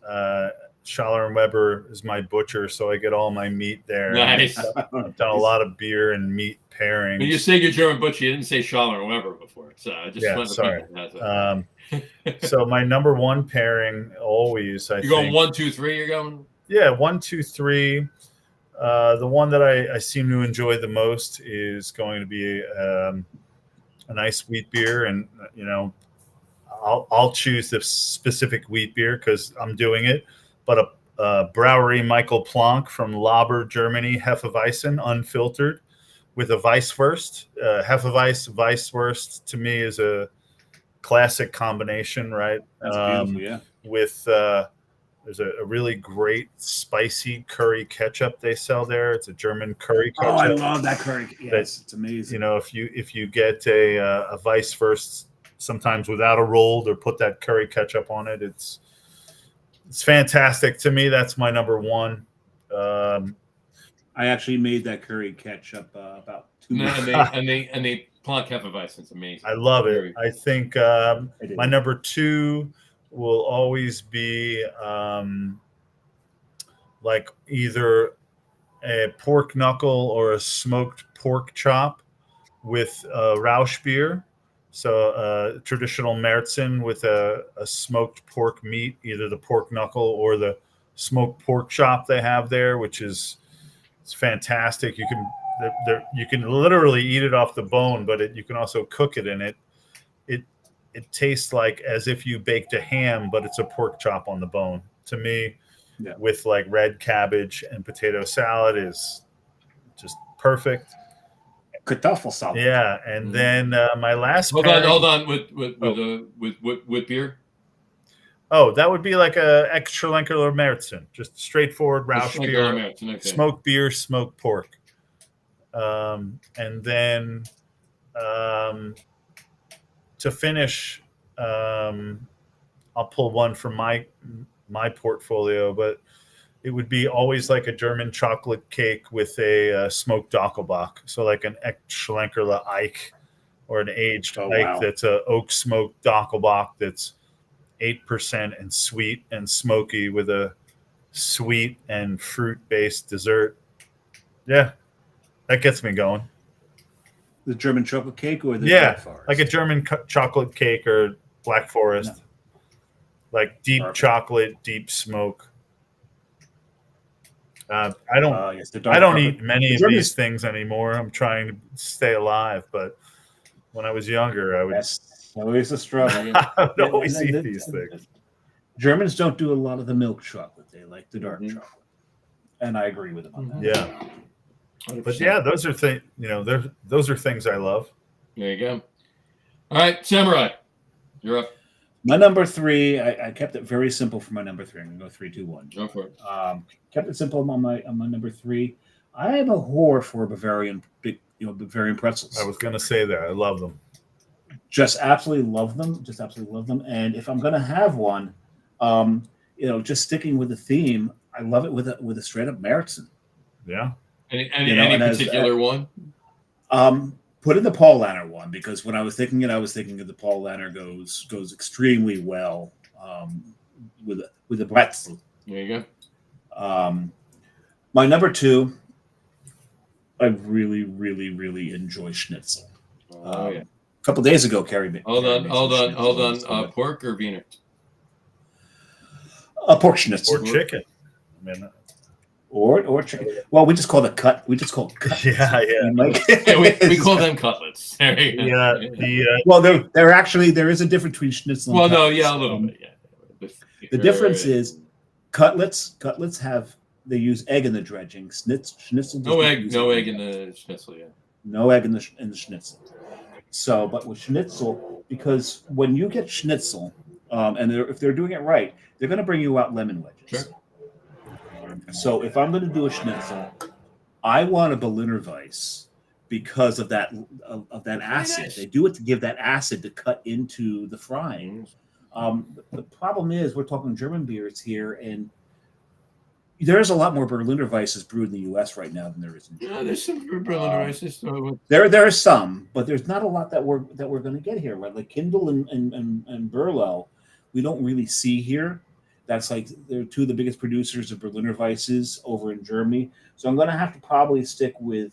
Schaller and Weber is my butcher, so I get all my meat there. Nice. I've done a lot of beer and meat pairings. When you say you're German butcher, you didn't say Schaller and Weber before. So I just Yeah, wanted to sorry. point that out. So my number 1 pairing always, I You're going think, 1, 2, 3. You're going. yeah, 1, 2, 3. The one that I seem to enjoy the most is going to be a nice wheat beer, and I'll choose the specific wheat beer because I'm doing it. But a Brewery Michael Planck from Lauber, Germany, Hefeweizen, unfiltered, with a Weisswurst. Hefeweiss, Weisswurst to me is a classic combination, right? That's beautiful, yeah. With there's a really great spicy curry ketchup they sell there. It's a German curry ketchup. Oh, I love that curry. Yes, it's amazing. If you get a Weisswurst, sometimes without a rolled, or put that curry ketchup on it, it's fantastic. To me, that's my number 1. I actually made that curry ketchup about 2 No, months and they Planck Hefeweizen. It's amazing. I love it. I think my number 2 will always be like either a pork knuckle or a smoked pork chop with Rausch beer. So traditional Märzen with a smoked pork meat, either the pork knuckle or the smoked pork chop they have there, which is it's fantastic. You can literally eat it off the bone, but you can also cook it in it. It tastes like as if you baked a ham, but it's a pork chop on the bone. To me, with like red cabbage and potato salad is just perfect. Kartoffelsalat. Yeah, and then my last. Hold on. With beer. Oh, that would be like a extra Lenkerler Märzen, just straightforward Rausch beer, Okay. smoked beer, smoked pork, and then to finish, I'll pull one from my portfolio, but it would be always like a German chocolate cake with a smoked Doppelbock. So like an Schlenkerla Eich or an aged Eich that's a oak smoked Doppelbock that's 8% and sweet and smoky with a sweet and fruit-based dessert. Yeah, that gets me going. The German chocolate cake or the Black Forest? Like a German chocolate cake or Black Forest. No. Like deep chocolate, deep smoke. I don't eat many of these things anymore. I'm trying to stay alive, but when I was younger, I would. That's always a struggle. I would always eat these things. Germans don't do a lot of the milk chocolate; they like the dark chocolate, and I agree with them on that. Yeah, 100%. But yeah, those are things. Those are things I love. There you go. All right, Samurai, you're up. My number 3, I kept it very simple for my number 3. I'm gonna go 3, 2, 1. Go for it. Kept it simple on my number 3. I am a whore for Bavarian pretzels. I was gonna say that. I love them. Just absolutely love them. And if I'm gonna have one, just sticking with the theme, I love it with a straight up Märzen. Yeah. Any particular one? Put in the Paul Lanner one, because when I was thinking of the Paul Lanner goes extremely well with the pretzel. There you go. My number 2, I really, really, really enjoy schnitzel. Yeah. A couple days ago, Carrie. Hold on. Pork or Wiener? Pork schnitzel. Or chicken. I mean, Well, we just call it cut. We just call it cut. Yeah. Yeah, we call them cutlets. There you go. Well, there is a difference between schnitzel and cutlets. A little bit, yeah. The difference is cutlets they use egg in the dredging. Schnitzel no egg in the schnitzel, yeah. No egg in the schnitzel. So, but with schnitzel, because when you get schnitzel, and if they're doing it right, they're going to bring you out lemon wedges. Sure. So if I'm going to do a schnitzel, I want a Berliner Weiss because of that acid. Nice. They do it to give that acid to cut into the frying. The problem is we're talking German beers here, and there's a lot more Berliner Weisses brewed in the U.S. right now than there is in Germany. Yeah, there's some Berliner Weisses. There are some, but there's not a lot that we're going to get here. Right, like Kindle and Berlo, we don't really see here. That's like they're two of the biggest producers of Berliner Weisses over in Germany. So I'm going to have to probably stick with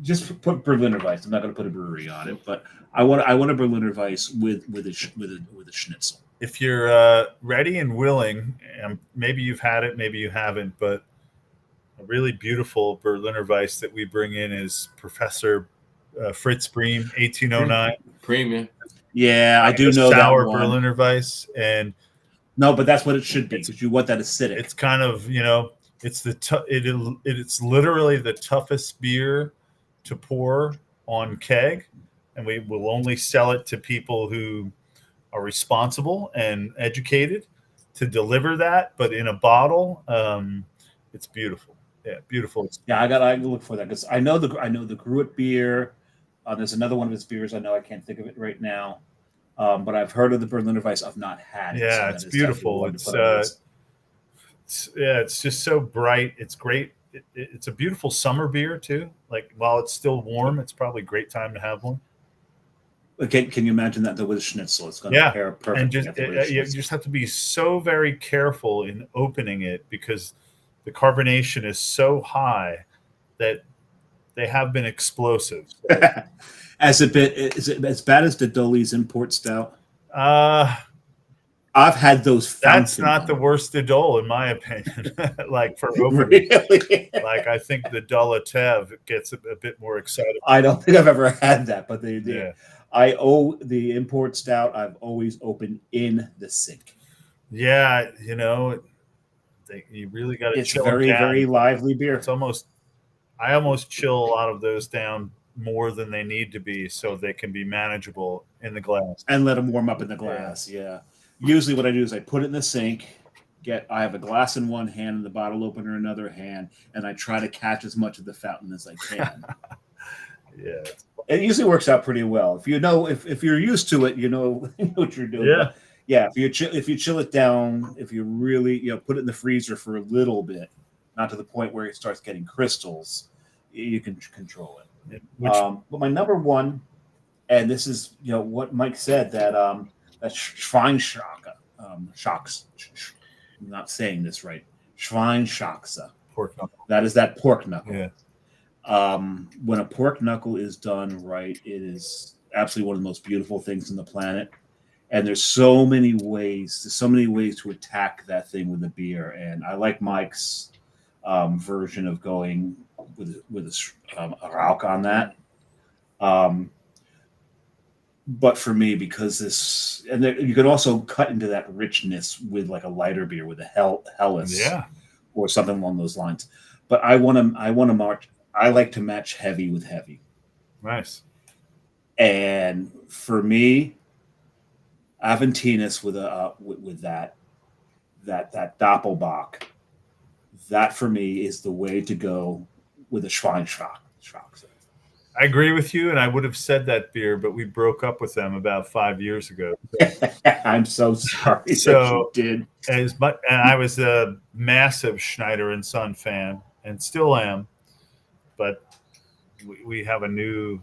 just put Berliner Weiss. I'm not going to put a brewery on it, but I want a Berliner Weiss with a schnitzel. If you're ready and willing, and maybe you've had it, maybe you haven't, but a really beautiful Berliner Weiss that we bring in is Professor Fritz Bream, 1809. Premium. Yeah, I do know sour that one. Berliner Weiss, and no, but that's what it should be because you want that acidic. It's kind of it's it's literally the toughest beer to pour on keg, and we will only sell it to people who are responsible and educated to deliver that. But in a bottle, it's beautiful. Yeah, beautiful. Yeah, I gotta look for that because I know the Gruit beer. There's another one of his beers I know. I can't think of it right now, but I've heard of the Berliner Weiss. I've not had it. Yeah, so it's beautiful. It's just so bright. It's great. It's a beautiful summer beer too. Like while it's still warm, it's probably a great time to have one. Okay, can you imagine that with a schnitzel? It's going to pair perfectly. And you just have to be so very careful in opening it because the carbonation is so high that they have been explosive. Is it as bad as the Dolly's import stout? I've had those. That's not the worst Dole, in my opinion. Like for opening, really? Like I think the Dolatev gets a bit more excited. I don't think I've ever had that, but they did. Yeah. I owe the import stout. I've always opened in the sink. Yeah, you really got to. It's a very lively beer. It's I almost chill a lot of those down more than they need to be, so they can be manageable in the glass and let them warm up in the glass. Yeah. Usually, what I do is I put it in the sink. I have a glass in one hand and the bottle opener in another hand, and I try to catch as much of the fountain as I can. Yeah. It usually works out pretty well. If if you're used to it, you know what you're doing. Yeah. But yeah. If you chill it down, if you really put it in the freezer for a little bit, not to the point where it starts getting crystals, you can control it. But my number one, and this is what Mike said that Schweinsschacke, shocks. I'm not saying this right. Schweinsschacke. Pork knuckle. That is that pork knuckle. Yeah. When a pork knuckle is done right, it is absolutely one of the most beautiful things on the planet. And there's so many ways to attack that thing with a beer. And I like Mike's version of going with a Rauch on that. But for me, because you can also cut into that richness with like a lighter beer with a Helles, or something along those lines. But I like to match heavy with heavy. Nice. And for me, Aventinus with that Doppelbock, that for me is the way to go with a Schweinschacke. I agree with you, and I would have said that beer, but we broke up with them about 5 years ago. I'm so sorry that you did. And I was a massive Schneider and Son fan, and still am. But we have a new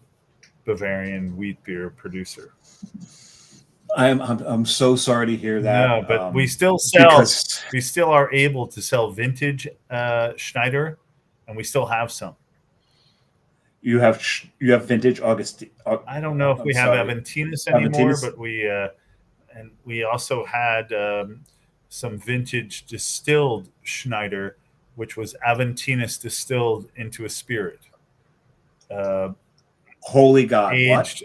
Bavarian wheat beer producer. I'm so sorry to hear that. No, but we still sell. We still are able to sell vintage Schneider, and we still have some. You have vintage Augustine. I don't know if we have Aventinus anymore, but we also had some vintage distilled Schneider, which was Aventinus distilled into a spirit. Holy God! Aged,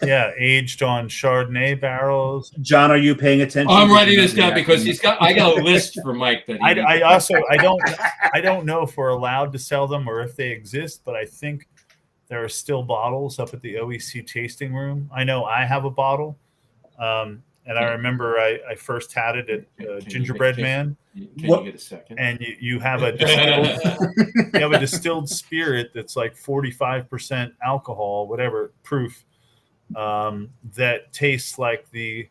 aged on Chardonnay barrels. John, are you paying attention? I'm writing this down because I got a list for Mike that I don't know if we're allowed to sell them or if they exist, but I think there are still bottles up at the OEC tasting room. I know I have a bottle, and I remember I first had it at Gingerbread Man. Can you get a second? And you have a distilled spirit that's like 45% alcohol, whatever proof, that tastes like the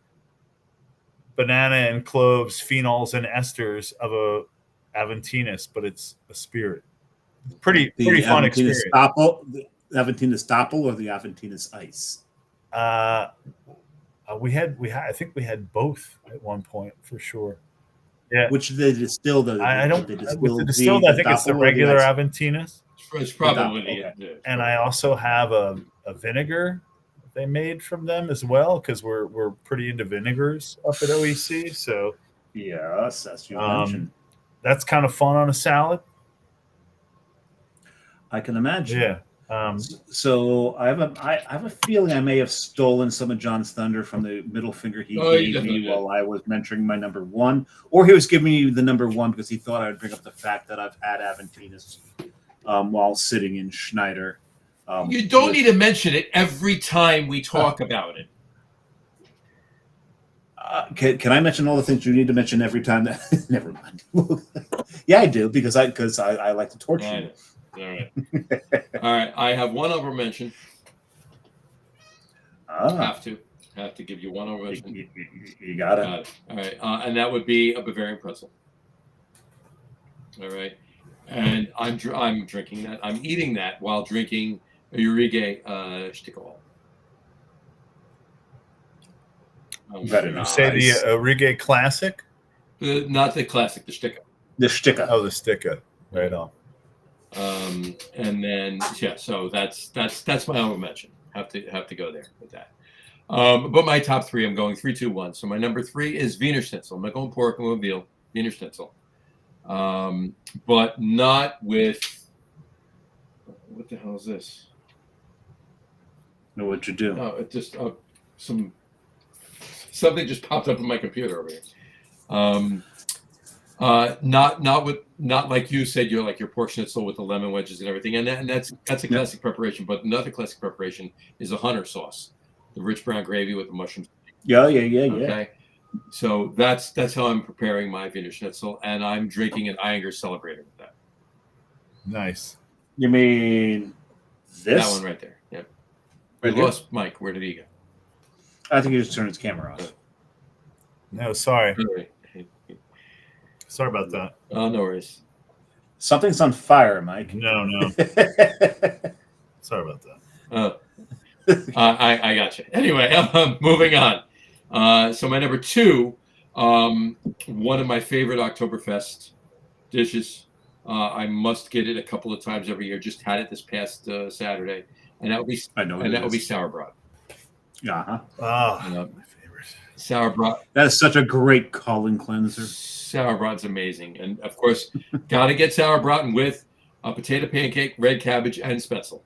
banana and cloves, phenols and esters of a Aventinus, but it's a spirit. Pretty fun experience. The Aventinus Doppel or the Aventinus Ice? I think we had both at one point for sure. Yeah. Which they distill the I don't with the distilled, I think it's the regular Aventinus. It's probably and I also have a vinegar they made from them as well, because we're pretty into vinegars up at OEC. So yes, as you mentioned. That's kind of fun on a salad. I can imagine. Yeah. So I have a feeling I may have stolen some of John's thunder from the middle finger he gave me while I was mentioning my number one, or he was giving me the number one because he thought I would bring up the fact that I've had Aventinus while sitting in Schneider. You don't need to mention it every time we talk about it. Can I mention all the things you need to mention every time? That never mind. Yeah, I do because I like to torture you. All right. All right. I have one over mention. Have to give you one over mention. You got it. All right. And that would be a Bavarian pretzel. All right. And I'm drinking that. I'm eating that while drinking a Urige Stickerwall. Very nice. Say the Urige Classic? Not the classic, the Sticker. The Sticker. Oh, the Sticker. Right on. And then so that's my honorable mention. Have to go there with that. But my top three, I'm going 3, 2, 1. So my number 3 is Wiener Schnitzel. I'm not going pork, I'm going veal. Wiener Schnitzel. But not with what the hell is this? Know what you do? Oh, it just something just popped up on my computer over here. Not like you said, you're like your pork schnitzel with the lemon wedges and everything, and that's a classic preparation. But another classic preparation is a Hunter sauce, the rich brown gravy with the mushrooms. Yeah. Okay, so that's how I'm preparing my Wiener Schnitzel, and I'm drinking an Eyinger Celebrator with that. Nice. You mean this? That one right there. Yeah. Right We lost Mike. Where did he go? I think he just turned his camera off. No, sorry. Right. Sorry about that. Oh, no worries. Something's on fire, Mike. No. Sorry about that. I got you. Anyway, moving on. So my number 2, one of my favorite Oktoberfest dishes. I must get it a couple of times every year. Just had it this past Saturday, and that would be sauerbraten. Uh-huh. My favorite. Sauerbraten. That is such a great colon cleanser. Sauerbraten's amazing, and of course, gotta get sauerbraten with a potato pancake, red cabbage, and Spätzle.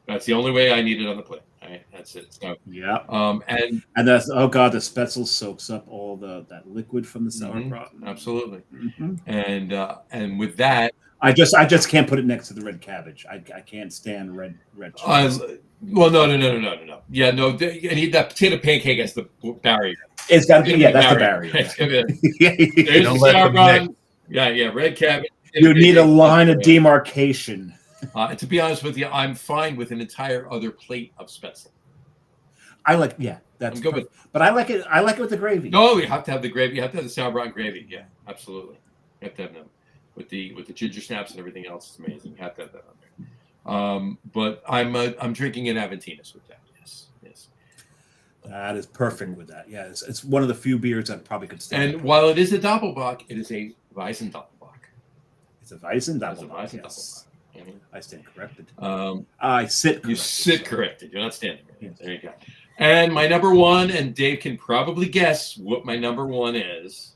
That's the only way I need it on the plate. Right? That's it. So, yeah. And that's the Spätzle soaks up all that liquid from the sauerbraten. Absolutely. Mm-hmm. And with that, I just can't put it next to the red cabbage. I can't stand red. Well, no. Yeah, no. You need that potato pancake as the barrier. It's got to be. Yeah, that's the barrier. There's the sauerbraten. Yeah. Red cabbage. You need a line of demarcation. To be honest with you, I'm fine with an entire other plate of Spätzle. That's good with. But I like it with the gravy. No, you have to have the gravy. You have to have the sauerbraten gravy. Yeah, absolutely. You have to have them with the ginger snaps and everything else. It's amazing. You have to have that on there. But I'm drinking an Aventinus with that. Yes. That is perfect with that. Yeah, it's one of the few beers that probably could stand. And while it is a Doppelbock, it is a Weizen Doppelbock. It's a Weizen Doppelbock. Yes. Mm-hmm. I stand corrected. I sit corrected. You sit corrected. You're not standing corrected. Yes. There you go. And my number 1, and Dave can probably guess what my number 1 is.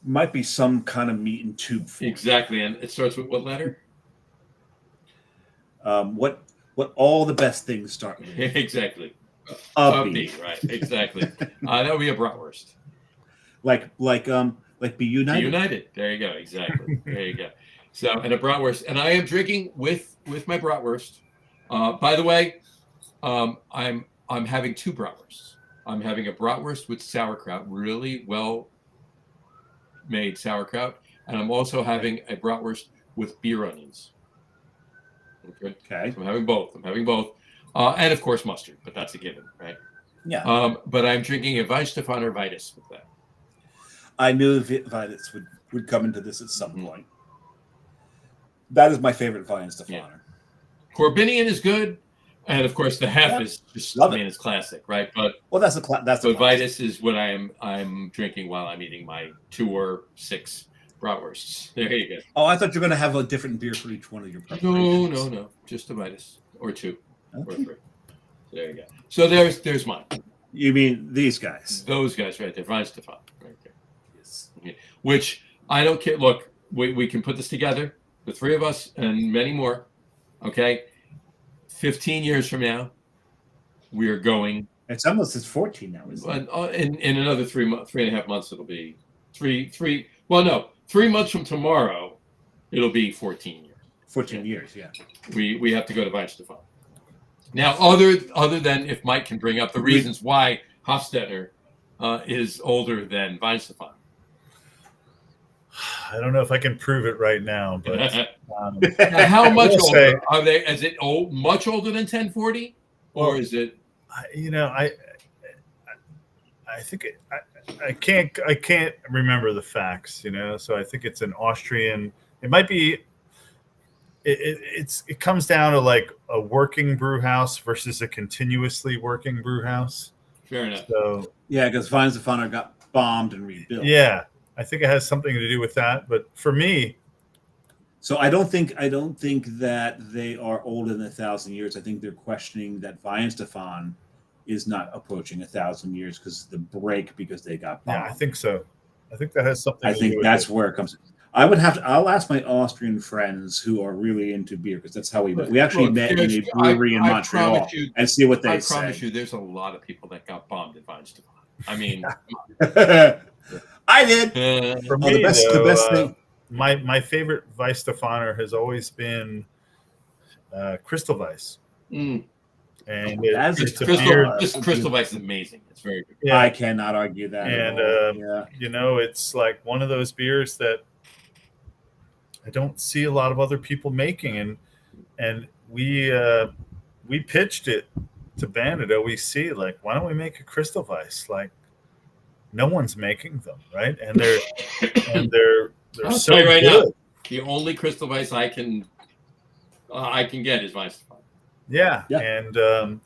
Might be some kind of meat and tube form. Exactly, and it starts with what letter? What all the best things start with? Exactly. A B, B. right? Exactly. That would be a bratwurst. Like Be United. Be United. There you go. Exactly. There you go. So, and a bratwurst, and I am drinking with my bratwurst. By the way, I'm having two bratwursts. I'm having a bratwurst with sauerkraut, really well made sauerkraut, and I'm also having a bratwurst with beer onions. Okay. So I'm having both. And of course mustard, but that's a given, right? Yeah. But I'm drinking a Weihenstephaner Vitus with that. I knew Vitus would come into this at some point. That is my favorite Weihenstephaner. Yeah. Corbinian is good, and of course the Hef is just it's classic, right? But that's the Vitus is what I'm drinking while I'm eating my 2 or 6 bratwursts. There you go. Oh, I thought you were going to have a different beer for each one of your preparations. No, just a Vitus or 2 or 3. There you go. So there's mine. You mean these guys? Those guys right there, Weihenstephaner, right there. Yes. Okay. Which I don't care. Look, we can put this together, the 3 of us and many more. Okay, 15 years from now, we are going. It's 14 now, isn't it? In another 3.5 months, it'll be 3. Well, no, 3 months from tomorrow, it'll be 14 years. 14 years, yeah. We have to go to Weihenstephaner. Now, other than if Mike can bring up the reasons why Hofstetter is older than Weihenstephaner. I don't know if I can prove it right now, but how much older are they? Is it much older than 1040, or is it? I think I can't remember the facts. So I think it's an Austrian. It might be. It comes down to like a working brew house versus a continuously working brew house. Fair enough. So yeah, because Weihenstephaner got bombed and rebuilt. Yeah. I think it has something to do with that, but for me, so I don't think that they are older than 1,000 years. I think they're questioning that Weihenstephaner is not approaching 1,000 years because of the break because they got bombed. Yeah, I think so. I think that has something. I think that's where it comes. I'll ask my Austrian friends who are really into beer because that's how we met. We actually met in a brewery in Montreal and see what they say. I promise you, there's a lot of people that got bombed at Weihenstephaner. I mean. I did. For me, the best thing. My favorite Weihenstephaner has always been Crystal Weiss. Mm. And Crystal Weiss is amazing. It's very good. Yeah. I cannot argue that. And it's like one of those beers that I don't see a lot of other people making, and we pitched it to Bandit OEC, like, why don't we make a Crystal Weiss? Like, no one's making them, right? And they're I'll so tell you right good. Now, the only Crystal Weiss I can get is Weihenstephaner. Yeah, and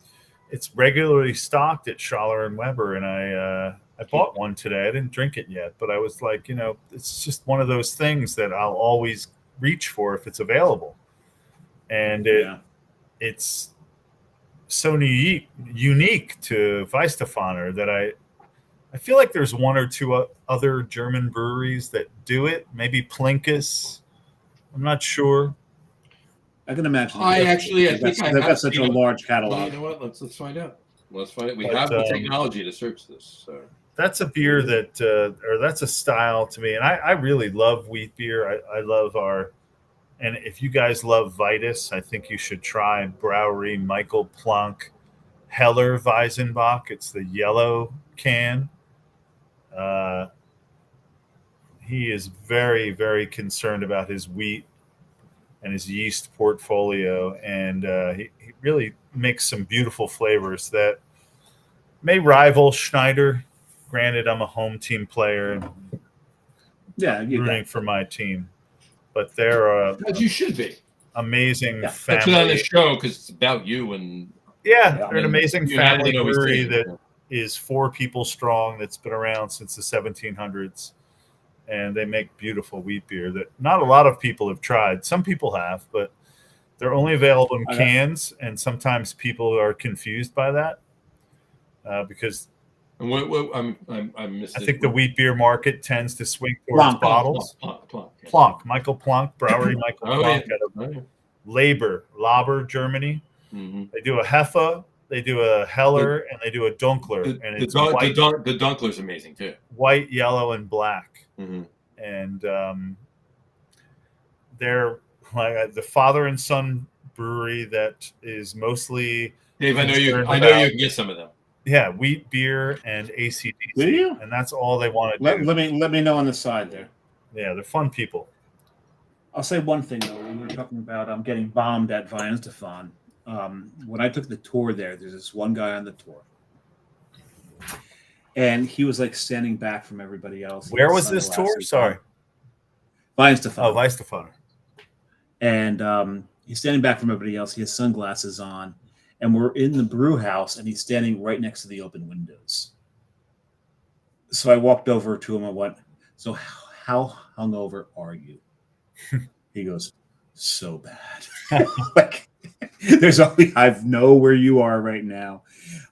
it's regularly stocked at Schaller and Weber, and I bought one today. I didn't drink it yet, but I was like, it's just one of those things that I'll always reach for if it's available, and it's so unique to Weihenstephaner that I feel like there's 1 or 2 other German breweries that do it. Maybe Plinkus. I'm not sure. I can imagine. I think they've got such a large catalog. Well, you know what? Let's find out. We have the technology to search this. So. That's a beer or that's a style to me, and I really love wheat beer. I love and if you guys love Vitus, I think you should try Brewery Michael Planck Heller Weizenbach. It's the yellow can. He is very, very concerned about his wheat and his yeast portfolio, and he really makes some beautiful flavors that may rival Schneider. Granted, I'm a home team player and rooting for my team, but they're as you should be. Amazing family. That's on the show because it's about you and they're an amazing family brewery that is 4 people strong. That's been around since the 1700s, and they make beautiful wheat beer that not a lot of people have tried. Some people have, but they're only available in cans, and sometimes people are confused by that because And what I missed. I think the wheat beer market tends to swing towards Plonk. bottles. Plonk. Michael Plonk, Brewery Michael Plonk out of Laber, Germany. Mm-hmm. They do a Heffa, they do a Heller, and they do a Dunkler. And it's white. The Dunkler's amazing too. White, yellow, and black. Mm-hmm. And they're like the father and son brewery that is mostly. Dave, I know you can get some of them. Yeah, wheat beer and ACDC. Do you? And that's all they want to do. Let me know on the side there. Yeah, they're fun people. I'll say one thing though. We were talking about getting bombed at Vian Stefan. When I took the tour there's this one guy on the tour, and he was like standing back from everybody else. Where was this tour? Sorry, Vian Stefan. Oh, Vian Stefan. And he's standing back from everybody else. He has sunglasses on, and we're in the brew house, and he's standing right next to the open windows. So I walked over to him and went, "So how hungover are you?" He goes, "So bad." Like, there's only I know where you are right now.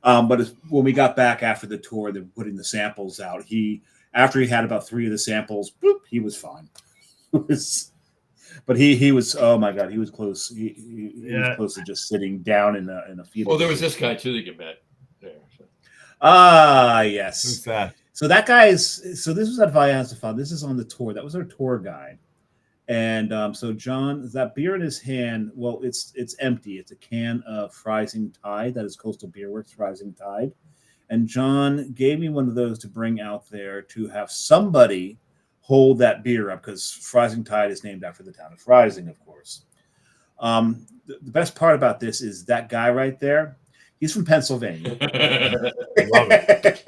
But when we got back after the tour, they're putting the samples out. After he had about 3 of the samples, he was fine. But he was, oh my God, he was close. He was close to just sitting down in a fetal. Well, there was this guy too that you met there. So. Yes. Who's that? So that guy this was at Vian Stefan. This is on the tour. That was our tour guide. And so John, that beer in his hand, well, it's empty. It's a can of Rising Tide. That is Coastal Beer Works Rising Tide. And John gave me one of those to bring out there to have somebody hold that beer up, because Rising Tide is named after the town of Rising, of course. The best part about this is that guy right there. He's from Pennsylvania. I love it.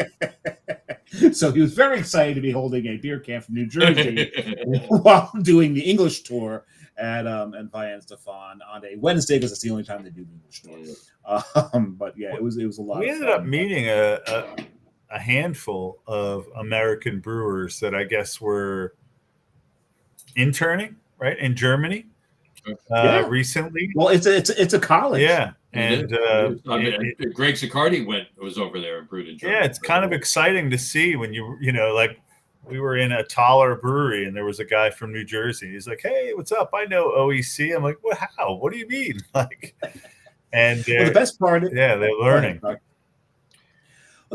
So he was very excited to be holding a beer can from New Jersey while doing the English tour at Vian Stefan on a Wednesday, because it's the only time they do the English tour. But yeah, it was a lot. We ended up meeting a handful of American brewers that I guess were interning in Germany recently. Well, it's a college. Yeah. And Greg Zaccardi was over there and brewed in Germany. Yeah, it's kind of exciting to see when like we were in a Thaler brewery and there was a guy from New Jersey. He's like, "Hey, what's up? I know OEC." I'm like, "What? How? What do you mean?" Like, and the best part, they're learning. Well,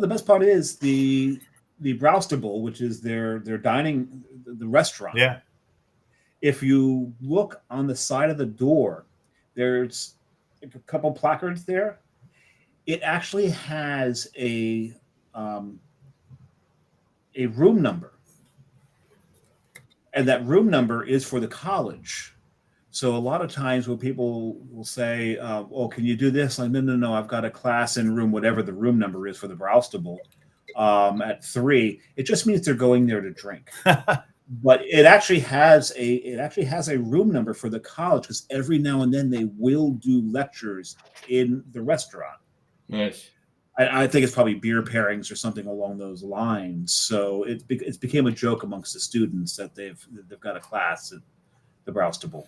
the best part is the Braustable, which is their dining, the restaurant. Yeah. If you look on the side of the door, there's a couple placards there. It actually has a room number, and that room number is for the college. So a lot of times when people will say, "Oh, can you do this?" Like, no, I've got a class in room whatever the room number is for the Braustable at 3. It just means they're going there to drink. But it actually has a room number for the college, because every now and then they will do lectures in the restaurant. Nice. I think it's probably beer pairings or something along those lines. So it's became a joke amongst the students that they've got a class at the Braustable.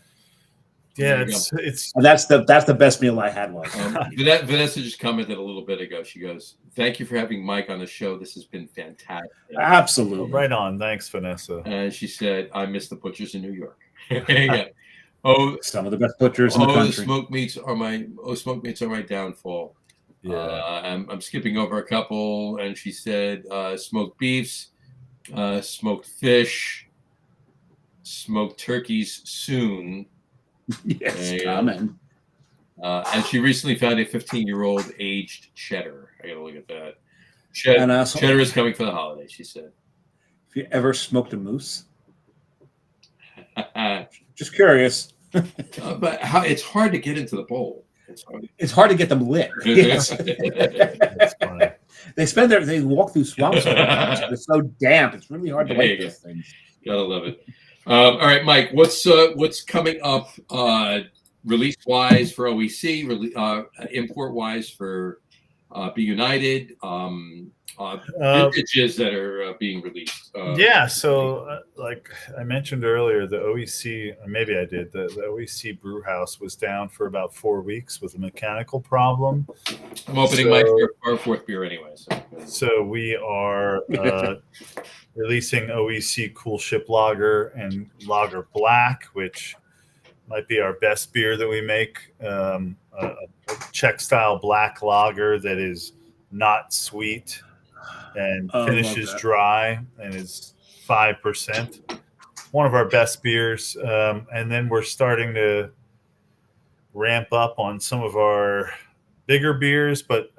Yeah, it's and that's the best meal I had was. Vanessa just commented a little bit ago. She goes, "Thank you for having Mike on the show. This has been fantastic." Absolutely. Right on. Thanks, Vanessa. And she said, "I miss the butchers in New York." Yeah. Oh, some of the best butchers in the country. The smoked meats are my downfall. Yeah. I'm skipping over a couple. And she said, smoked beefs, smoked fish, smoked turkeys soon. Yes, common. And she recently found a 15-year-old aged cheddar. I gotta look at that. Cheddar is coming for the holidays, she said. Have you ever smoked a moose? Just curious. But it's hard to get into the bowl. It's hard to get them lit. Yes. They walk through swamps. They're so damp. It's really hard to light those things. Gotta love it. All right, Mike. What's coming up release wise for OEC? Import wise for Be United, vintages that are being released. Yeah, so like I mentioned earlier, the OEC, or maybe I did, the OEC brew house was down for about 4 weeks with a mechanical problem. I'm opening my fourth beer anyway. So we are releasing OEC Cool Ship Lager and Lager Black, which might be our best beer that we make. A Czech style black lager that is not sweet and finishes dry and is 5%. One of our best beers. And then we're starting to ramp up on some of our bigger beers, but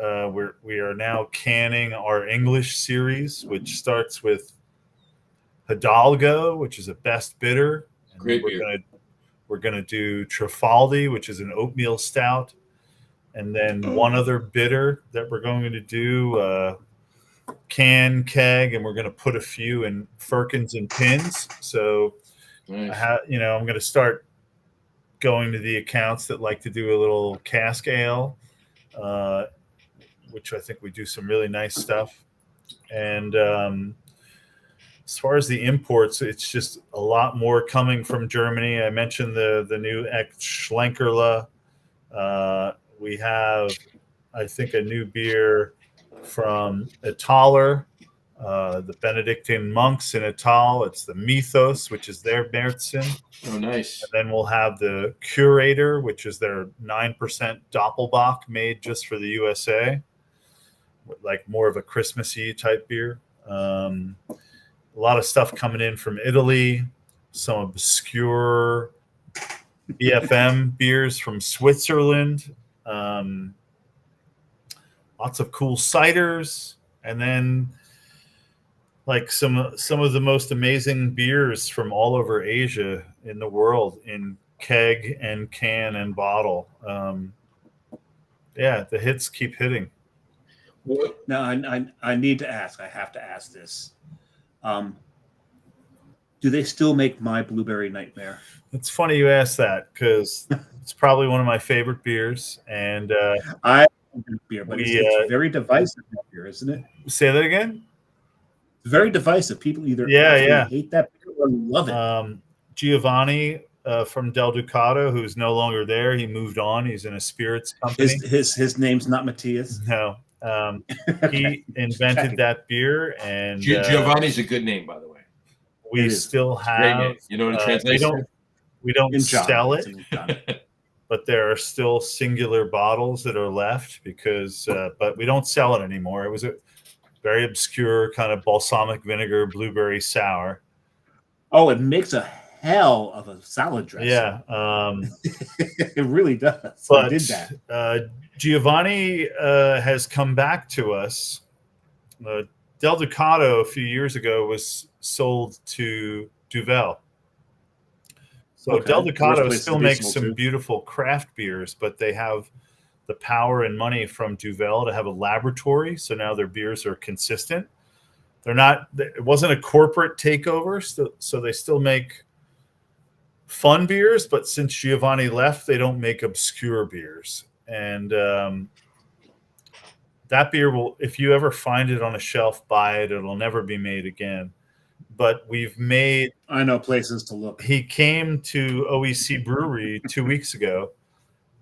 we are now canning our English series, which starts with Hidalgo, which is a best bitter. And great beer. We're gonna do Trifaldi, which is an oatmeal stout, and then one other bitter that we're going to do, can, keg, and we're going to put a few in firkins and pins. So, nice. I'm going to start going to the accounts that like to do a little cask ale, which I think we do some really nice stuff. And as far as the imports, it's just a lot more coming from Germany. I mentioned the new Schlenkerla. We have, I think, a new beer from Italer, the Benedictine monks in Ital. It's the Mythos, which is their Märzen. Oh, nice. And then we'll have the Curator, which is their 9% Doppelbock made just for the USA, like more of a Christmassy type beer. A lot of stuff coming in from Italy, some obscure BFM beers from Switzerland, lots of cool ciders, and then like some of the most amazing beers from all over Asia in the world in keg and can and bottle. The hits keep hitting. Now, I need to ask. I have to ask this. Do they still make My Blueberry Nightmare? It's funny you ask that because it's probably one of my favorite beers, and I beer, but it's very divisive beer, isn't it? Say that again. It's very divisive. People either hate that beer or love it. Giovanni from Del Ducato, who's no longer there, he moved on. He's in a spirits company. His name's not Matthias. No. He invented that beer, and Giovanni's a good name, by the way. We still have, you know, in translation, we don't sell it, but there are still singular bottles that are left because, but we don't sell it anymore. It was a very obscure kind of balsamic vinegar blueberry sour. Oh, it makes a hell of a salad dressing. Yeah, it really does. But I did that. Giovanni has come back to us. Del Ducato a few years ago was sold to Duvel. So Del Ducato still makes some beautiful craft beers, but they have the power and money from Duvel to have a laboratory. So now their beers are consistent. They're not, it wasn't a corporate takeover. So they still make fun beers, but since Giovanni left, they don't make obscure beers. And that beer will, if you ever find it on a shelf, buy it. It'll never be made again. But we've made... I know places to look. He came to OEC Brewery 2 weeks ago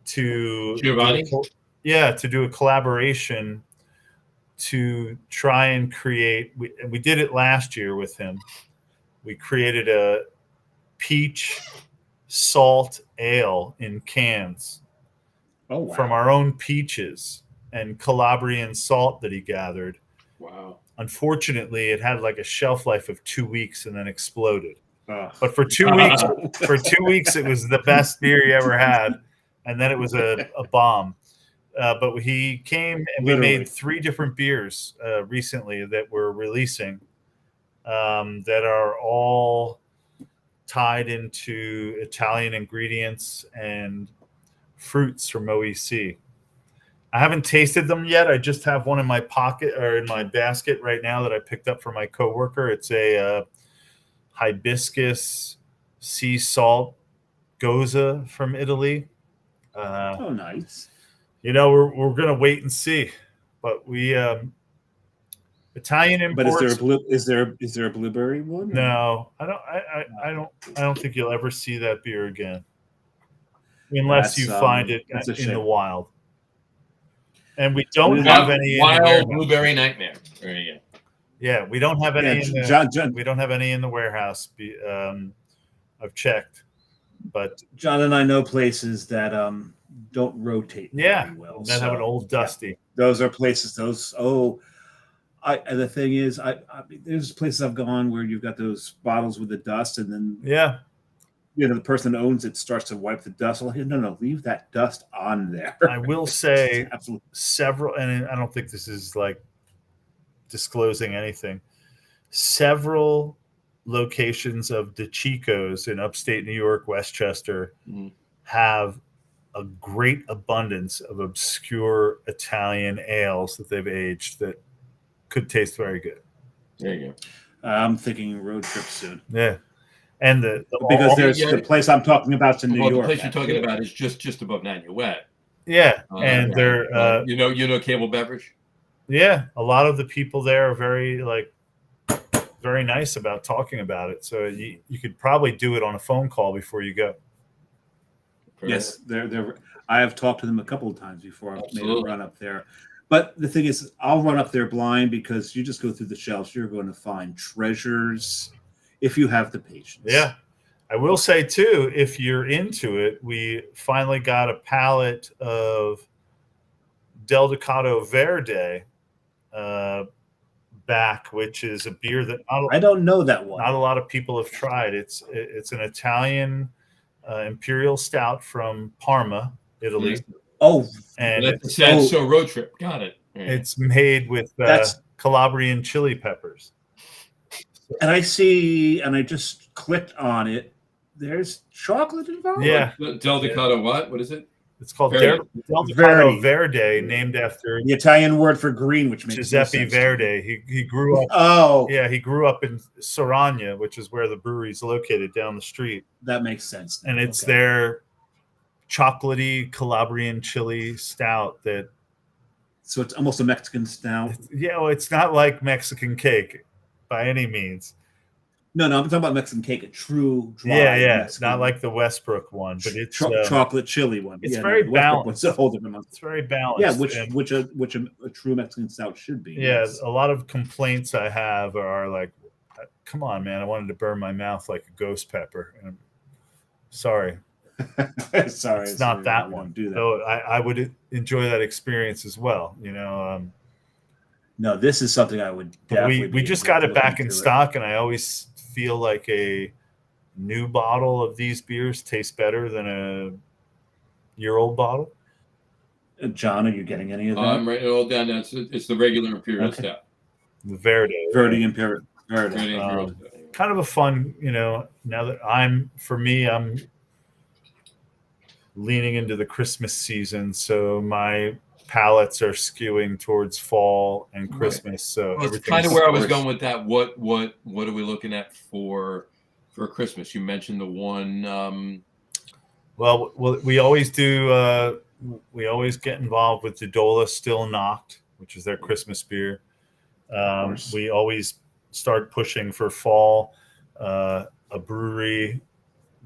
to... Giovanni? To do a collaboration to try and create... We did it last year with him. We created a peach salt ale in cans from our own peaches and Calabrian salt that he gathered. Wow. Unfortunately, it had like a shelf life of 2 weeks and then exploded. But for 2 weeks, it was the best beer he ever had. And then it was a bomb. But he came and we made 3 different beers recently that we're releasing that are all tied into Italian ingredients and fruits from OEC. I haven't tasted them yet. I just have one in my pocket or in my basket right now that I picked up for my coworker. It's a hibiscus sea salt goza from Italy. Nice. You know, we're gonna wait and see. but we Italian But imports. is there a blueberry one? No, I don't think you'll ever see that beer again, unless you find it that's a in the shame. wild. And we don't have any in the Wild warehouse. blueberry nightmare. There you go. Yeah, we don't have any. John, we don't have any in the warehouse. I've checked, but John and I know places that don't rotate very well. That have an old dusty. Yeah, those are places. The thing is, there's places I've gone where you've got those bottles with the dust, and then the person that owns it starts to wipe the dust. Like, no, leave that dust on there. I will say several, and I don't think this is like disclosing anything. Several locations of De Chico's in upstate New York, Westchester, have a great abundance of obscure Italian ales that they've aged that could taste very good. There you go. I'm thinking road trip soon. Yeah, and because there's the place I'm talking about is in New York. The place you're talking about is just above 90 Wet. Yeah, and they're you know Cable Beverage. Yeah, a lot of the people there are very nice about talking about it. So you could probably do it on a phone call before you go. Yes, I have talked to them a couple of times before I've made a run up there. But the thing is, I'll run up there blind because you just go through the shelves. You're going to find treasures if you have the patience. Yeah. I will say, too, if you're into it, we finally got a pallet of Del Ducato Verde back, which is a beer that I don't know that one. Not a lot of people have tried. It's an Italian imperial stout from Parma, Italy. Yes. Oh, and it's road trip. Got it. Yeah. It's made with Calabrian chili peppers. And I just clicked on it. There's chocolate involved. Yeah, Del Ducato. What is it? It's called Del Ducato Verde, named after the Italian word for green, which makes Giuseppe Verdi. He grew up. He grew up in Soragna, which is where the brewery is located down the street. That makes sense. And it's their chocolatey Calabrian chili stout that. So it's almost a Mexican stout. Yeah, well, it's not like Mexican cake by any means. No, I'm talking about Mexican cake, a true dry. Yeah, Mexican not like the Westbrook one, but it's chocolate chili one. It's very balanced. It's very balanced. Yeah, which a true Mexican stout should be. Yeah, yes. A lot of complaints I have are like, "Come on, man! I wanted to burn my mouth like a ghost pepper." And sorry. It's not that one. Do that. So I would enjoy that experience as well. No, this is something I would definitely. We just got it back in stock, and I always feel like a new bottle of these beers tastes better than a year-old bottle. John, are you getting any of that? I'm writing it all down. It's the regular imperial stout. The Verde Imperial. Verde. Kind of a fun, now that I'm leaning into the Christmas season, so my palates are skewing towards fall and Christmas. So it's kind of where I was going with that. What are we looking at for Christmas? You mentioned the one. Well, we always do. We always get involved with the Dola Still Knocked, which is their Christmas beer. We always start pushing for fall. A brewery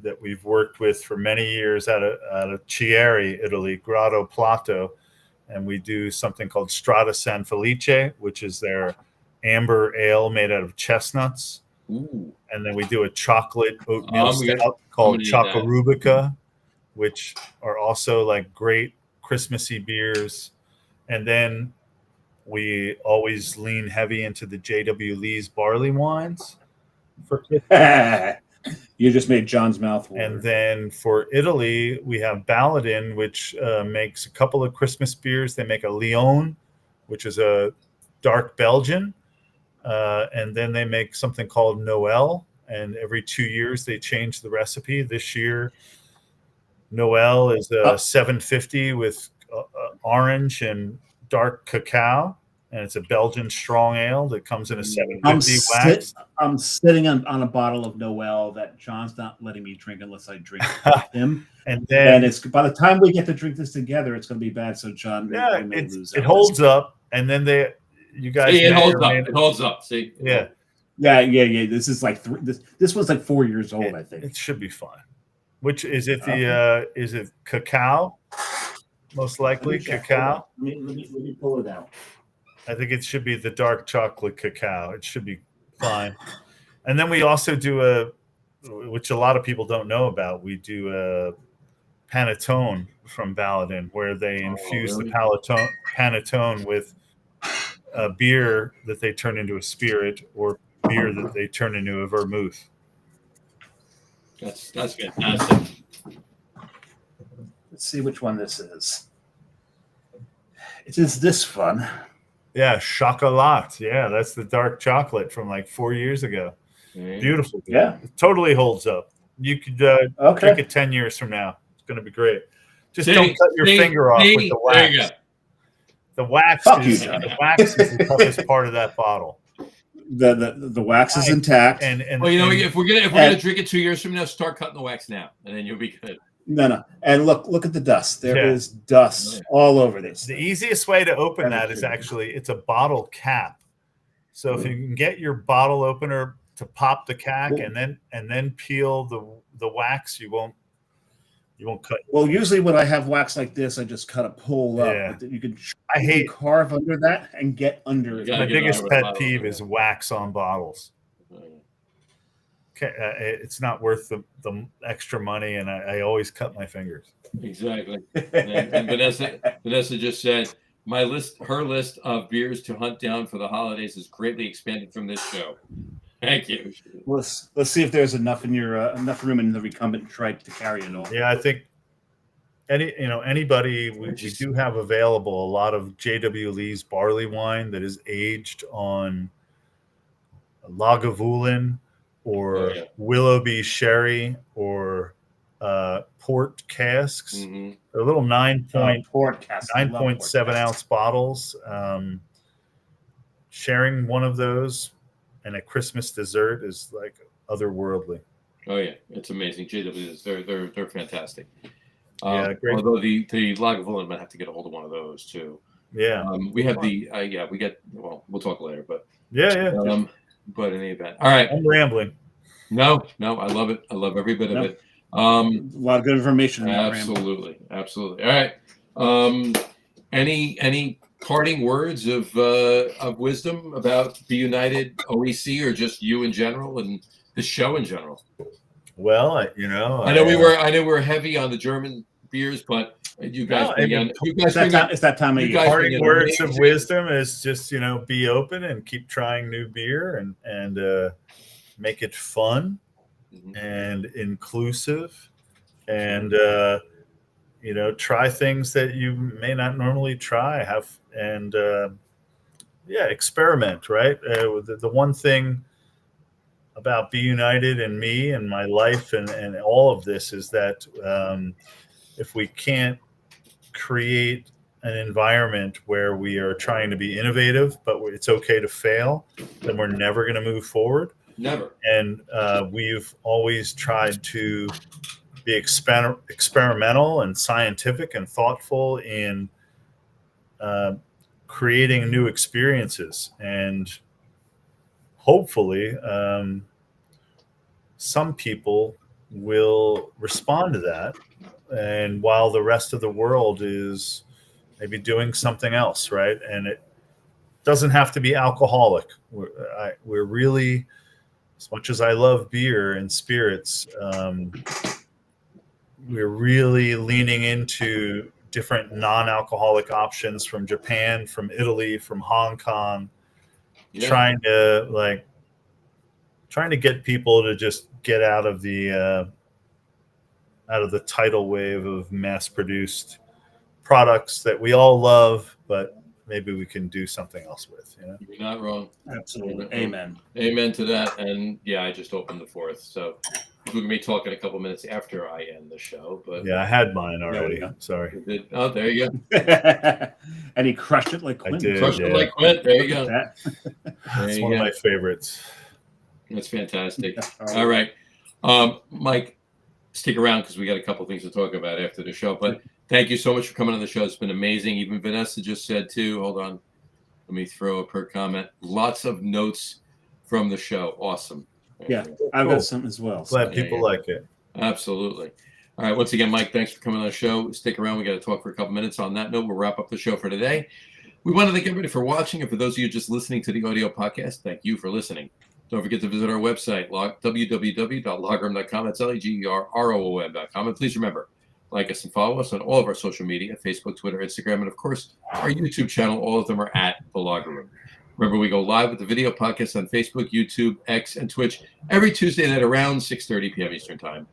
that we've worked with for many years out of Chieri, Italy, Grotto Plato, and we do something called Strada San Felice, which is their amber ale made out of chestnuts. Ooh. And then we do a chocolate oatmeal stout called Chocorubica, which are also like great Christmassy beers. And then we always lean heavy into the J.W. Lee's barley wines for Christmas. You just made John's mouth water. And then for Italy, we have Baladin, which makes a couple of Christmas beers. They make a Lyon, which is a dark Belgian. And then they make something called Noël. And every 2 years, they change the recipe. This year, Noël is a 750 with orange and dark cacao. And it's a Belgian strong ale that comes in a 750 wax. I'm sitting on a bottle of Noël that John's not letting me drink unless I drink with him. And then it's by the time we get to drink this together, it's going to be bad. So John, it holds up. and then you guys, See, it may holds or up. may It holds up. See, yeah, Yeah. This is like this was like 4 years old, I think. it should be fine. Which is it? Is it cacao? Most likely cacao. Let me pull it out. I think it should be the dark chocolate cacao. It should be fine. And then we also do which a lot of people don't know about. We do a panettone from Baladin, where they infuse the panettone with a beer that they turn into a spirit, or beer that they turn into a vermouth. that's fantastic. Let's see which one this is. It is this fun. Yeah, chocolat. Yeah, that's the dark chocolate from like 4 years ago. Beautiful. Yeah. It totally holds up. You could drink it 10 years from now. It's going to be great. Just don't cut your finger off with the wax. There you go. The wax the wax is the toughest part of that bottle. The wax is intact. And if we're gonna drink it 2 years from now, start cutting the wax now, and then you'll be good. No. And look at the dust. There is dust all over this. The easiest way to open that is actually it's a bottle cap. So if you can get your bottle opener to pop the cap and then peel the wax, you won't cut. Well, usually when I have wax like this, I just cut a pull up. Yeah. But you can carve under that and get under it. My biggest pet peeve is wax on bottles. Okay, it's not worth the extra money, and I always cut my fingers. Exactly. And Vanessa just said, her list of beers to hunt down for the holidays is greatly expanded from this show. Thank you. Let's see if there's enough in your enough room in the recumbent trike to carry it all. Yeah, I think anybody we do have available a lot of J.W. Lee's barley wine that is aged on Lagavulin or Willoughby sherry or port casks. Mm-hmm. They're little 9.7 ounce bottles. Sharing one of those and a Christmas dessert is like otherworldly. Oh yeah, it's amazing. JWs, they're fantastic. Great. Although the Lagavulin might have to get a hold of one of those too. Yeah, we have we get. Well, we'll talk later, but yeah. But in any event, all right. I'm rambling. No, I love it. I love every bit of it. A lot of good information. Absolutely. All right. Any parting words of wisdom about Be United OEC, or just you in general and the show in general? Well, I know we were heavy on the German beers, but you guys, it's that time of year. Parting words of wisdom is just be open and keep trying new beer and make it fun and inclusive, and try things that you may not normally try. Experiment. Right. The one thing about Be United and me and my life and all of this is that if we can't create an environment where we are trying to be innovative, but it's okay to fail, then we're never going to move forward. Never. And we've always tried to be experimental and scientific and thoughtful in creating new experiences. And hopefully some people will respond to that. And while the rest of the world is maybe doing something else, right? And it doesn't have to be alcoholic. We're really, as much as I love beer and spirits, we're really leaning into different non-alcoholic options from Japan, from Italy, from Hong Kong, trying to get people to just get out of the tidal wave of mass-produced products that we all love, but maybe we can do something else with. You're not wrong. Absolutely. Amen to that. And I just opened the fourth, so we're going to be talking a couple minutes after I end the show. But I had mine already. Sorry. Oh, there you go. And he crushed it like Quint. I did. Crushed it like Quint. There you go. That's one of my favorites. That's fantastic. All right, Mike, stick around because we got a couple things to talk about after the show. But thank you so much for coming on the show. It's been amazing. Even Vanessa just said too. Hold on. Let me throw up her comment. Lots of notes from the show. Awesome. Yeah, I've got some as well. Glad people like it. Absolutely. All right. Once again, Mike, thanks for coming on the show. Stick around. We got to talk for a couple minutes. On that note, we'll wrap up the show for today. We want to thank everybody for watching. And for those of you just listening to the audio podcast, thank you for listening. Don't forget to visit our website, www.logroom.com. That's LEGERROOM.com. And please remember, like us and follow us on all of our social media, Facebook, Twitter, Instagram, and of course, our YouTube channel. All of them are at The Lager Room. Remember, we go live with the video podcast on Facebook, YouTube, X, and Twitch every Tuesday night around 6:30 p.m. Eastern Time.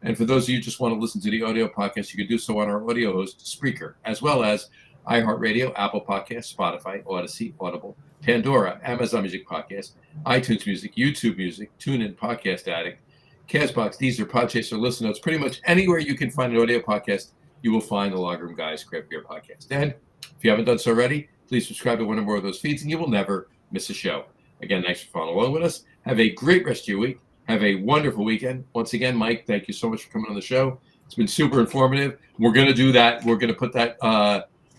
And for those of you who just want to listen to the audio podcast, you can do so on our audio host, Spreaker, as well as iHeartRadio, Apple Podcasts, Spotify, Odyssey, Audible, Pandora, Amazon Music Podcast, iTunes Music, YouTube Music, TuneIn, Podcast Addict, Castbox, Deezer, Podchaser, Listen Notes. Pretty much anywhere you can find an audio podcast, you will find the Lager Room Guys Craft Beer Podcast. And if you haven't done so already, please subscribe to one or more of those feeds, and you will never miss a show. Again, thanks for following along with us. Have a great rest of your week. Have a wonderful weekend. Once again, Mike, thank you so much for coming on the show. It's been super informative. We're going to do that. We're going to put that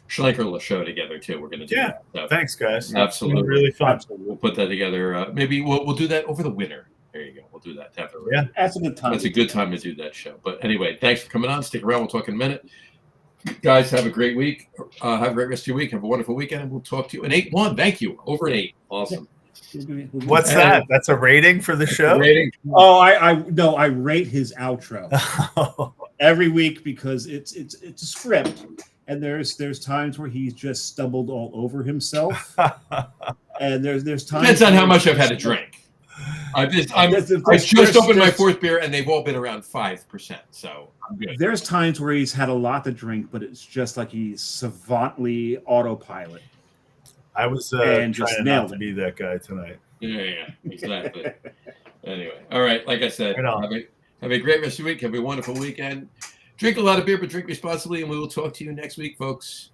Schlenker show together, too. We're going to do that. So, thanks, guys. Absolutely. Really fun. We'll put that together. Maybe we'll do that over the winter. There you go. We'll do that. Definitely. Yeah. That's a good time. That's a good time to do that show. But anyway, thanks for coming on. Stick around. We'll talk in a minute. Guys, have a great week. Have a great rest of your week. Have a wonderful weekend. And we'll talk to you. An 8-1. Thank you. Over an 8. Awesome. What's that? That's a rating for the show? Rating. Oh, I rate his outro every week because it's a script, and there's times where he's just stumbled all over himself, and there's times. Depends on how much I've had to drink. I just opened my fourth beer, and they've all been around 5%. So I'm good. There's times where he's had a lot to drink, but it's just like he's savantly autopilot. I was And just trying nailed not to it. be that guy tonight. Yeah, exactly. Anyway, all right. Like I said, Right on. have a great rest of your week. Have a wonderful weekend. Drink a lot of beer, but drink responsibly, and we will talk to you next week, folks.